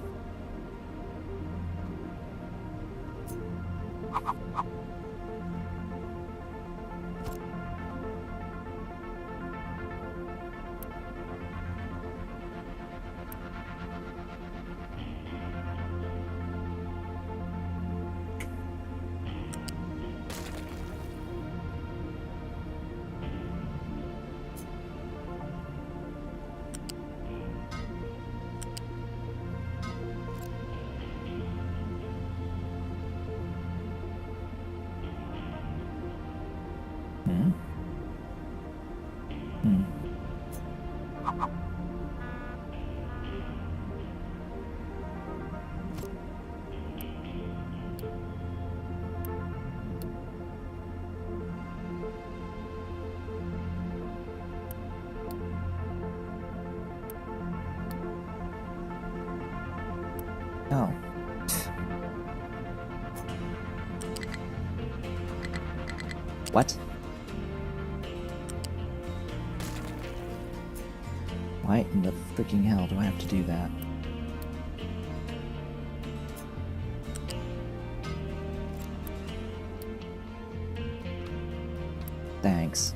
Oh. What? Why in the freaking hell do I have to do that? Thanks.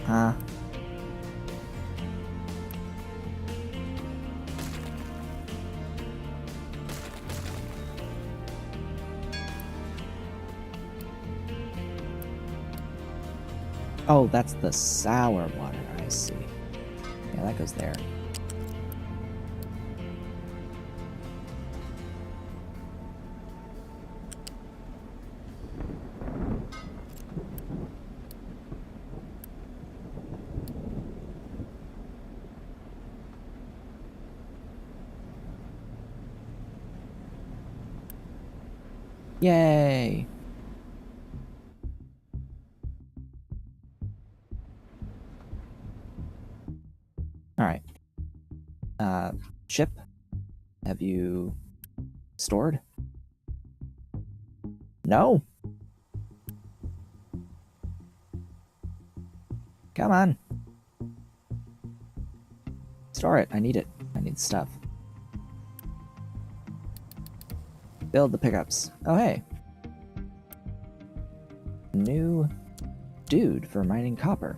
Huh? Oh, that's the sour water, I see. Yeah, that goes there. Yay! Alright. Ship? Have you stored? No? Come on. Store it. I need it. I need stuff. Build the pickups. Oh, hey. New dude for mining copper.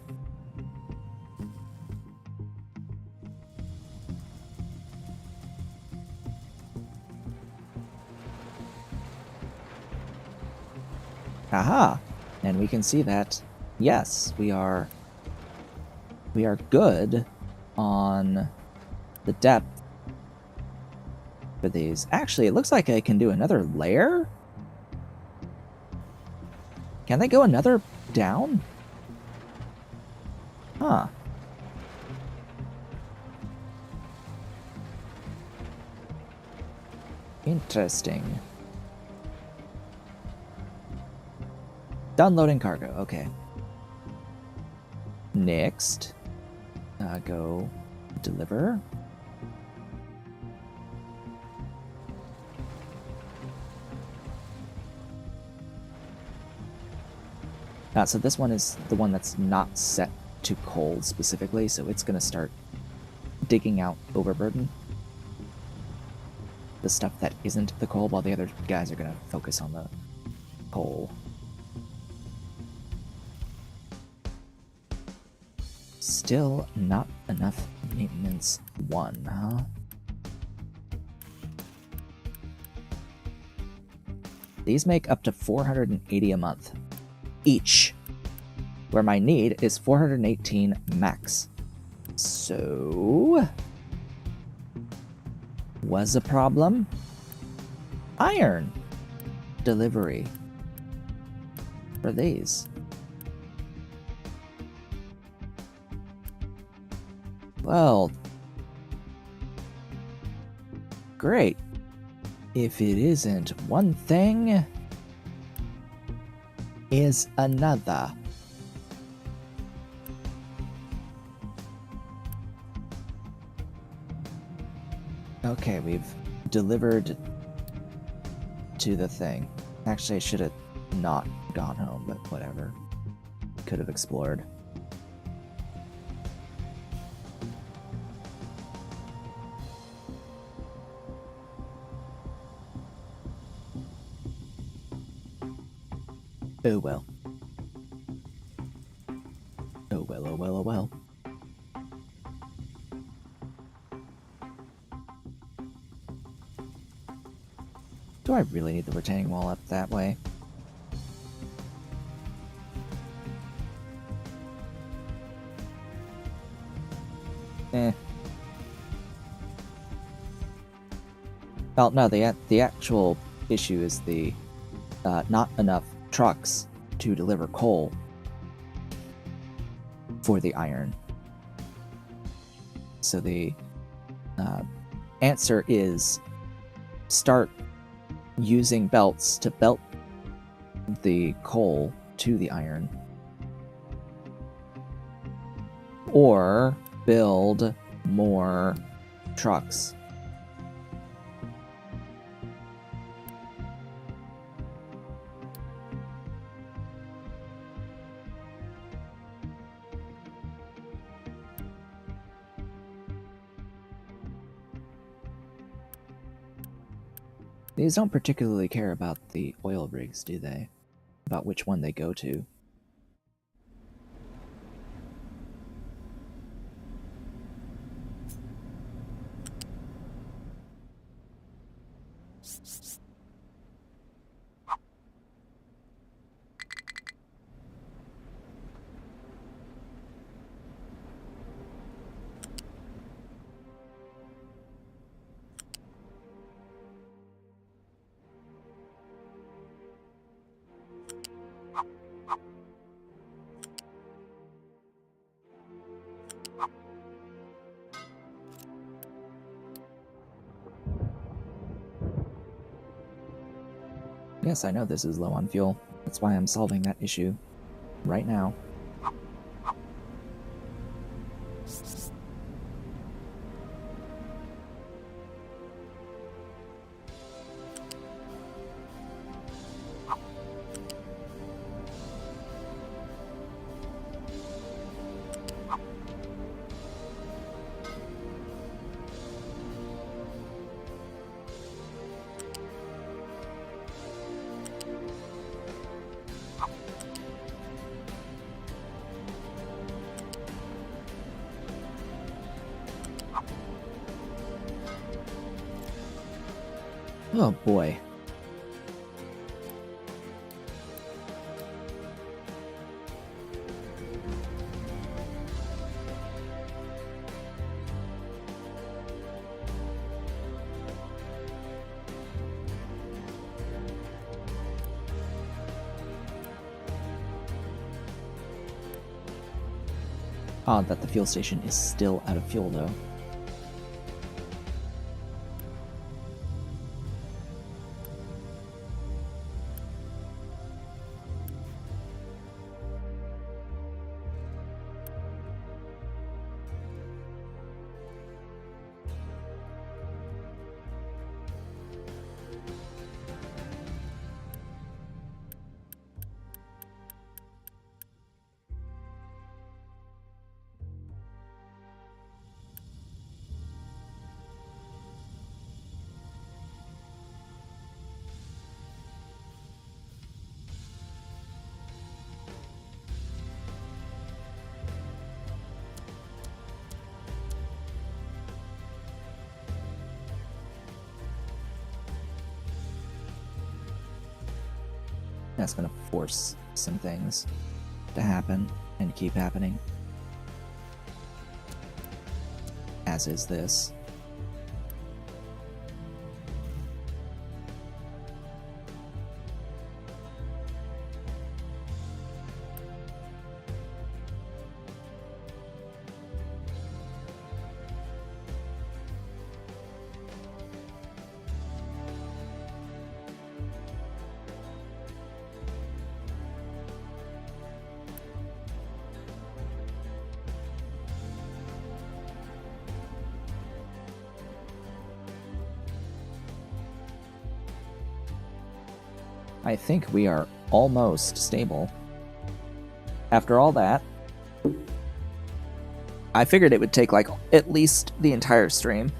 Aha! And we can see that, yes, we are good on the depth for these. Actually, it looks like I can do another layer? Can they go another down? Huh. Interesting. Downloading cargo, okay. Next, go deliver. So this one is the one that's not set to coal specifically, so it's going to start digging out overburden. The stuff that isn't the coal, while the other guys are going to focus on the coal. Still not enough maintenance 1, huh? These make up to 480 a month each, where my need is 418 max. So, was a problem? Iron delivery for these. Well, great. If it isn't one thing, is another. Okay, we've delivered to the thing. Actually, I should have not gone home, but whatever. Could have explored. Oh well. Oh well, oh well, oh well. Do I really need the retaining wall up that way? Eh. Well, no, the actual issue is the not enough trucks to deliver coal for the iron. So the answer is start using belts to belt the coal to the iron, or build more trucks. These don't particularly care about the oil rigs, do they? About which one they go to. Yes, I know this is low on fuel. That's why I'm solving that issue right now. Oh boy. Odd that the fuel station is still out of fuel, though. That's gonna force some things to happen and keep happening. As is this. I think we are almost stable. After all that, I figured it would take like at least the entire stream.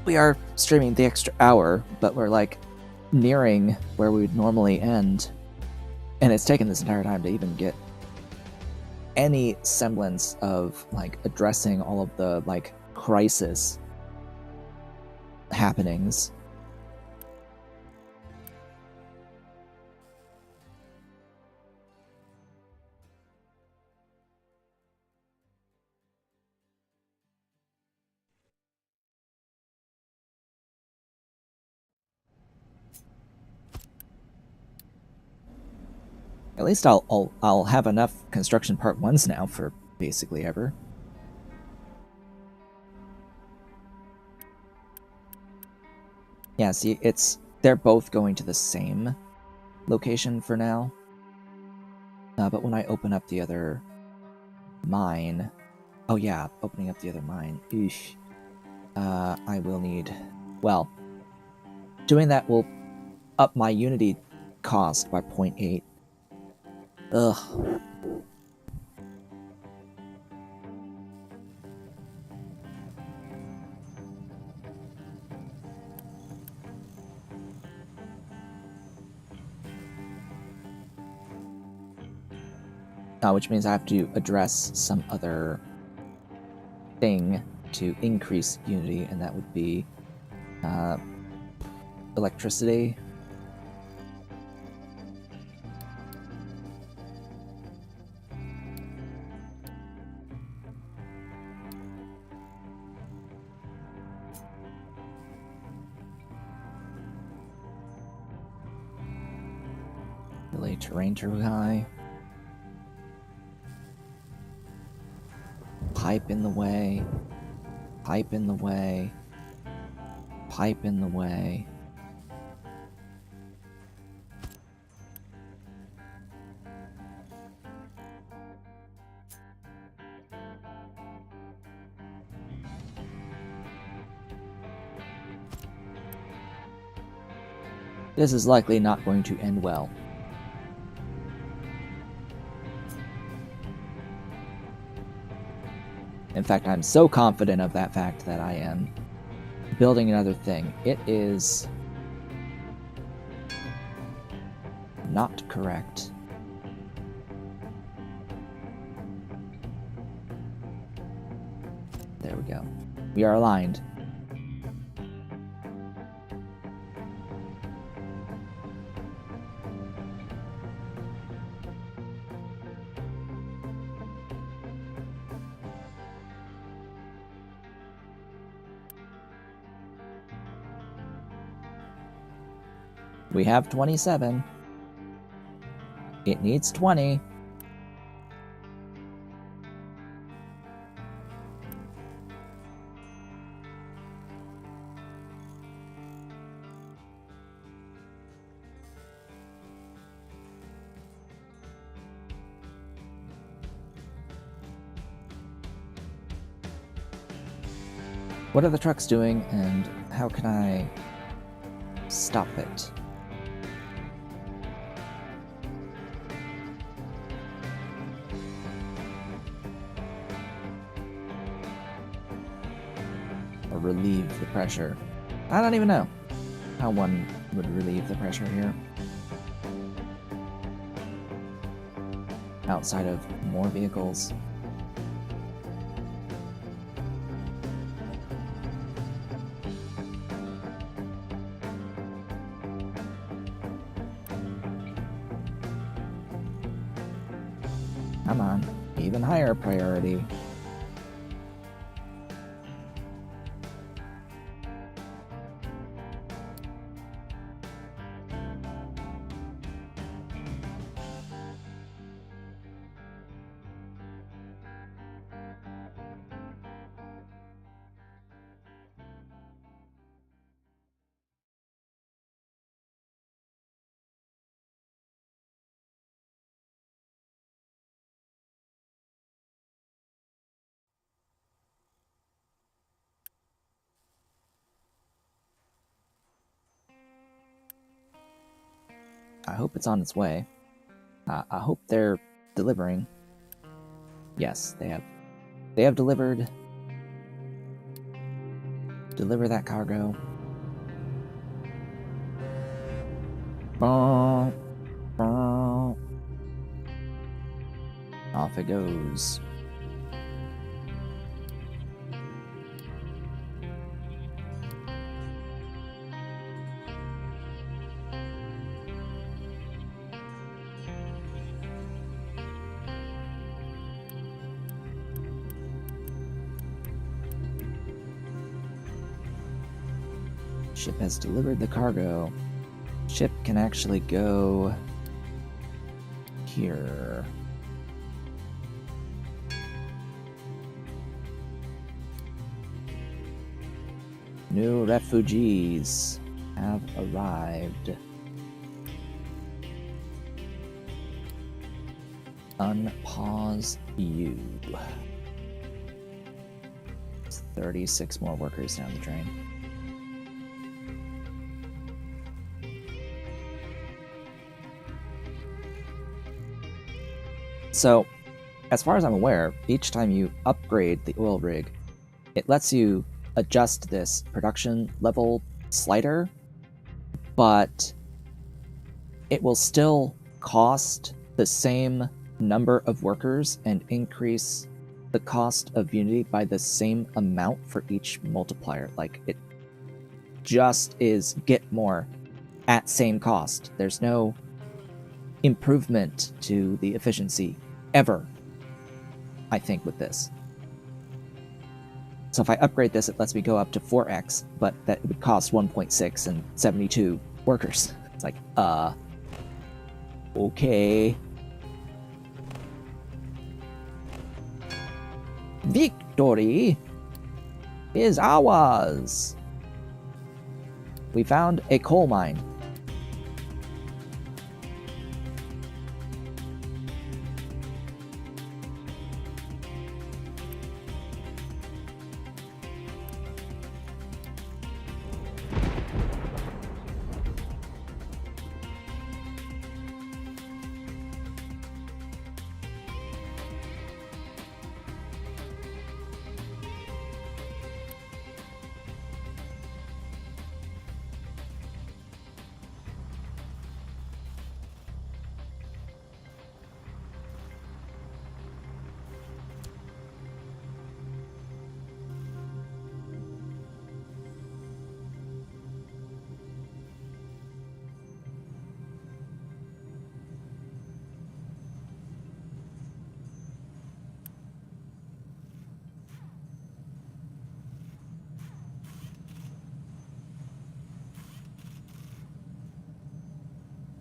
We are streaming the extra hour, but we're like nearing where we would normally end. And it's taken this entire time to even get any semblance of like addressing all of the like crisis happenings. At least I'll have enough construction part 1s now for basically ever. Yeah, see, they're both going to the same location for now. But when I open up the other mine... Oh yeah, opening up the other mine. Eesh. I will need... Well, doing that will up my Unity cost by 0.8. Ugh. Which means I have to address some other thing to increase Unity, and that would be electricity. Delay terrain too high. Pipe in the way. Pipe in the way. Pipe in the way. This is likely not going to end well. In fact, I'm so confident of that fact that I am building another thing. It is not correct. There we go. We are aligned. We have 27. It needs 20. What are the trucks doing, and how can I stop it? Or relieve the pressure? I don't even know how one would relieve the pressure here. Outside of more vehicles. Come on, even higher priority. I hope it's on its way. I hope they're delivering. Yes, they have. They have delivered. Deliver that cargo. Off it goes. Ship has delivered the cargo. Ship can actually go here. No refugees have arrived. Unpause you. 36 more workers down the drain. So, as far as I'm aware, each time you upgrade the oil rig, it lets you adjust this production level slider, but it will still cost the same number of workers and increase the cost of Unity by the same amount for each multiplier. Like, it just is get more at same cost. There's no improvement to the efficiency ever, I think, with this. So if I upgrade this, it lets me go up to 4x, but that it would cost 1.6 and 72 workers. It's like, okay. Victory is ours! We found a coal mine.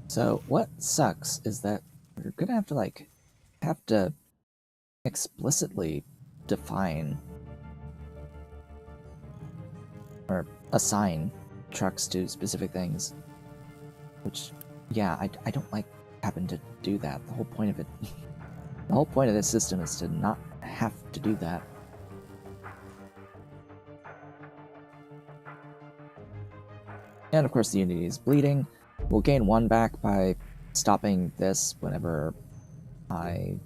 So what sucks is that we're gonna have to explicitly define or assign trucks to specific things, which, yeah, I don't like having to do that. The whole point of it, the whole point of this system is to not have to do that. And of course the Unity is bleeding. We'll gain 1 back by stopping this whenever or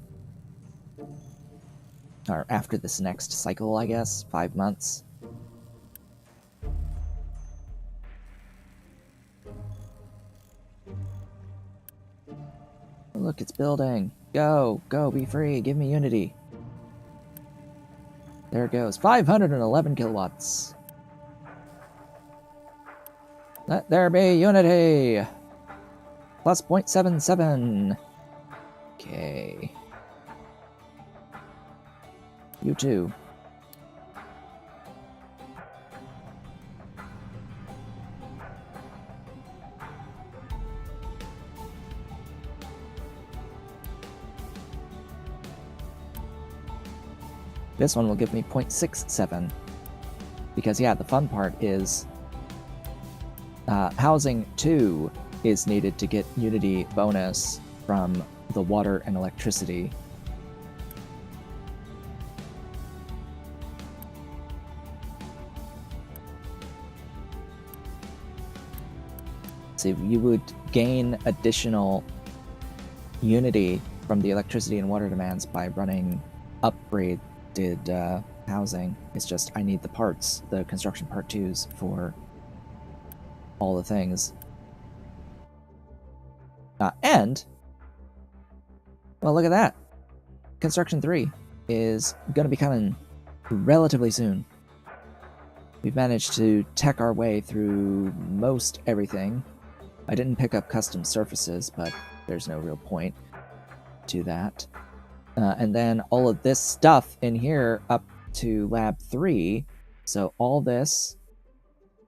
after this next cycle, I guess, 5 months. Look, it's building. Go, be free, give me Unity. There it goes, 511 kilowatts. Let there be Unity! Plus 0.77. Okay. You too. This one will give me 0.67. Because, yeah, the fun part is housing 2 is needed to get Unity bonus from the water and electricity. So you would gain additional Unity from the electricity and water demands by running upgraded housing. It's just I need the parts, the construction part 2s for all the things. And, well, look at that. Construction 3 is going to be coming relatively soon. We've managed to tech our way through most everything. I didn't pick up custom surfaces, but there's no real point to that. And then all of this stuff in here up to Lab 3. So all this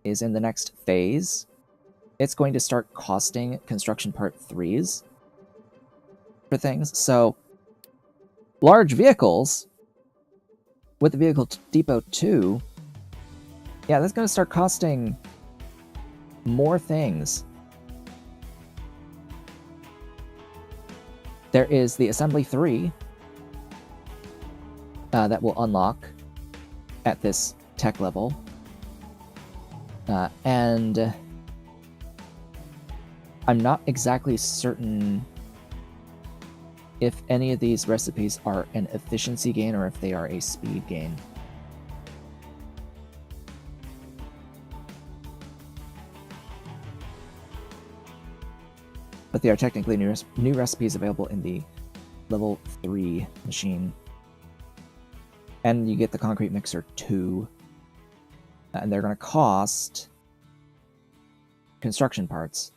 is in the next phase. It's going to start costing construction part 3s for things. So large vehicles with the vehicle depot 2, yeah, that's going to start costing more things. There is the Assembly 3 that will unlock at this tech level. And I'm not exactly certain if any of these recipes are an efficiency gain or if they are a speed gain. But they are technically new recipes available in the level 3 machine. And you get the concrete mixer 2. And they're going to cost construction parts.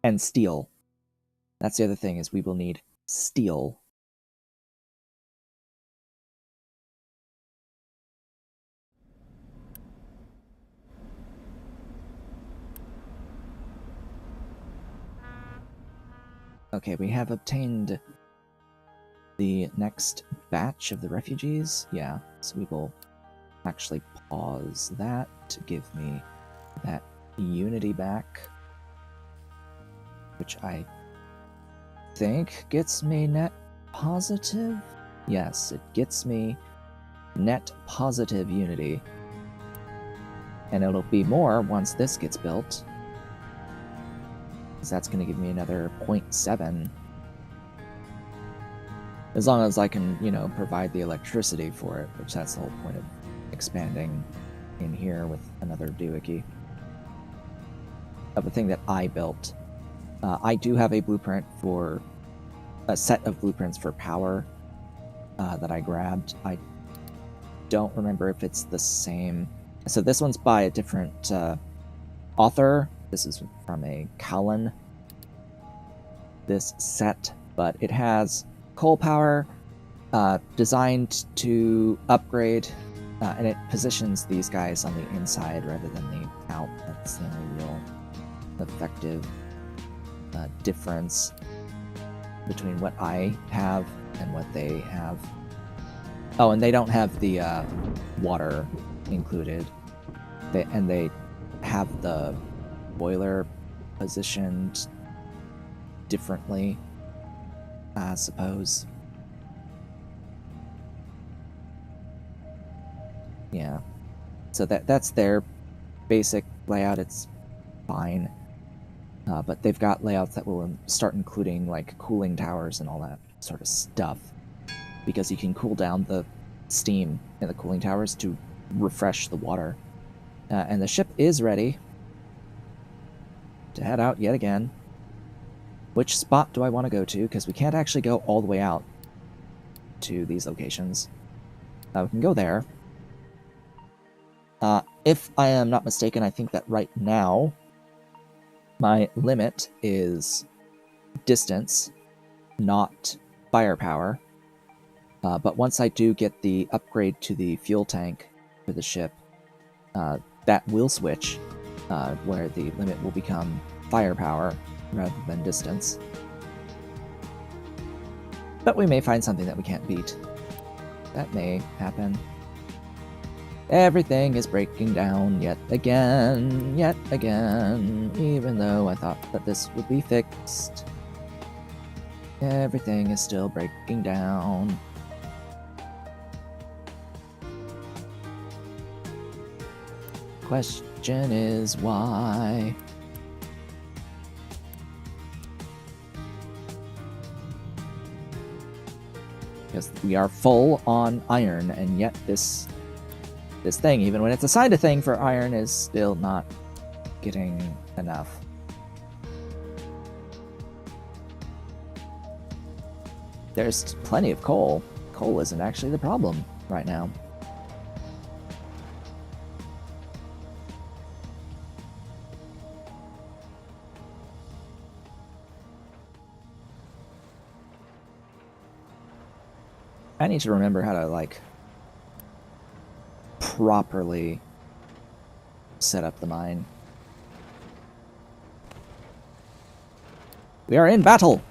And steel. That's the other thing, is we will need steel. Okay, we have obtained the next batch of the refugees. Yeah, so we will actually pause that to give me that unity back, which I think gets me net positive. Yes, it gets me net positive unity. And it'll be more once this gets built, because that's going to give me another 0.7. As long as I can, you know, provide the electricity for it, which that's the whole point of expanding in here with another doohickey. Of a thing that I built. I do have a blueprint for a set of blueprints for power that I grabbed. I don't remember if it's the same. So this one's by a different author. This is from a Cullen, this set, but it has coal power designed to upgrade, and it positions these guys on the inside rather than the out. That's the only real effective difference between what I have and what they have. Oh, and they don't have the water included. They have the boiler positioned differently, I suppose. Yeah. So that's their basic layout. It's fine. But they've got layouts that will start including like cooling towers and all that sort of stuff, because you can cool down the steam in the cooling towers to refresh the water. And the ship is ready to head out yet again. Which spot do I want to go to? Because we can't actually go all the way out to these locations. We can go there. If I am not mistaken, I think that right now my limit is distance, not firepower. But once I do get the upgrade to the fuel tank for the ship, that will switch, where the limit will become firepower rather than distance. But we may find something that we can't beat. That may happen. Everything is breaking down yet again, even though I thought that this would be fixed. Everything is still breaking down. Question is why? Because we are full on iron, and yet this thing, even when it's assigned a thing for iron, is still not getting enough. There's plenty of coal. Coal isn't actually the problem right now. I need to remember how to, like, properly set up the mine. We are in battle!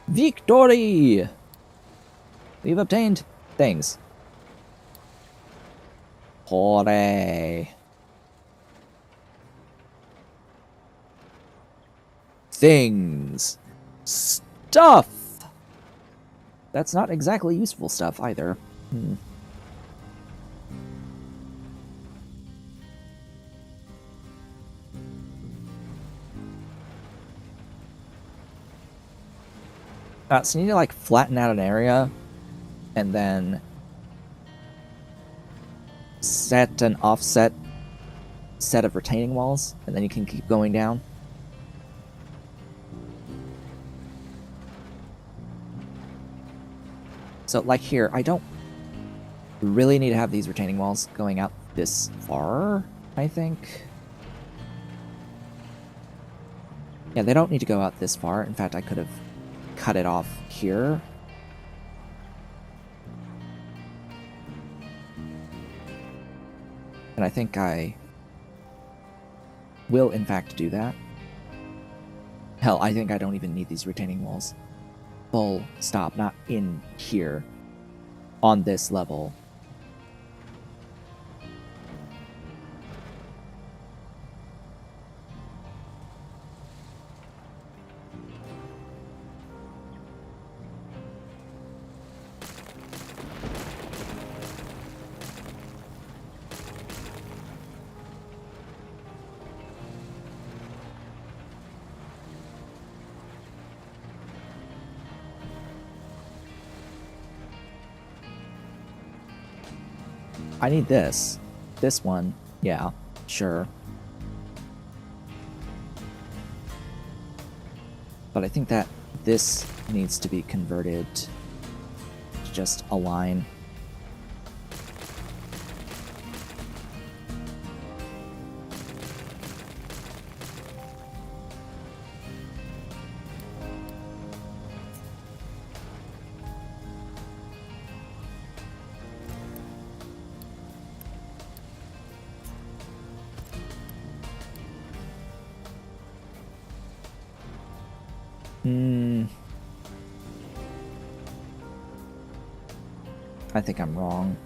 Victory! We've obtained things. Hooray. Things. Stuff! That's not exactly useful stuff either. So you need to like flatten out an area and then set an offset set of retaining walls, and then you can keep going down. So like here, I don't really need to have these retaining walls going out this far, I think. Yeah, they don't need to go out this far. In fact, I could have cut it off here. And I think I will, in fact, do that. Hell, I think I don't even need these retaining walls. Full stop, not in here. On this level. I need this. This one. Yeah, sure. But I think that this needs to be converted to just a line. I think I'm wrong.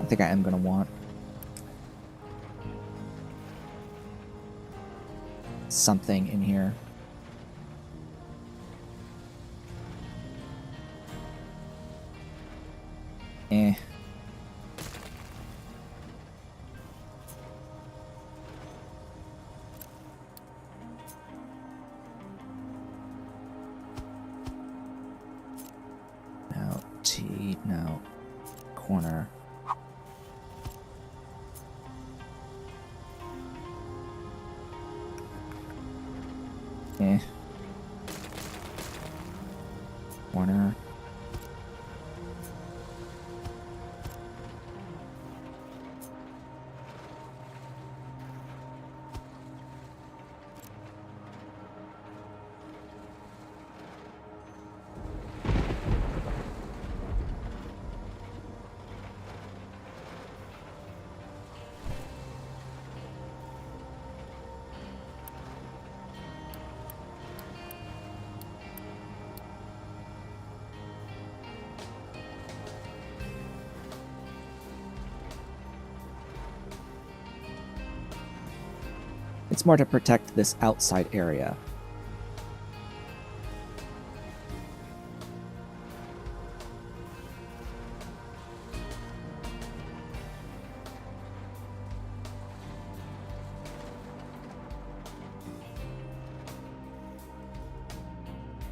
I think I am gonna want something in here. Eh. No. Corner. Eh. Corner. It's more to protect this outside area.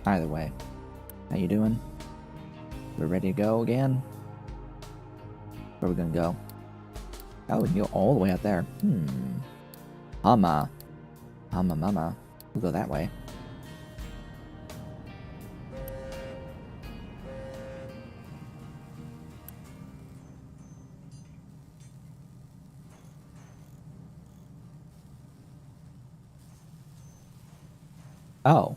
Either way, how you doing? We're ready to go again? Where are we gonna go? Oh, we can go all the way out there. Mama. We'll go that way. Oh.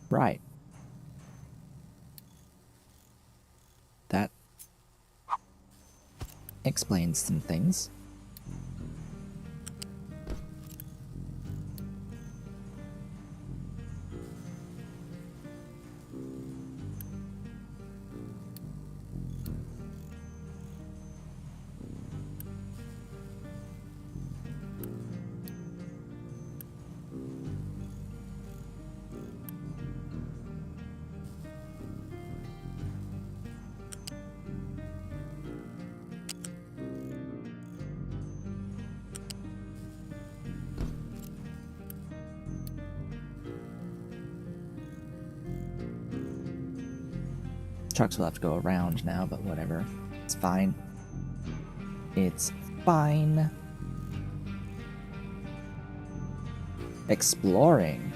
Right. That explains some things. Trucks will have to go around now, but whatever. It's fine. It's fine. Exploring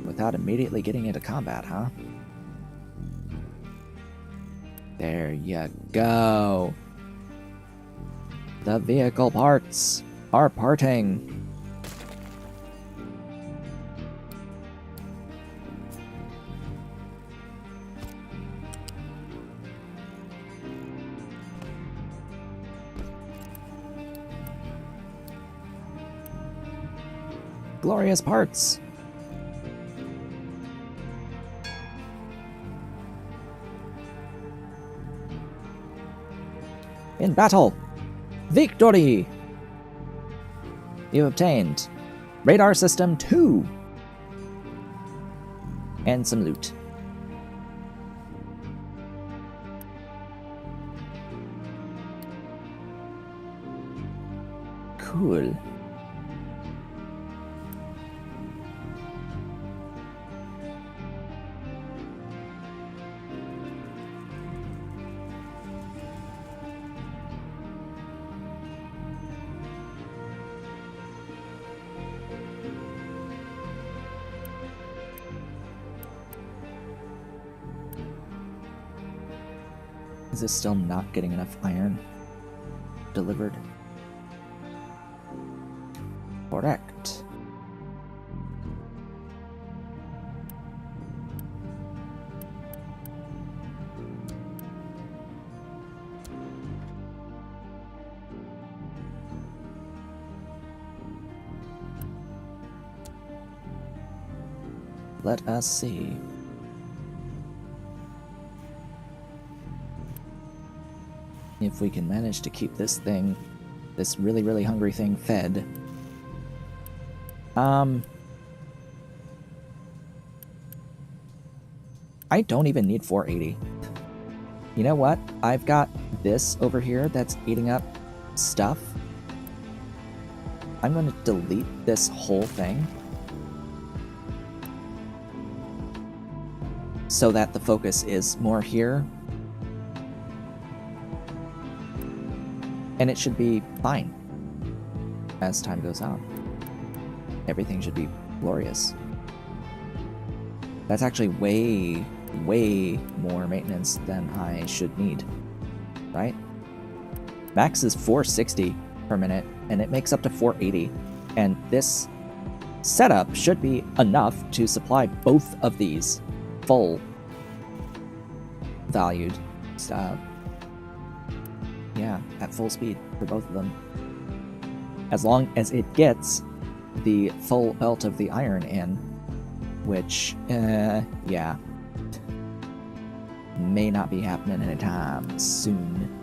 without immediately getting into combat, huh? There you go. The vehicle parts are parting. Glorious parts. In battle, victory! You obtained radar system 2 and some loot. Cool. Is this still not getting enough iron delivered? Correct. Let us see. If we can manage to keep this thing, this really, really hungry thing fed. I don't even need 480. You know what? I've got this over here that's eating up stuff. I'm going to delete this whole thing so that the focus is more here. And it should be fine as time goes on. Everything should be glorious. That's actually way, way more maintenance than I should need, right? Max is 460 per minute, and it makes up to 480. And this setup should be enough to supply both of these full valued yeah, at full speed for both of them. As long as it gets the full belt of the iron in, which, yeah, may not be happening anytime soon.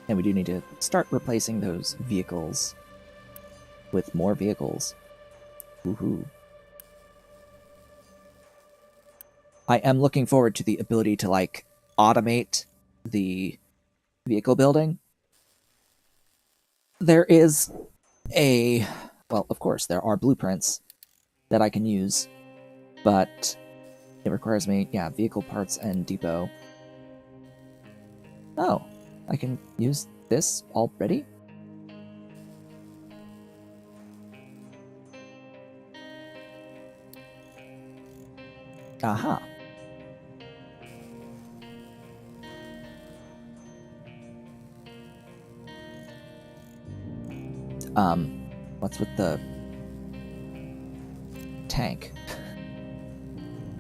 And we do need to start replacing those vehicles with more vehicles. Woohoo. I am looking forward to the ability to, like, automate the vehicle building. There is well, of course, there are blueprints that I can use, but it requires me, yeah, vehicle parts and depot. Oh, I can use this already? Aha. What's with the tank?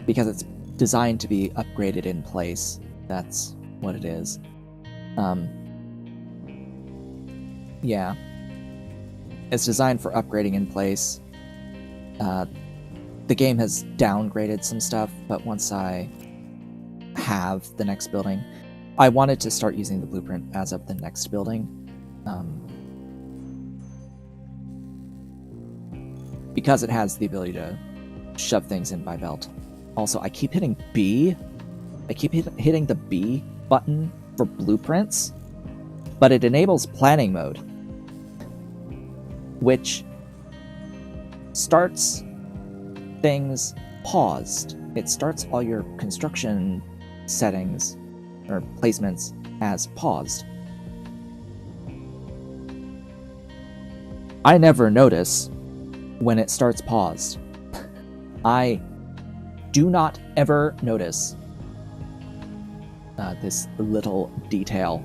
Because it's designed to be upgraded in place. That's what it is. Yeah. It's designed for upgrading in place. The game has downgraded some stuff, but once I have the next building, I wanted to start using the blueprint as of the next building. Because it has the ability to shove things in by belt. Also, I keep hitting B. I keep hitting the B button for blueprints, but it enables planning mode, which starts things paused. It starts all your construction settings or placements as paused. I never notice when it starts paused. I do not ever notice this little detail.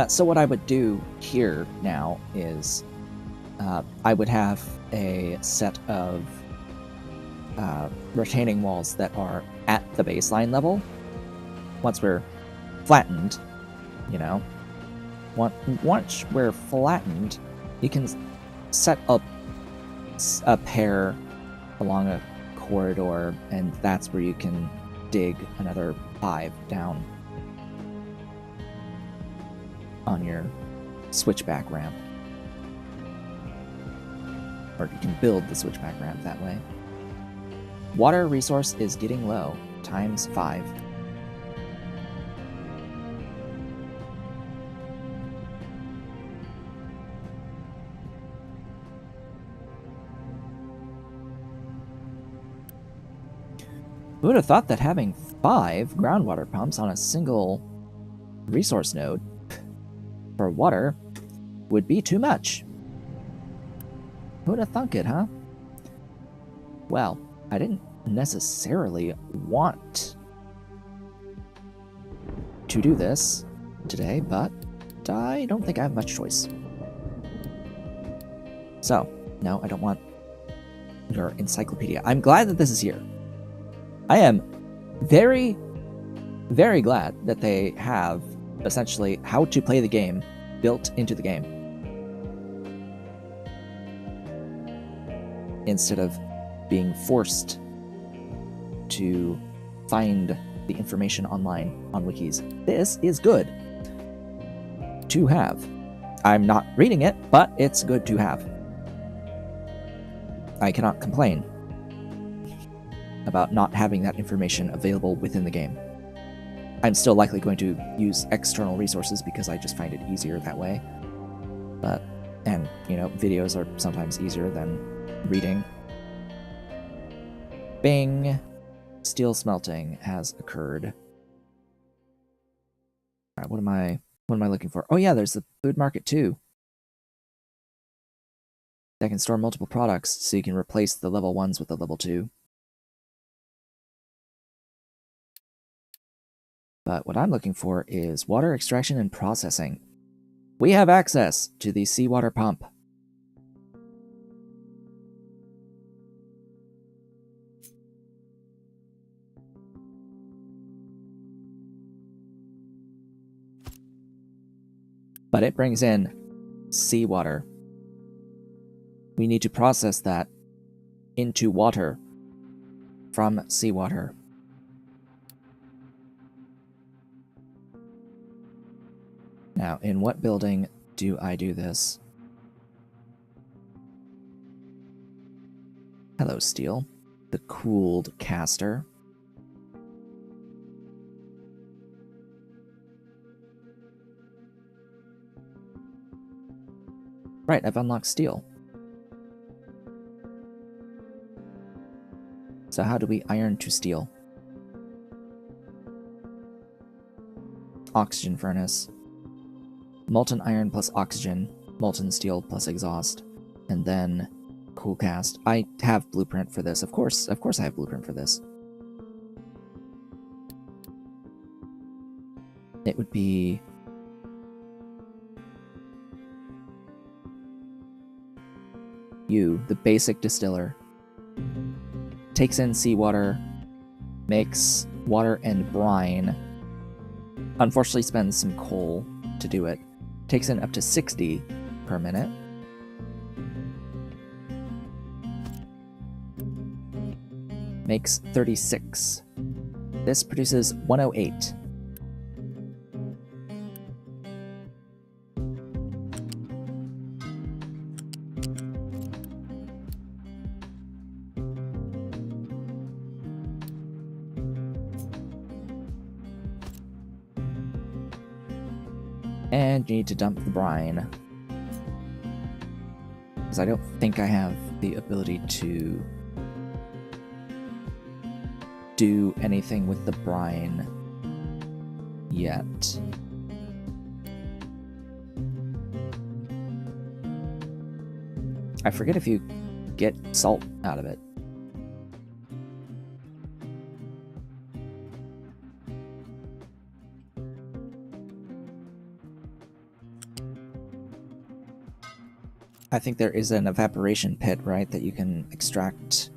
So what I would do here now is I would have a set of retaining walls that are at the baseline level. Once we're flattened, you know, once we're flattened, you can set up a pair along a corridor, and that's where you can dig another 5 down on your switchback ramp. Or you can build the switchback ramp that way. Water resource is getting low, times 5. Who would have thought that having 5 groundwater pumps on a single resource node for water would be too much? Who'd have thunk it, huh? Well, I didn't necessarily want to do this today, but I don't think I have much choice. So, no, I don't want your encyclopedia. I'm glad that this is here. I am very, very glad that they have essentially how to play the game built into the game, instead of being forced to find the information online on wikis. This is good to have. I'm not reading it, but it's good to have. I cannot complain about not having that information available within the game. I'm still likely going to use external resources because I just find it easier that way. But, and, you know, videos are sometimes easier than reading. Bing! Steel smelting has occurred. Alright, what am I looking for? Oh yeah, there's the food market too. That can store multiple products, so you can replace the level 1s with the level 2. But what I'm looking for is water extraction and processing. We have access to the seawater pump. But it brings in seawater. We need to process that into water from seawater. Now, in what building do I do this? Hello, steel. The cooled caster. Right, I've unlocked steel. So how do we iron to steel? Oxygen furnace. Molten iron plus oxygen, molten steel plus exhaust, and then cool cast. I have blueprint for this. Of course I have blueprint for this. It would be you, the basic distiller. Takes in seawater, makes water and brine. Unfortunately spends some coal to do it. Takes in up to 60 per minute. Makes 36. This produces 108. And you need to dump the brine. Because I don't think I have the ability to do anything with the brine yet. I forget if you get salt out of it. I think there is an evaporation pit, right, that you can extract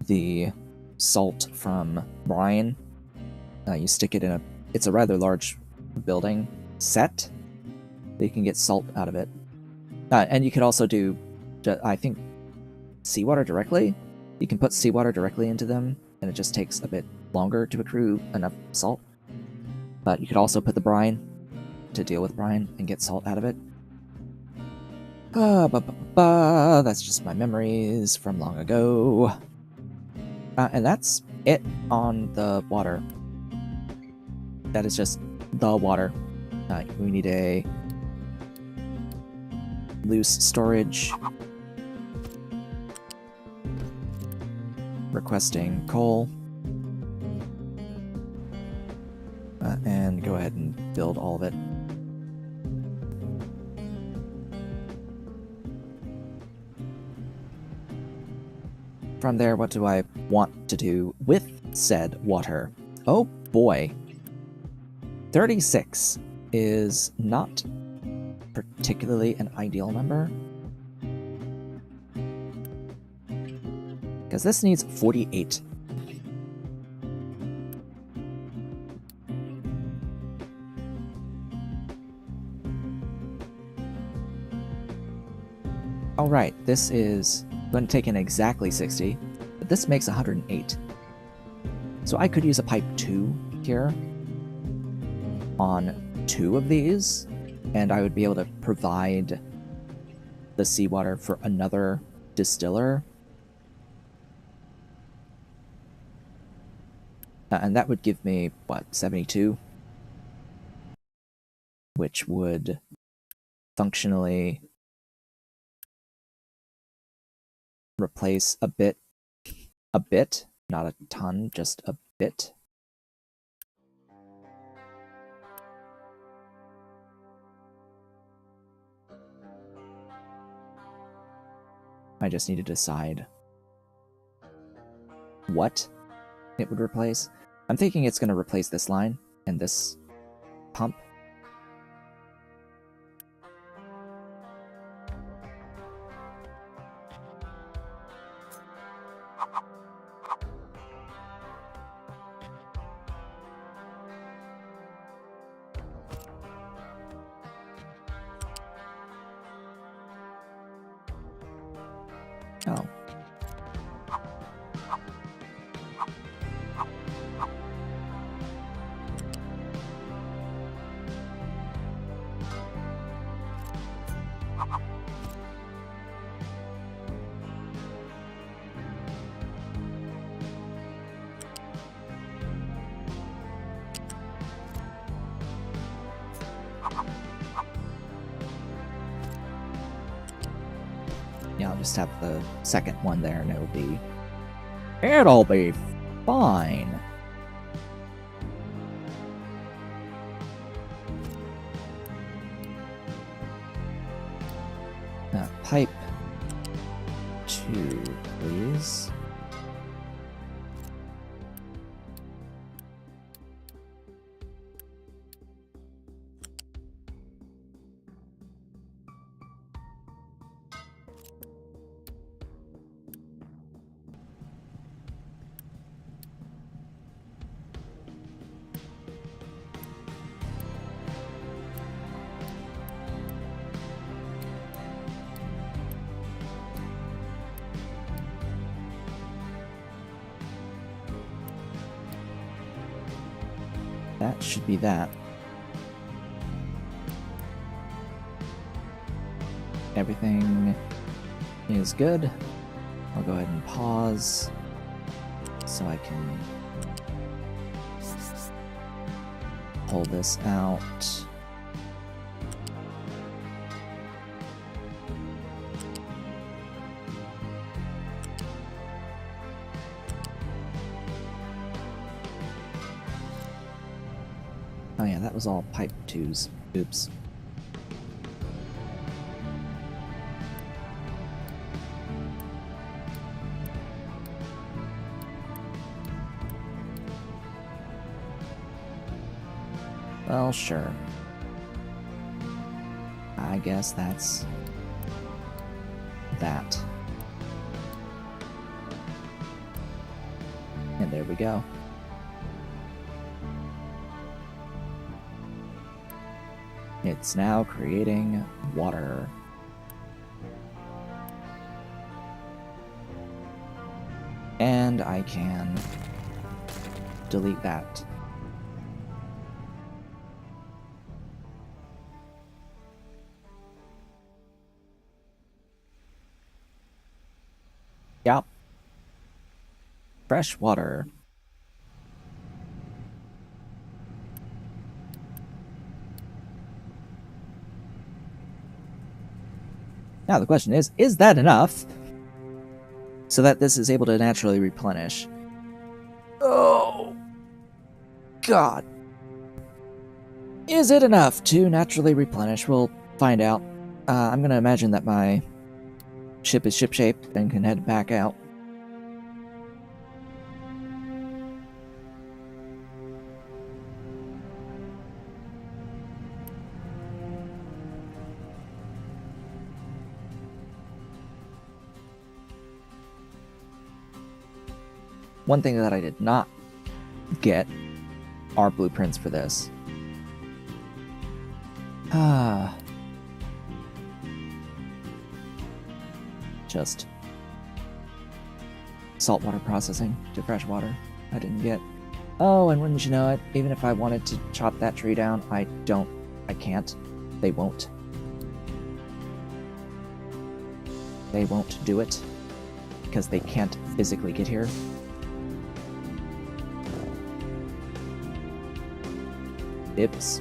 the salt from brine. You stick it in it's a rather large building set that you can get salt out of it. And you can also do, I think, seawater directly. You can put seawater directly into them, and it just takes a bit longer to accrue enough salt. But you could also put the brine to deal with brine and get salt out of it. That's just my memories from long ago. And that's it on the water. That is just the water. We need a loose storage. Requesting coal. And go ahead and build all of it. From there, what do I want to do with said water? Oh boy. 36 is not particularly an ideal number. Because this needs 48. Alright, this is going to take in exactly 60, but this makes 108. So I could use a pipe 2 here on 2 of these, and I would be able to provide the seawater for another distiller. And that would give me, what, 72? Which would functionally replace a bit, not a ton, just a bit. I just need to decide what it would replace. I'm thinking it's going to replace this line and this pump. Oh. Yeah, I'll just have the second one there and it'll be It'll be fine. Pipe 2, please. That should be that. Everything is good. I'll go ahead and pause so I can pull this out. Oh yeah, that was all pipe 2s. Oops. Well, sure. I guess that's that. And there we go. It's now creating water. And I can delete that. Yep. Fresh water. Now the question is that enough so that this is able to naturally replenish? Oh, God. Is it enough to naturally replenish? We'll find out. I'm going to imagine that my ship is shipshape and can head back out. One thing that I did not get are blueprints for this. Just saltwater processing to fresh water. I didn't get. Oh, and wouldn't you know it, even if I wanted to chop that tree down, I can't. They won't. They won't do it because they can't physically get here. Oops.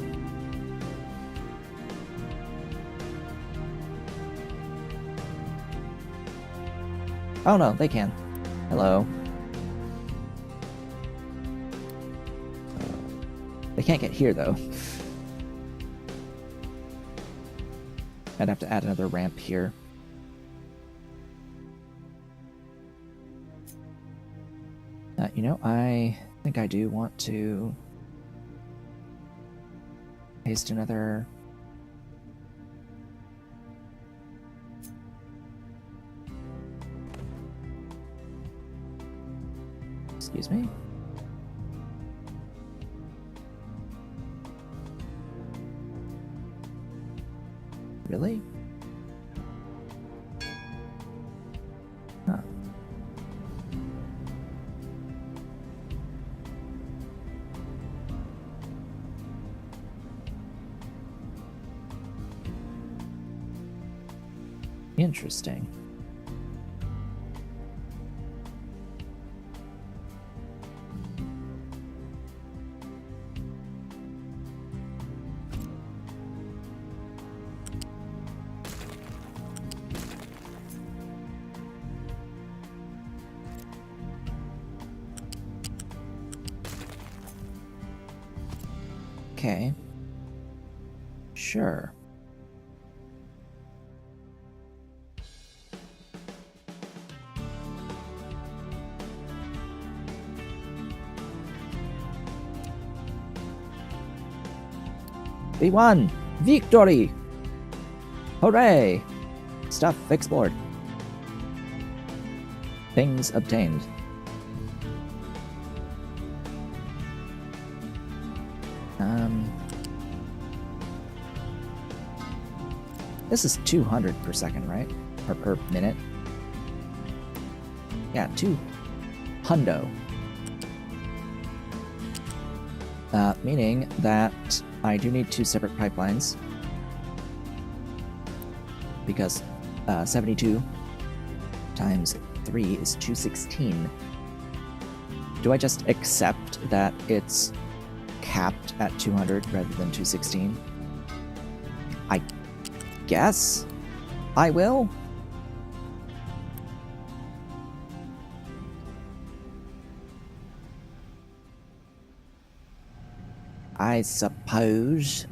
Oh no, they can. Hello. They can't get here though. I'd have to add another ramp here. You know, I think I do want to paste another. Excuse me. Really? Huh. Interesting. Okay. Sure. We won! Victory! Hooray! Stuff explored. Things obtained. This is 200 per second, right? Or per minute? Yeah, 200. Meaning that I do need 2 separate pipelines. Because 72 times 3 is 216. Do I just accept that it's capped at 200 rather than 216? I guess I will. I suppose.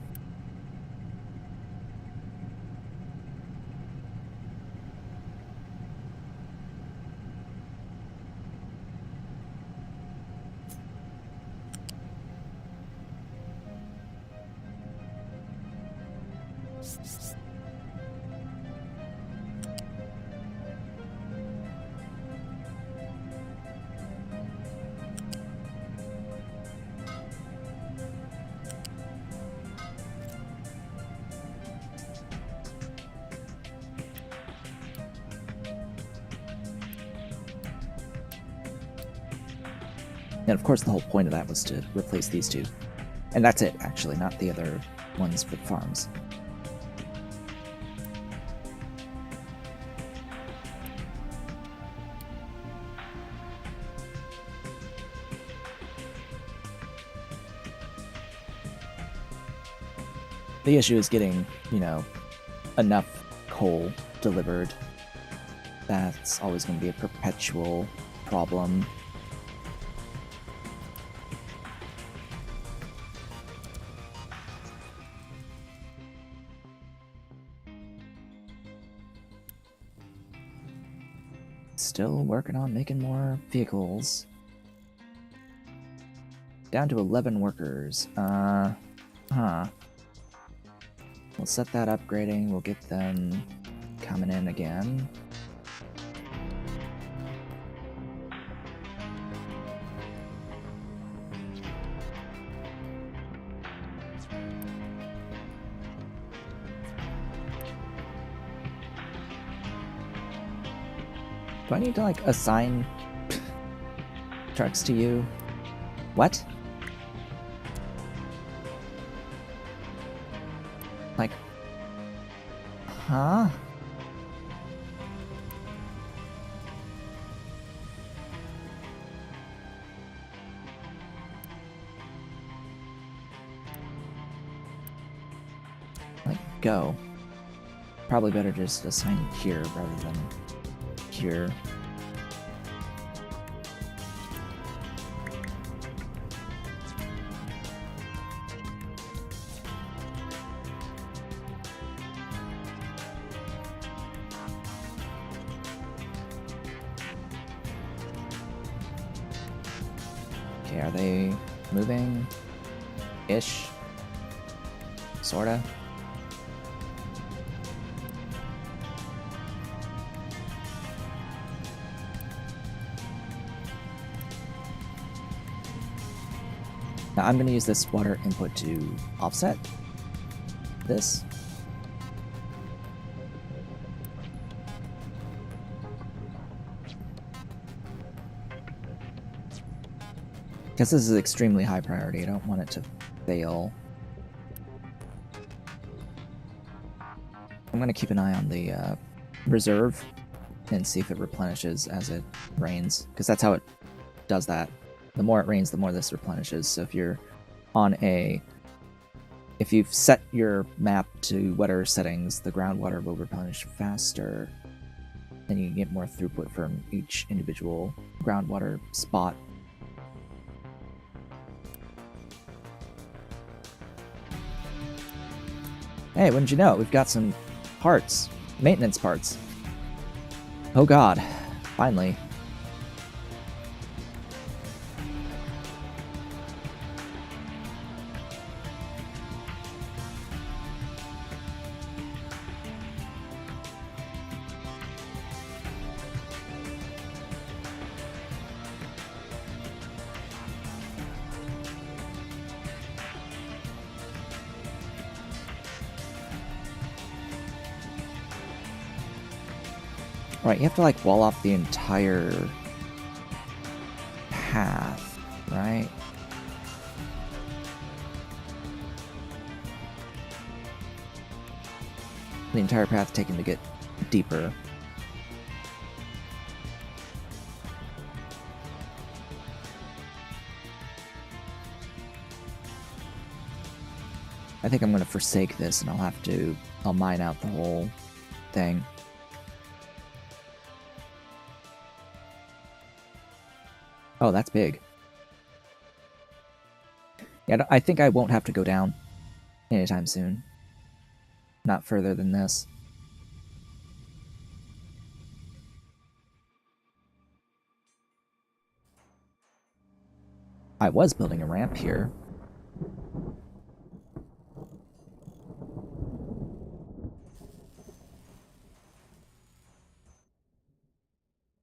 And of course the whole point of that was to replace these 2. And that's it, actually, not the other ones for farms. The issue is getting, enough coal delivered. That's always going to be a perpetual problem. Still working on making more vehicles. Down to 11 workers. We'll set that upgrading. We'll get them coming in again. Do I need to, assign trucks to you? What? Huh? Go. Probably better just assign here rather than here. Okay, are they moving? Ish? Sorta? Now I'm going to use this water input to offset this. Because this is extremely high priority, I don't want it to fail. I'm going to keep an eye on the reserve and see if it replenishes as it rains, because that's how it does that. The more it rains, the more this replenishes. So if you're on if you've set your map to wetter settings, the groundwater will replenish faster, and you can get more throughput from each individual groundwater spot. Hey, wouldn't you know? We've got some parts. Maintenance parts. Oh god. Finally. Right, you have to like wall off the entire path, right? The entire path taken to get deeper. I think I'm going to forsake this and I'll mine out the whole thing. Oh, that's big. Yeah, I think I won't have to go down anytime soon. Not further than this. I was building a ramp here.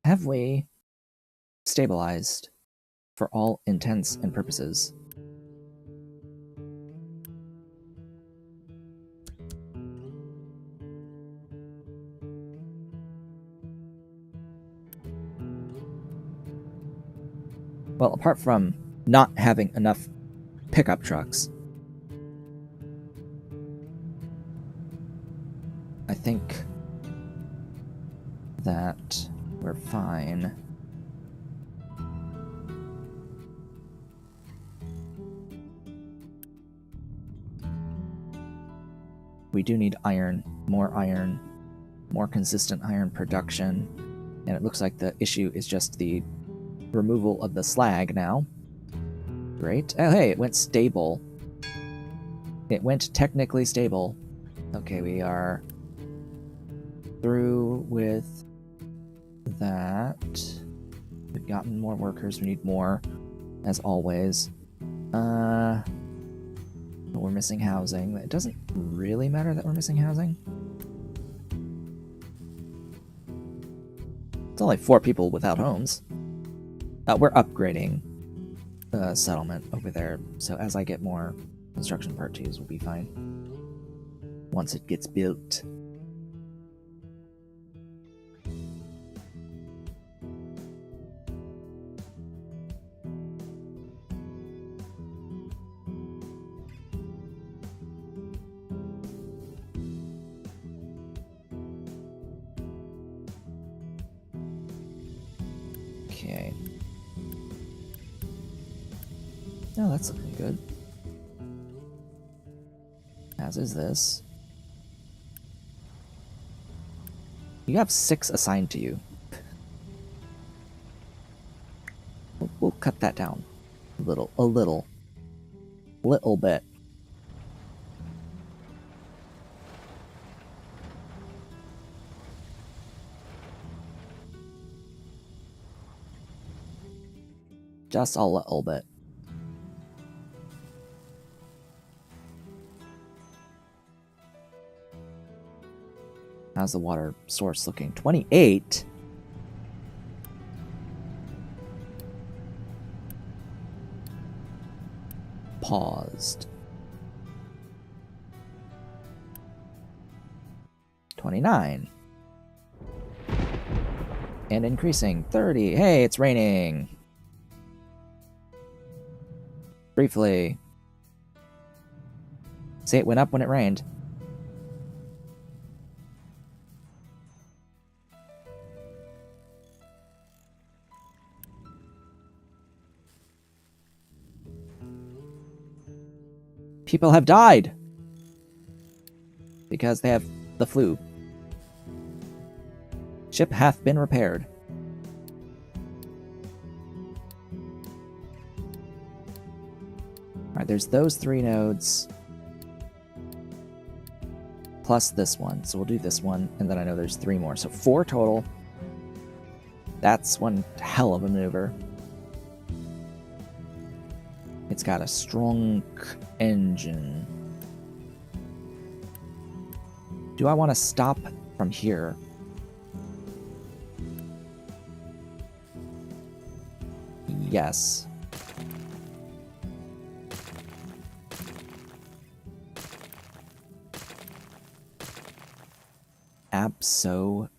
Have we stabilized for all intents and purposes? Well, apart from not having enough pickup trucks, I think that we're fine. We do need iron, more consistent iron production, and it looks like the issue is just the removal of the slag now. Great. Oh, hey, it went stable. It went technically stable. Okay, we are through with that. We've gotten more workers. We need more, as always. We're missing housing. It doesn't really matter that we're missing housing. It's only 4 people without homes. We're upgrading the settlement over there, so as I get more construction part 2s, we'll be fine. Once it gets built. Okay. Oh, that's looking good. As is this. You have 6 assigned to you. We'll cut that down a little bit. Just a little bit. How's the water source looking? 28? Paused. 29. And increasing. 30. Hey, it's raining. Briefly. See, it went up when it rained. People have died because they have the flu. Ship hath been repaired. Alright, there's those 3 nodes. plus this one. So we'll do this one, and then I know there's 3 more. So 4 total. That's one hell of a maneuver. It's got a strong engine. Do I want to stop from here? Yes. Absolutely.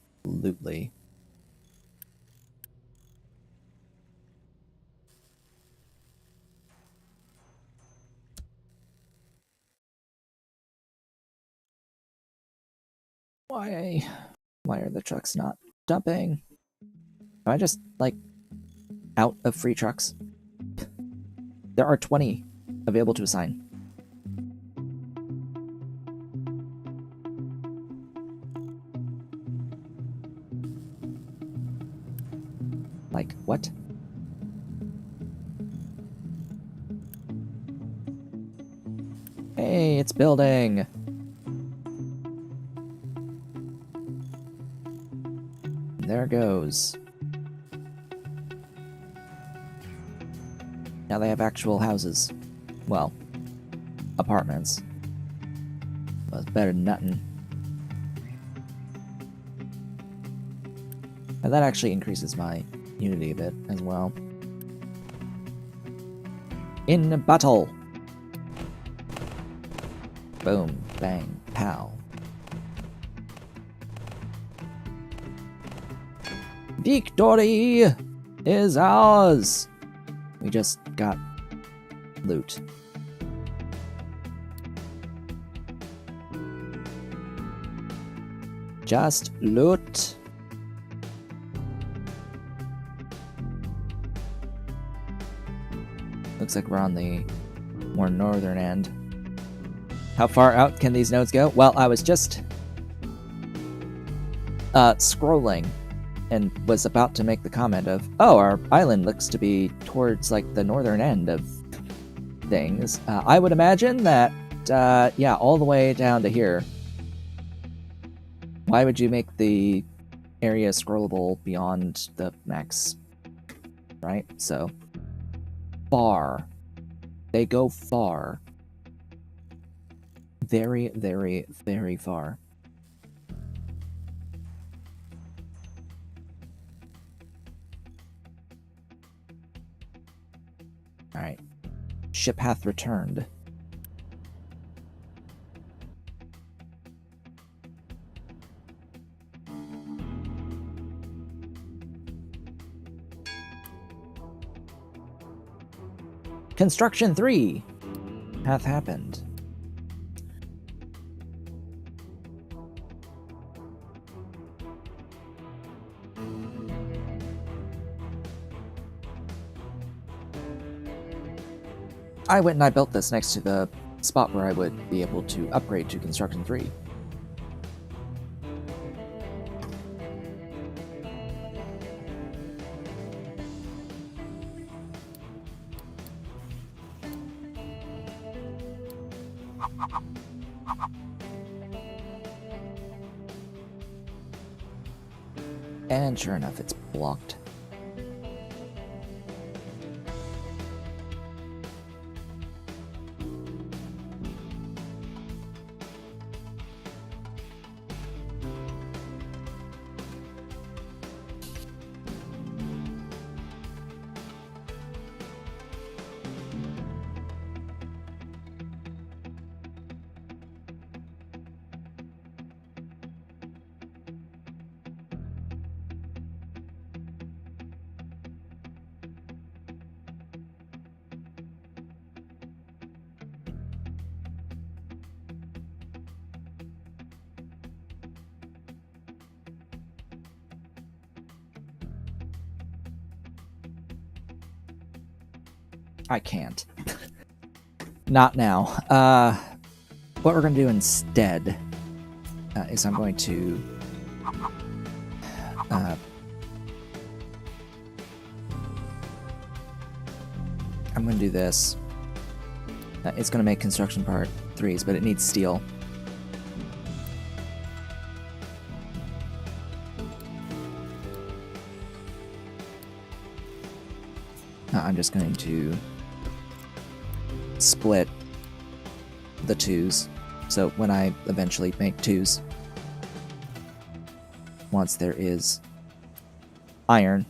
Why are the trucks not dumping? Am I just, like, out of free trucks? There are 20 available to assign. Like, what? Hey, it's building! There it goes. Now they have actual houses. Well, apartments. Well, it's better than nothing. And that actually increases my unity a bit as well. In battle! Boom, bang, pow. Victory is ours! We just got loot. Just loot. Looks like we're on the more northern end. How far out can these nodes go? Well, I was just scrolling and was about to make the comment of, oh, our island looks to be towards, like, the northern end of things. I would imagine that, yeah, all the way down to here. Why would you make the area scrollable beyond the max? Right? So, far. They go far. Very, very, very far. Alright. Ship hath returned. Construction 3 hath happened. I went and I built this next to the spot where I would be able to upgrade to Construction 3. And sure enough, it's blocked. I can't. Not now. What we're going to do instead is I'm going to do this. It's going to make construction part 3s, but it needs steel. I'm just going to split the 2s. So when I eventually make 2s, once there is iron,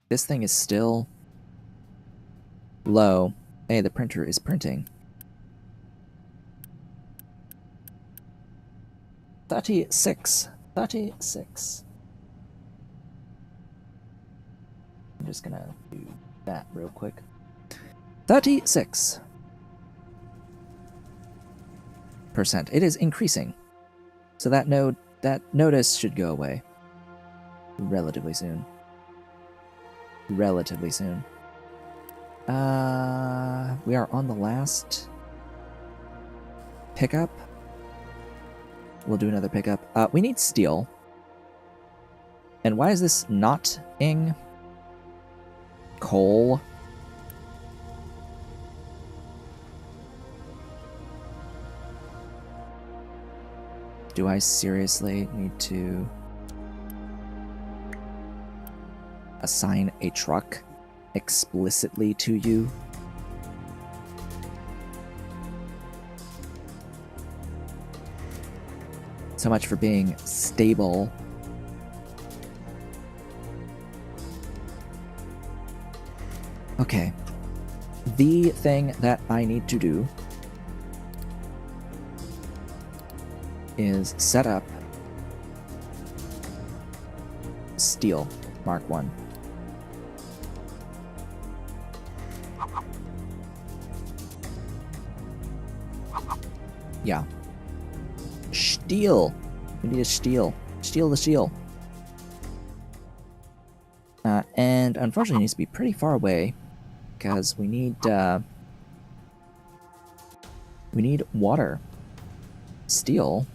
this thing is still low. Hey, the printer is printing. 36. 36. I'm just gonna do that real quick. 36%. It is increasing. So that notice should go away relatively soon. Relatively soon. We are on the last pickup. We'll do another pickup. We need steel. And why is this not ing? Coal. Do I seriously need to assign a truck explicitly to you? So much for being stable. Okay. The thing that I need to do is set up steel Mark 1. Yeah. Steel. We need a steel. Steel the steel. And unfortunately it needs to be pretty far away because we need water. Steel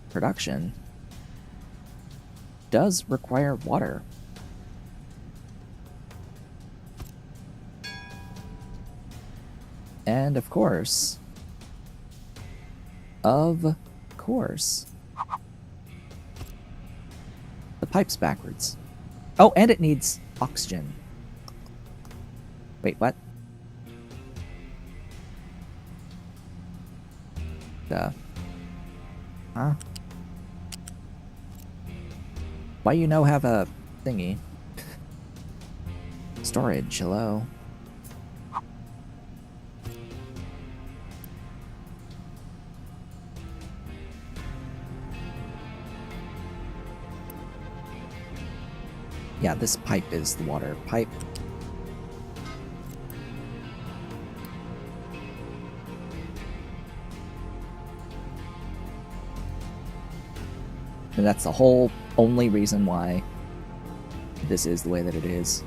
production does require water. And of course, the pipe's backwards. Oh, and it needs oxygen. Wait, what? Huh? Why you no have a thingy? Storage, hello? Yeah, this pipe is the water pipe. And that's the whole only reason why this is the way that it is.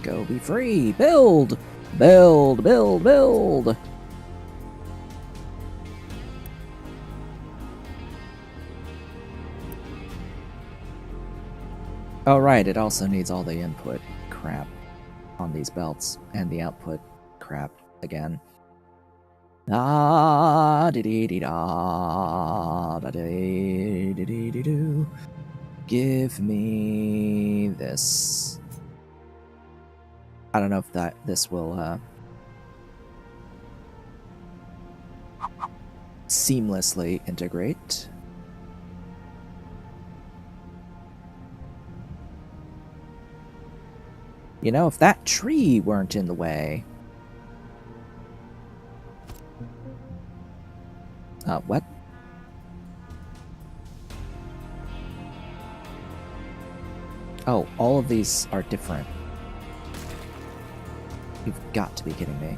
Go be free! Build! Build, build, build! Oh right, it also needs all the input crap on these belts, and the output crap again. Ah, dee dee dee da, da dee dee dee dee doo. Give me this. I don't know if this will seamlessly integrate. You know, if that tree weren't in the way. What? Oh, all of these are different. You've got to be kidding me.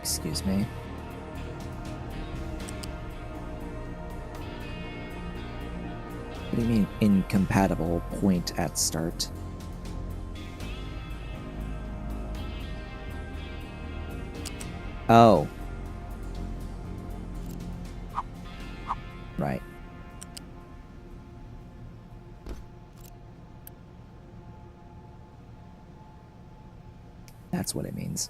Excuse me. What do you mean, incompatible point at start? Oh. Right. That's what it means.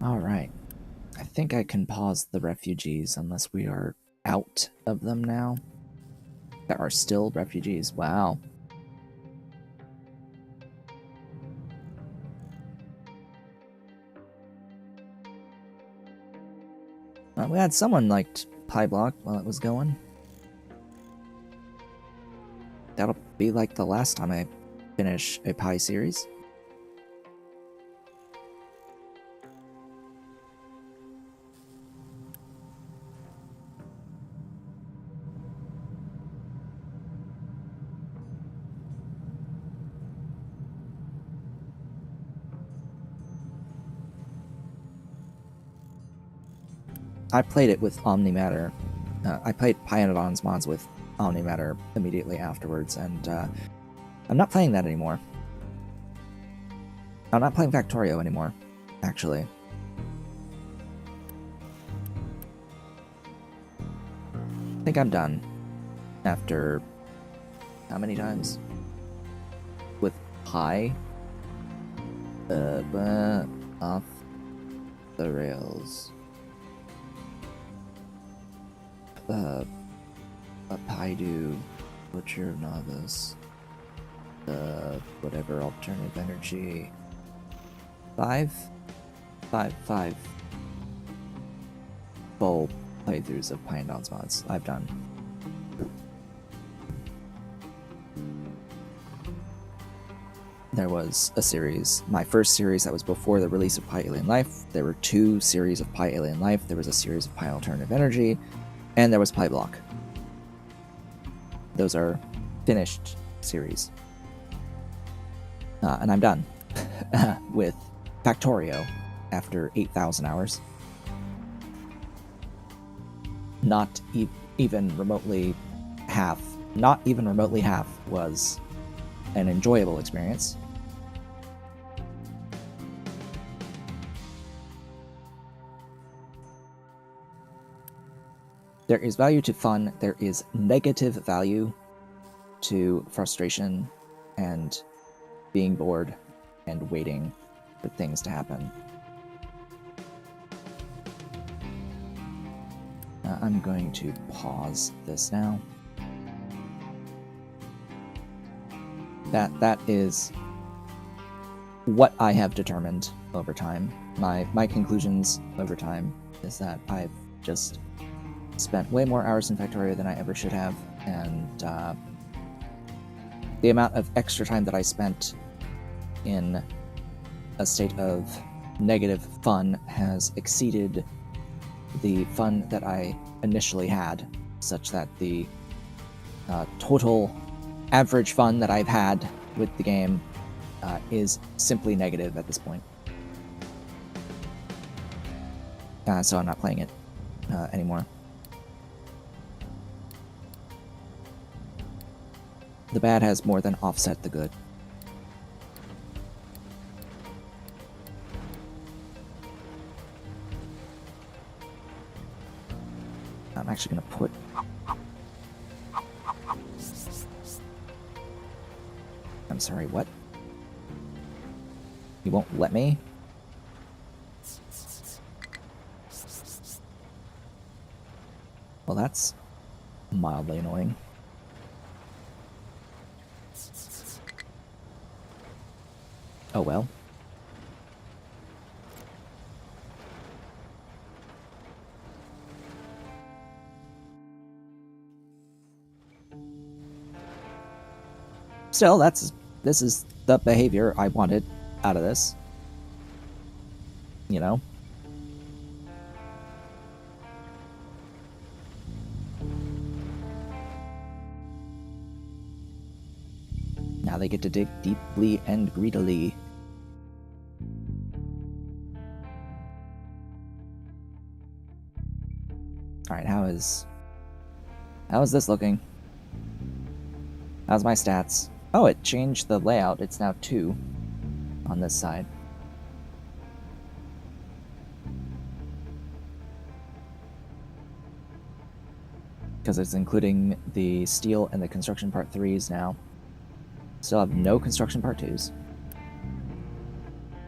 Alright. I think I can pause the refugees unless we are out of them now. There are still refugees. Wow. We had someone liked Pie Block while it was going. That'll be like the last time I finish a Pie series. I played it with Omnimatter. I played Pionodon's mods with Omnimatter immediately afterwards, and I'm not playing that anymore. I'm not playing Factorio anymore, actually. I think I'm done after how many times? With Pi? Off the rails. A Paidu, Butcher Novice, whatever alternative energy. Five full playthroughs of Pionodon's mods I've done. There was a series, my first series that was before the release of Pi Alien Life. There were 2 series of Pi Alien Life. There was a series of Pi Alternative Energy. And there was Pie Block. Those are finished series. And I'm done with Factorio after 8,000 hours. Not even remotely half was an enjoyable experience. There is value to fun, there is negative value to frustration and being bored and waiting for things to happen. I'm going to pause this now. That is what I have determined over time. My conclusions over time is that I've just spent way more hours in Factorio than I ever should have, and the amount of extra time that I spent in a state of negative fun has exceeded the fun that I initially had, such that the total average fun that I've had with the game is simply negative at this point. So I'm not playing it anymore. The bad has more than offset the good. I'm actually going to put... I'm sorry, what? You won't let me? Well, that's mildly annoying. Oh well. Still, this is the behavior I wanted out of this. You know? Now they get to dig deeply and greedily. Alright, how is this looking? How's my stats? Oh, it changed the layout. It's now 2 on this side. because it's including the steel and the construction part 3s now. Still have no construction part 2s.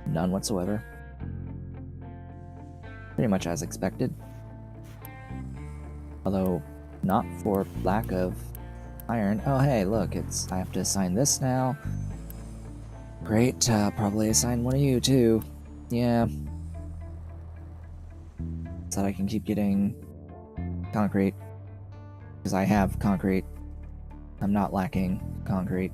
None whatsoever. Pretty much as expected. Although, not for lack of iron. Oh hey, look, I have to assign this now. Great, probably assign one of you too. Yeah. So that I can keep getting concrete. Because I have concrete. I'm not lacking concrete.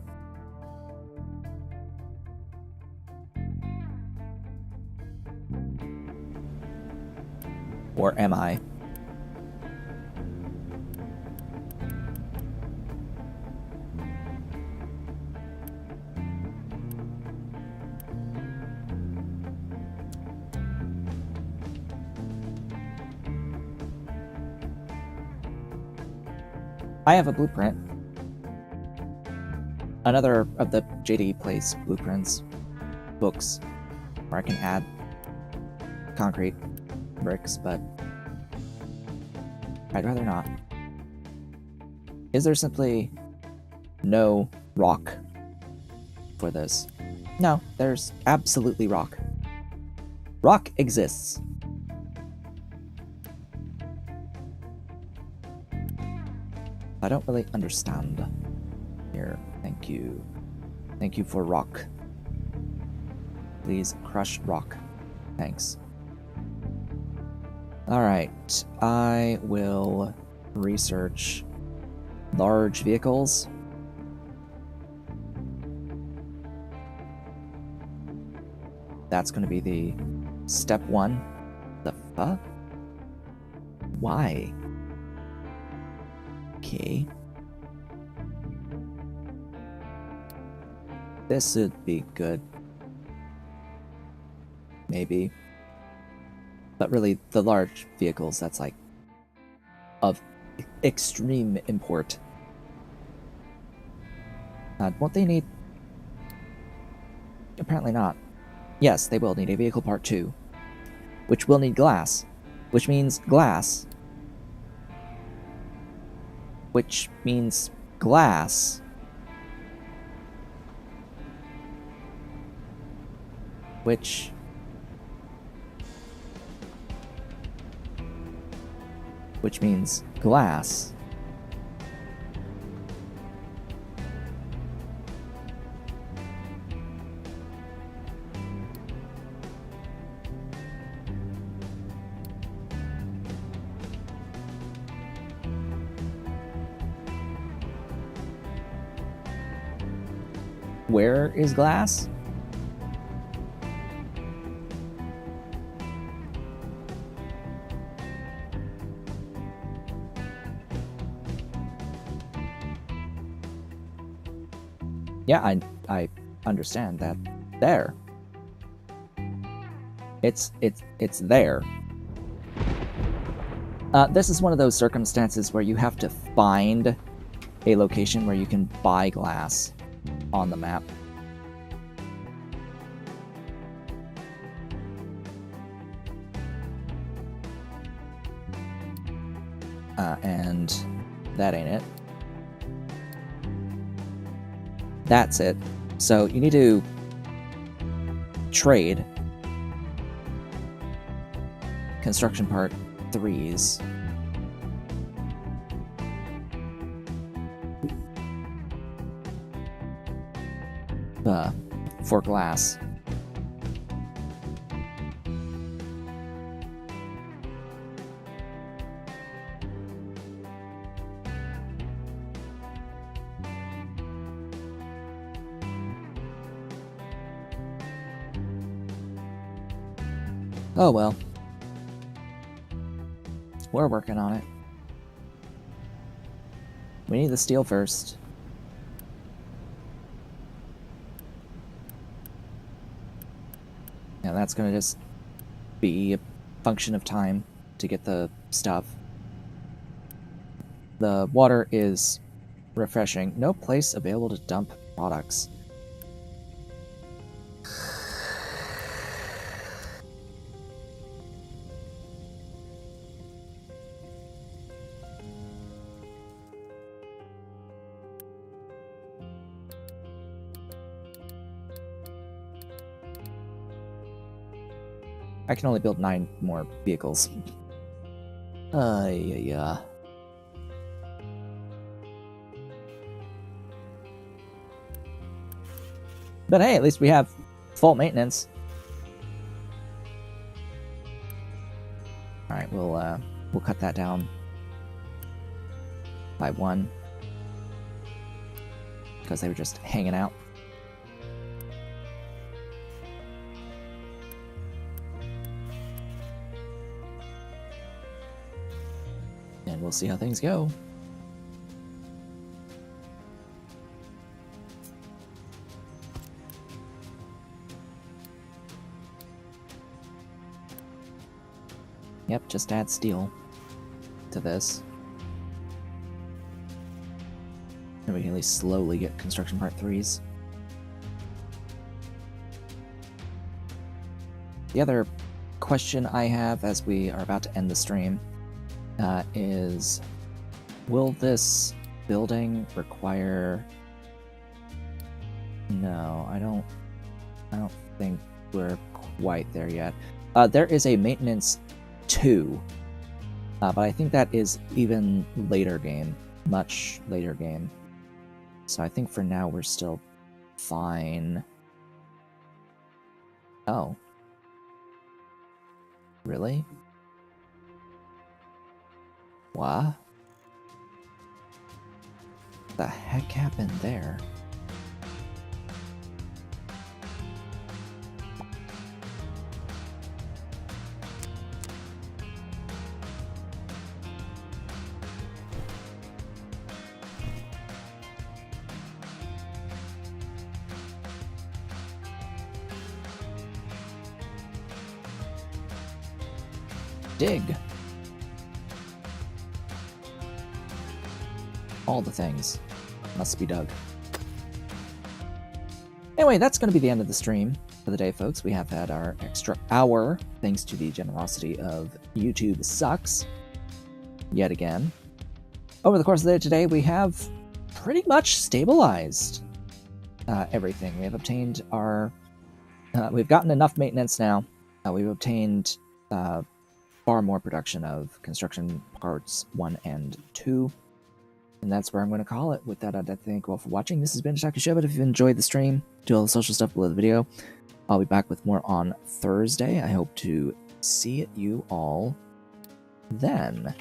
Or am I? I have a blueprint. Another of the JD Place blueprints, books, where I can add concrete bricks, but I'd rather not. Is there simply no rock for this? No, there's absolutely rock. Rock exists. I don't really understand. Here, thank you. Thank you for rock. Please crush rock. Thanks. Alright, I will research large vehicles. That's going to be the step 1. The fuck? Why? Okay. This would be good. Maybe. But really, the large vehicles, that's like of extreme import. Won't they need... Apparently not. Yes, they will need a vehicle part 2. Which will need glass. Which means glass. Which means glass. Which means glass. Where is glass? Yeah, I understand that. There. It's there. This is one of those circumstances where you have to find a location where you can buy glass on the map. And that ain't it. That's it. So you need to trade construction part 3s. For glass. Oh well. We're working on it. We need the steel first. And that's gonna just be a function of time to get the stuff. The water is refreshing. No place available to dump products. I can only build 9 more vehicles. Yeah. But hey, at least we have full maintenance. All right, we'll cut that down by 1 because they were just hanging out. And we'll see how things go. Yep, just add steel to this. And we can at least slowly get construction part 3s. The other question I have as we are about to end the stream is, will this building require... No, I don't think we're quite there yet. There is a maintenance 2, but I think that is even later game, much later game. So I think for now we're still fine. Oh. Really? What? The heck happened there? Dig. All the things must be dug. Anyway, that's going to be the end of the stream for the day, folks. We have had our extra hour, thanks to the generosity of YouTube Sucks, yet again. Over the course of the day today, we have pretty much stabilized everything. We have obtained our... we've gotten enough maintenance now. We've obtained far more production of construction parts 1 and 2. And that's where I'm going to call it. With that, I'd like to thank you all for watching. This has been Shaka Show, but if you enjoyed the stream, do all the social stuff below the video. I'll be back with more on Thursday. I hope to see you all then.